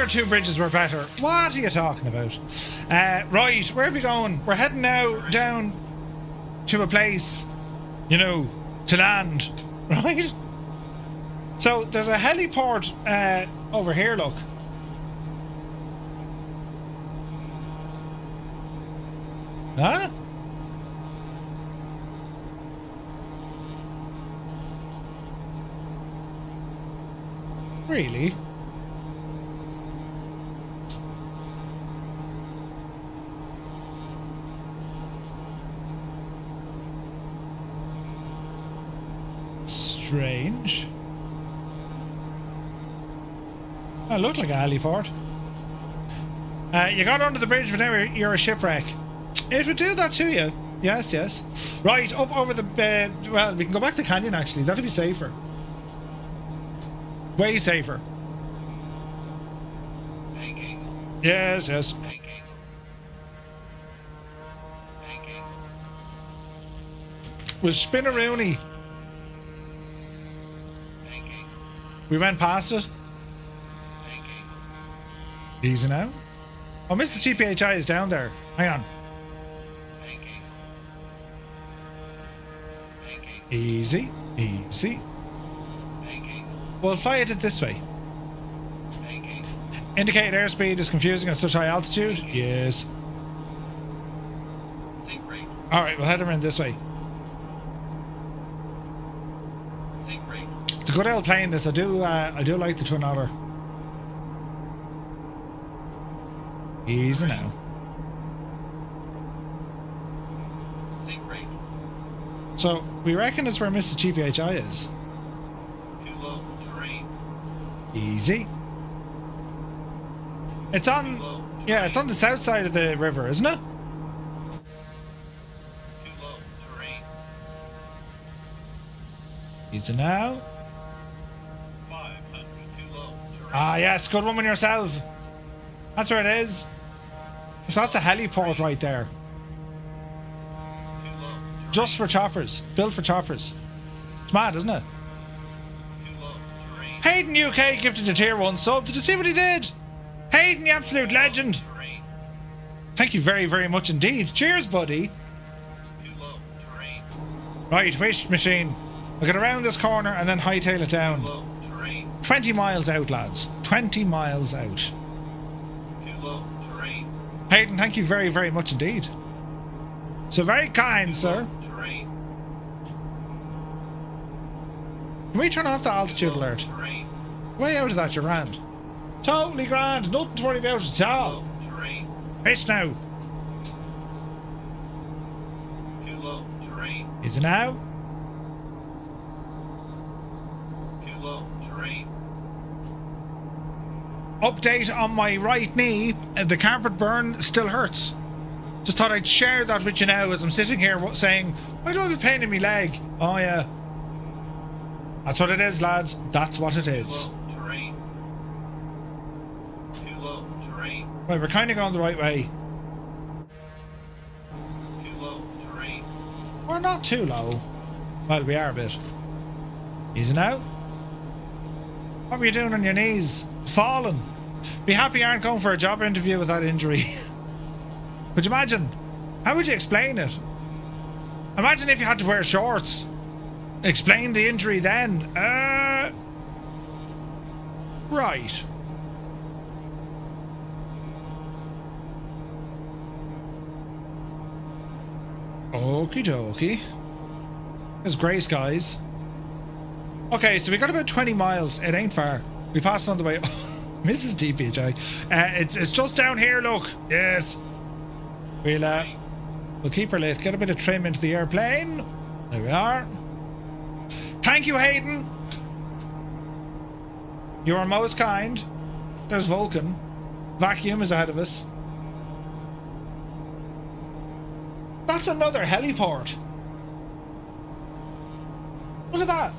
other two bridges were better. What are you talking about? Right, where are we going? We're heading now down to a place, you know, to land, right? So there's a heliport over here, look. Huh? Really? Strange. That looked like a heliport. You got under the bridge, but now you're a shipwreck. It would do that to you. Yes, yes. Right, up over the... well, we can go back to the canyon, actually. That'd be safer. Way safer. Banking. Yes, yes. Banking. Banking. We'll spin a Rooney. Banking. We went past it. Banking. Easy now. Oh, Mr. GPHI is down there. Hang on. Banking. Banking. Easy. Easy. Banking. We'll fly it this way. Banking. Indicated airspeed is confusing at such high altitude. Yes. Sink rate. Alright, we'll head around this way. Sink rate. It's a good old plane, this. I do like the Twin Otter. Easy now. Sink rate. So, we reckon it's where Mr. GPHI is. Too low. Terrain. Easy. It's on... Too low. Yeah, it's on the south side of the river, isn't it? Too low. Terrain. Easy now. 500. Too low. Terrain. Ah, yes, good woman yourself. That's where it is. So that's a heliport right there. Too low. Terrain. Just for choppers. Built for choppers. It's mad, isn't it? Too low. Terrain. Hayden UK gifted a tier 1 sub. Did you see what he did? Hayden, the absolute legend. Terrain. Thank you very, very much indeed. Cheers, buddy. Too low. Terrain. Right, wish machine. We'll get around this corner and then hightail it down. Low. Terrain. 20 miles out, lads. 20 miles out. Too low. Terrain. Hayden, thank you very, very much indeed. So very kind, sir. Terrain. Can we turn off the altitude alert? Terrain. Way out of that, you're grand. Totally grand. Nothing to worry about at all. Low. Terrain. Pitch now. Too low. Terrain. Is it now? Too low. Terrain. Update on my right knee. The carpet burn still hurts. Just thought I'd share that with you now as I'm sitting here saying, I don't have a pain in my leg. Oh yeah. That's what it is, lads. That's what it is. Low. Terrain. Too low. Terrain. Right, we're kind of going the right way. Too low. Terrain. We're not too low. Well, we are a bit. Easy now. What were you doing on your knees? Falling. Be happy you aren't going for a job interview with that injury. Could you imagine? How would you explain it? Imagine if you had to wear shorts. Explain the injury then. Right. Okie dokie. There's grey skies. Okay, so we got about 20 miles. It ain't far. We passed on the way. Mrs. DPHI. It's just down here, look. Yes. We'll keep her lit. Get a bit of trim into the airplane. There we are. Thank you, Hayden. You are most kind. There's Vulcan. Vacuum is ahead of us. That's another heliport. Look at that.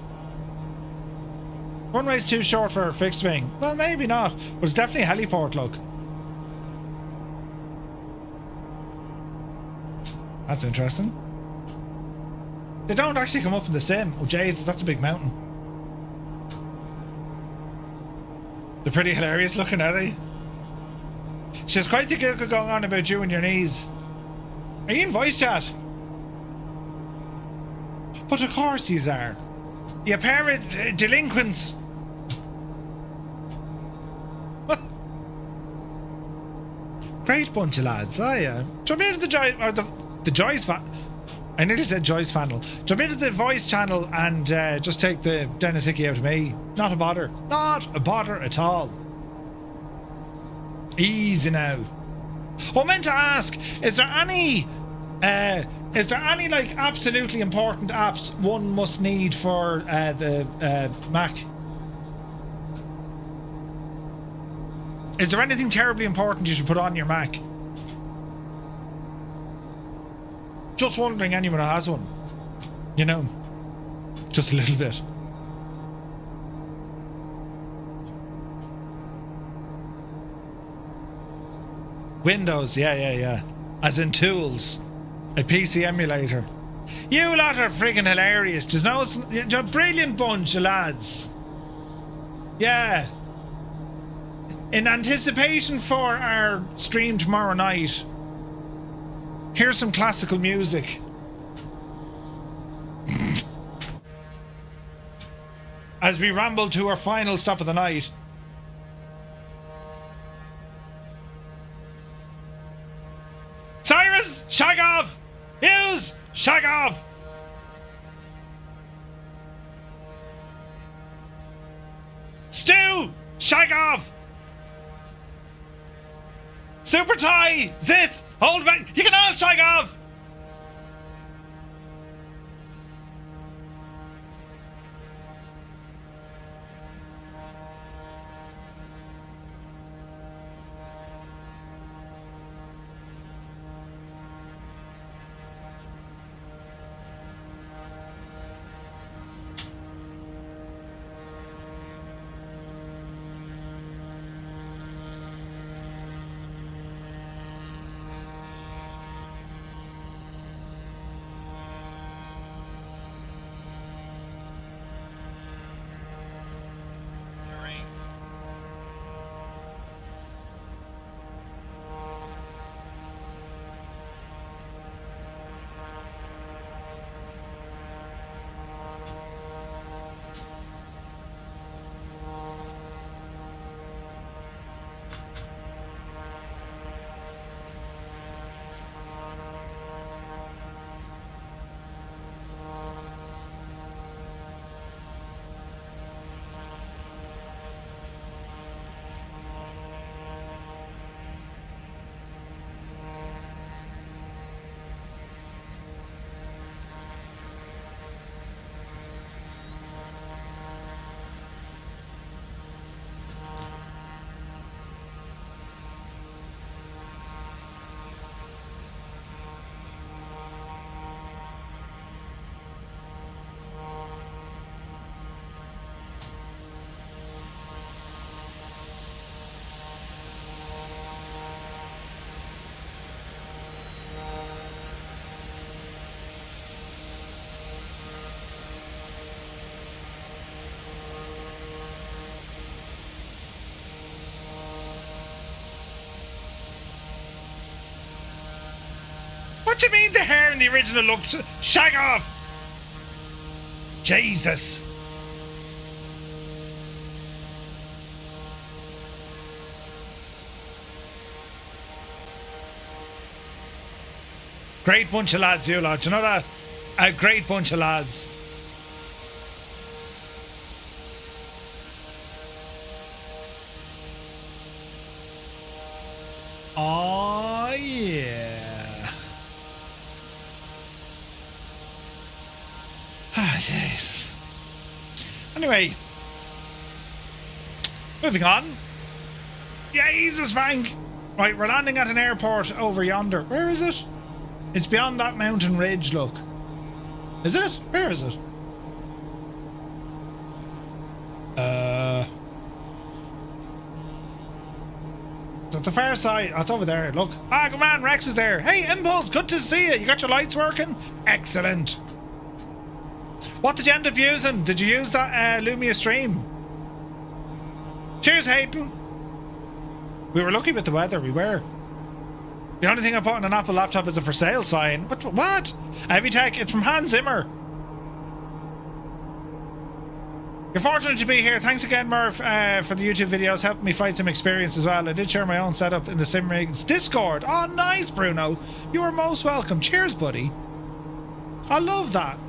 Runway's too short for a fixed wing. Well, maybe not, but it's definitely a heliport, look. That's interesting. They don't actually come up in the sim. Oh, jeez, that's a big mountain. They're pretty hilarious looking, are they? She's quite the giggle going on about you and your knees. Are you in voice chat? But of course you are. You pair of delinquents. Great bunch of lads. Oh yeah. Jump into the Joy or the Joy's fan. I nearly said Joy's channel. Jump into the voice channel and just take the Dennis Hickey out of me. Not a bother. Not a bother at all. Easy now. Oh, I meant to ask, is there any like absolutely important apps one must need for the Mac? Is there anything terribly important you should put on your Mac? Just wondering, anyone who has one. You know, just a little bit. Windows, yeah. As in tools. A PC emulator. You lot are friggin' hilarious. There's no... You're a brilliant bunch of lads. Yeah. In anticipation for our stream tomorrow night, here's some classical music. As we ramble to our final stop of the night. Cyrus, shag off! Hughes, shag off! Stu, shag off! Super Tie, Zith, hold back! You can all shag off! Terrain. What do you mean the hair in the original looks shag off? Jesus. Great bunch of lads, you lot. Do you know that? A great bunch of lads. Oh, yeah. Ah, Jesus. Anyway. Moving on. Jesus, Frank. Right, we're landing at an airport over yonder. Where is it? It's beyond that mountain ridge, look. Is it? Where is it? It's at the far side. Oh, it's over there, look. Ah, good man, Rex is there. Hey, Impulse, good to see you. You got your lights working? Excellent. What did you end up using? Did you use that Lumia stream? Cheers, Hayden. We were lucky with the weather, we were. The only thing I put on an Apple laptop is a for sale sign. What? Heavy Tech, it's from Hans Zimmer. You're fortunate to be here. Thanks again, Murph, for the YouTube videos, helping me flight sim experience as well. I did share my own setup in the SimRigs Discord. Oh, nice, Bruno. You are most welcome. Cheers, buddy. I love that.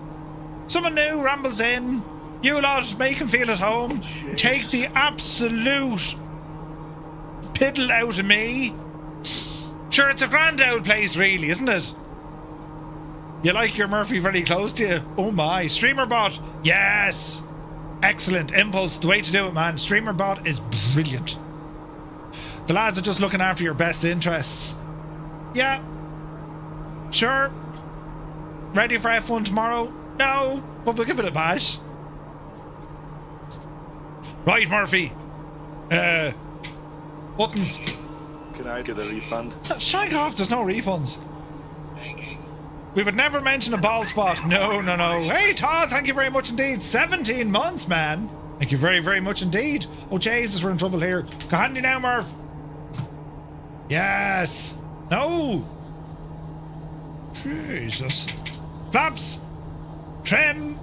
Someone new rambles in. You lot make him feel at home. Take the absolute piddle out of me. Sure, it's a grand old place, really, isn't it? You like your Murphy very close to you? Oh my. StreamerBot. Yes. Excellent. Impulse, the way to do it, man. StreamerBot is brilliant. The lads are just looking after your best interests. Yeah. Sure. Ready for F1 tomorrow? No, but we'll give it a bash. Right, Murphy. Buttons. Can I get a refund? Shag off, there's no refunds. We would never mention a bald spot. No, no, no. Hey, Todd, thank you very much indeed. 17 months, man. Thank you very, very much indeed. Oh, Jesus, we're in trouble here. Go handy now, Murph. Yes. No. Jesus. Flaps. Trim.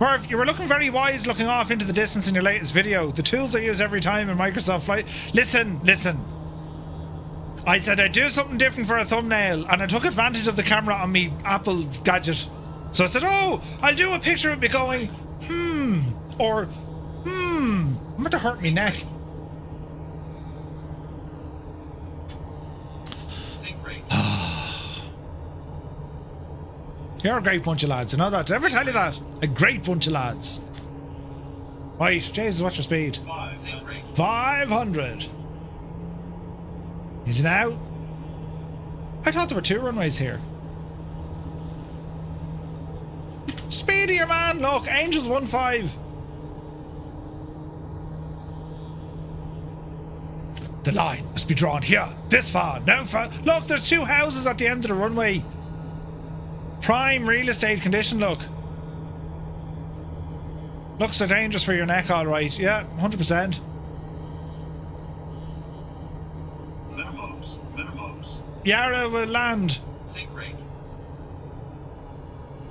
Murph, you were looking very wise looking off into the distance in your latest video. The tools I use every time in Microsoft Flight. Listen. I said I'd do something different for a thumbnail, and I took advantage of the camera on me Apple gadget. So I said, oh, I'll do a picture of me going, or, I'm going to hurt me neck. You're a great bunch of lads, you know that? Did I ever tell you that? A great bunch of lads. Right, Jesus, what's your speed? 500. Is it now? I thought there were 2 runways here. Speedier, man! Look, Angels 1-5. The line must be drawn here, this far, now far. Look, there's 2 houses at the end of the runway. Prime real estate condition, look. Looks so dangerous for your neck, alright. Yeah, 100%. Yara will land.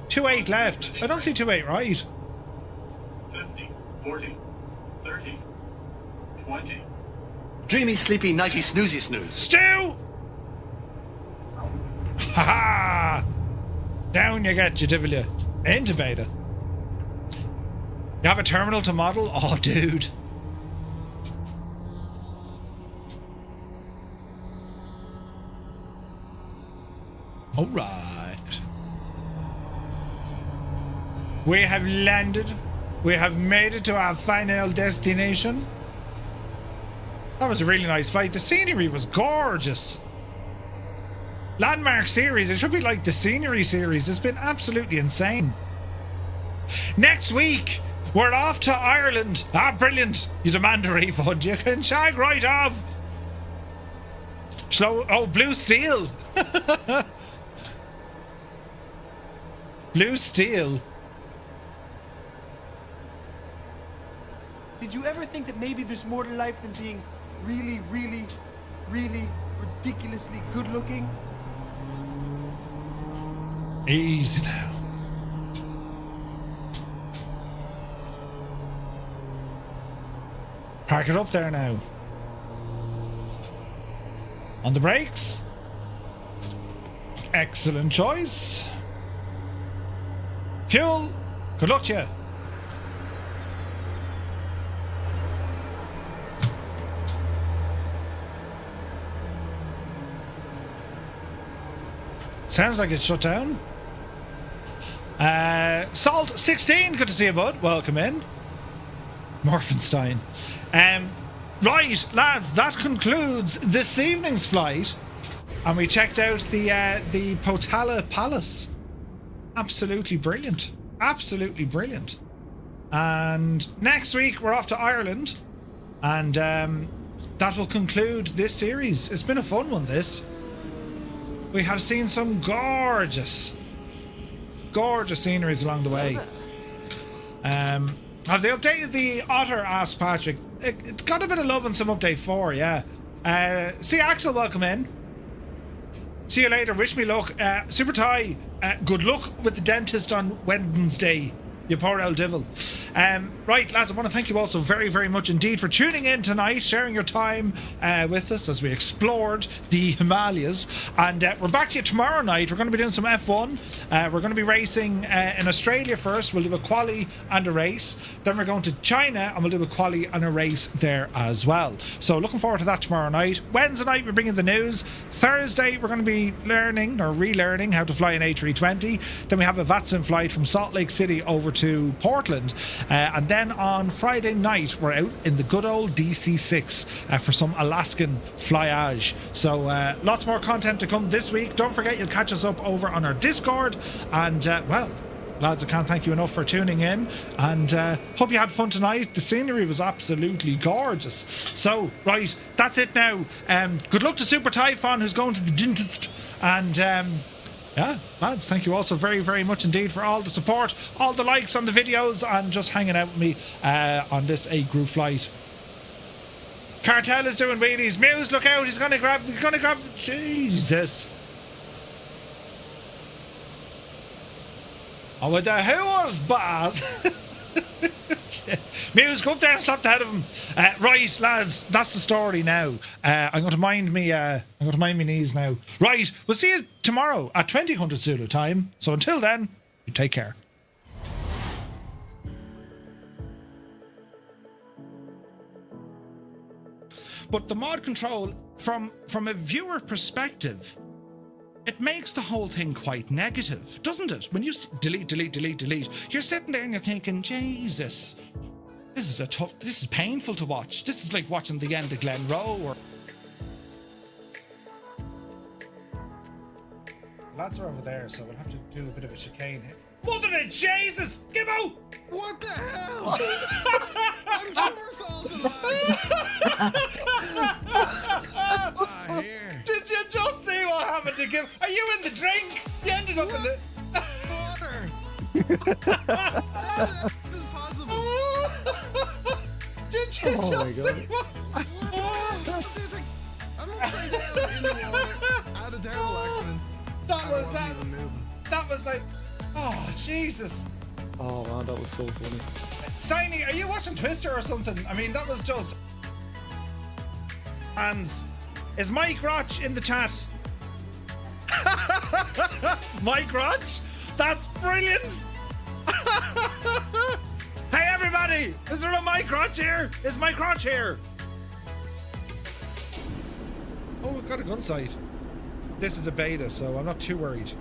2-8 left. I don't see 2-8 right. 50, 40, 30, 20. Dreamy, sleepy, nighty, snoozy, snooze. Stew! Ha ha! Down you get, you devil you. Intubated. You have a terminal to model? Oh, dude. All right. We have landed. We have made it to our final destination. That was a really nice flight. The scenery was gorgeous. Landmark series. It should be like the scenery series. It's been absolutely insane. Next week, we're off to Ireland. Ah, brilliant. You demand a refund. You can shag right off. Slow. Oh, Blue Steel. Blue Steel. Did you ever think that maybe there's more to life than being really, really, really ridiculously good looking? Easy now. Park it up there now. On the brakes. Excellent choice. Fuel. Good luck to you. Sounds like it's shut down. Salt 16, good to see you, bud. Welcome in. Morfenstein. Right, lads, that concludes this evening's flight. And we checked out the Potala Palace. Absolutely brilliant. Absolutely brilliant. And next week we're off to Ireland. And that will conclude this series. It's been a fun one, this. We have seen some gorgeous sceneries along the way. Have they updated the Otter? Asked Patrick. It's got a bit of love and some update 4, yeah. See Axel, welcome in. See you later. Wish me luck. Super Ty, good luck with the dentist on Wednesday. You poor old devil. Right, lads, I want to thank you also very, very much indeed for tuning in tonight, sharing your time with us as we explored the Himalayas. And we're back to you tomorrow night. We're going to be doing some F1. We're going to be racing in Australia first. We'll do a quali and a race. Then we're going to China and we'll do a quali and a race there as well. So looking forward to that tomorrow night. Wednesday night, we're bringing the news. Thursday, we're going to be learning or relearning how to fly an A320. Then we have a VATSIM flight from Salt Lake City over to Portland, and then on Friday night we're out in the good old DC-6 for some Alaskan flyage. So lots more content to come this week. Don't forget, you'll catch us up over on our Discord, and well, lads, I can't thank you enough for tuning in, and hope you had fun tonight. The scenery was absolutely gorgeous. So right, that's it now. Good luck to Super Typhon, who's going to the dentist, and yeah, lads, thank you also very, very much indeed for all the support, all the likes on the videos, and just hanging out with me on this A group flight. Cartel is doing wheelies. Muse, look out! He's gonna grab. Jesus! Oh, with the Who's Baz. Muse, go up there and slap the head of him. Right, lads, that's the story now. I'm going to mind me. I'm going to mind my knees now. Right, we'll see you tomorrow at 2000 Zulu time. So until then, you take care. But the mod control, from a viewer perspective, it makes the whole thing quite negative, doesn't it? When you delete, you're sitting there and you're thinking, Jesus, this is painful to watch. This is like watching the end of Glen Rowe. Or lads are over there, so we'll have to do a bit of a chicane here. Mother of Jesus! Gibbo! What the hell? I'm here. Did you just see what happened to Gib? Are you in the drink? You ended up in the Water. This is possible. Did you just see what? There's like, I'm upside down in the water. I had a terrible accident. That was like, oh Jesus. Oh man, that was so funny. Steiny, are you watching Twister or something? I mean, that was just. And is Mike Roch in the chat? Mike Roch? That's brilliant. Hey everybody, is there a Mike Roch here? Is Mike Roch here? Oh, we've got a gun sight. This is a beta, so I'm not too worried.